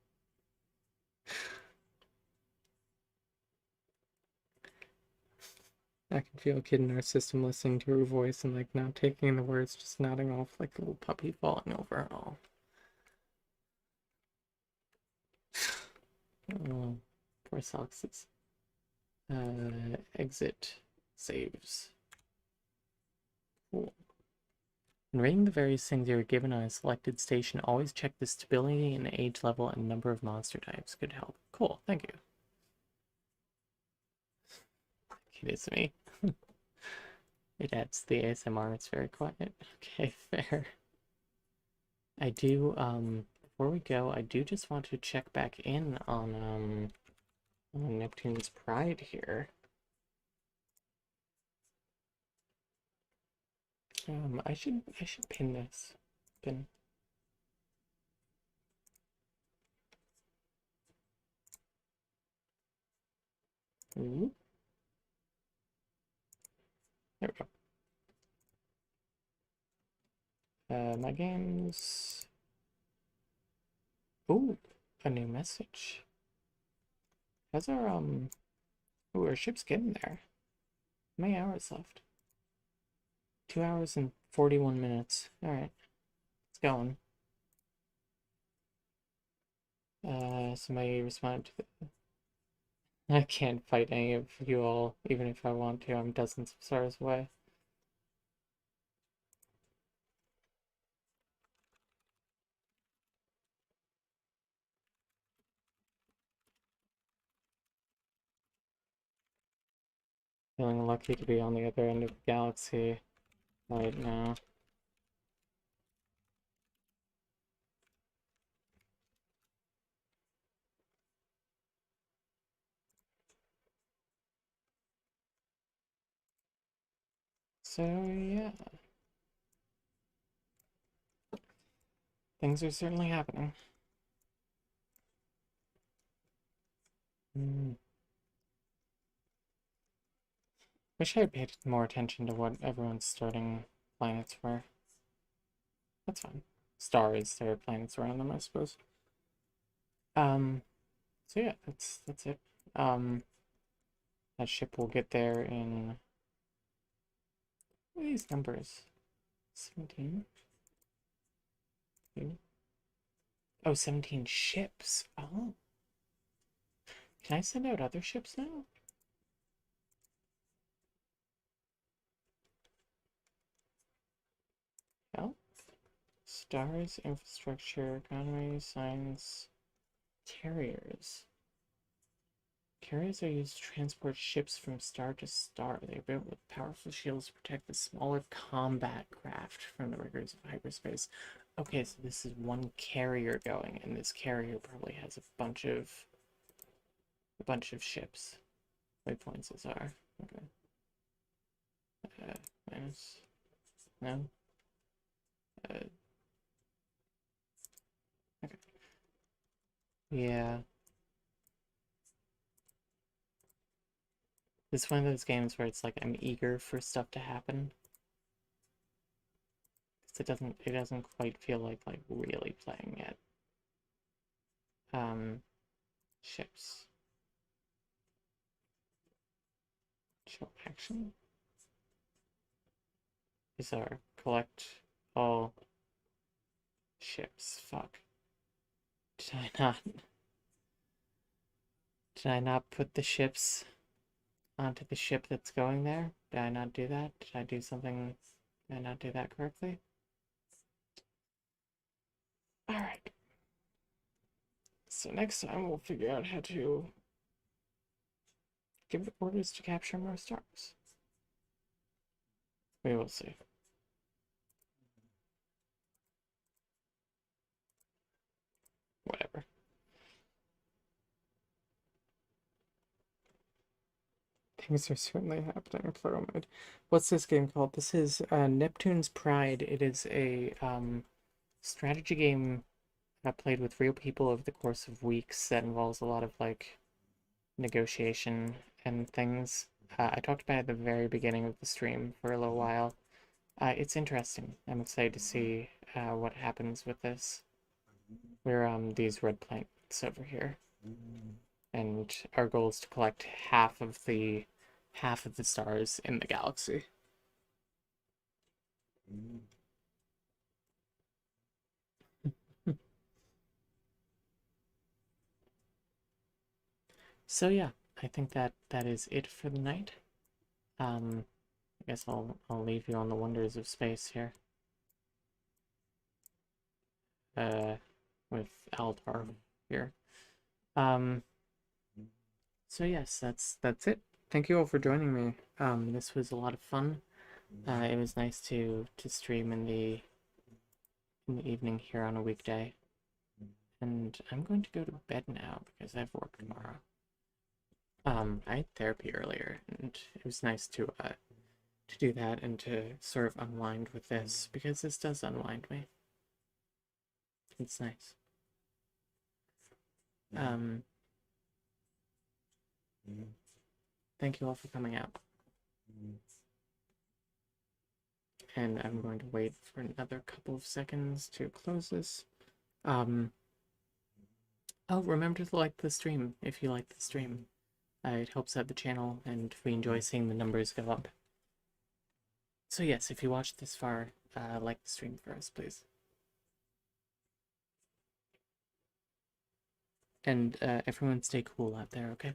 I can feel a kid in our system listening to her voice and like not taking in the words, just nodding off like a little puppy falling over and all. Oh, poor Soxes. Exit saves. Cool. When rating the various things you are given on a selected station, always check the stability and age level and number of monster types. Good help. Cool, thank you. It is me. It adds to the ASMR, it's very quiet. Okay, fair. I do, before we go, I do just want to check back in on Neptune's Pride here. I should pin this. Pin. Ooh. There we go. My games. Ooh, a new message. How's our ooh, our ship's getting there. How many hours left? 2 hours and 41 minutes. Alright. It's going. Somebody responded to the I can't fight any of you all, even if I want to. I'm dozens of stars away. Feeling lucky to be on the other end of the galaxy right now. So, yeah. Things are certainly happening. Wish I had paid more attention to what everyone's starting planets were. That's fine. Stars, there are planets around them, I suppose. So yeah, that's it. That ship will get there in what are these numbers? 17? Oh, 17 ships. Oh. Can I send out other ships now? Oh. Stars, infrastructure, economy, science, carriers. Carriers are used to transport ships from star to star. They are built with powerful shields to protect the smaller combat craft from the rigors of hyperspace. Okay, so this is one carrier going, and this carrier probably has a bunch of ships. Waypoints as are. Okay. Minus. No. Uh, okay. Yeah. This is one of those games where it's like I'm eager for stuff to happen. Because it doesn't quite feel like really playing yet. Ships. Show action. These are collect all ships. Fuck. Did I not? Did I not put the ships onto the ship that's going there? Did I not do that? Did I do something? Did I not do that correctly? Alright. So next time we'll figure out how to give orders to capture more stars. We will see. Things are certainly happening, plural mode. What's this game called? This is Neptune's Pride. It is a strategy game played with real people over the course of weeks that involves a lot of like negotiation and things. I talked about it at the very beginning of the stream for a little while. It's interesting. I'm excited to see what happens with this. We're these red planets over here, and our goal is to collect half of the stars in the galaxy. So yeah, I think that is it for the night. I guess I'll leave you on the wonders of space here. Uh, with Altar here. Um, so yes, that's it. Thank you all for joining me. This was a lot of fun. It was nice to stream in the evening here on a weekday. And I'm going to go to bed now because I have work tomorrow. I had therapy earlier, and it was nice to do that and to sort of unwind with this because this does unwind me. It's nice. Thank you all for coming out. And I'm going to wait for another couple of seconds to close this. Oh, remember to like the stream if you like the stream. It helps out the channel, and we enjoy seeing the numbers go up. So yes, if you watched this far, like the stream for us, please. And everyone stay cool out there, okay?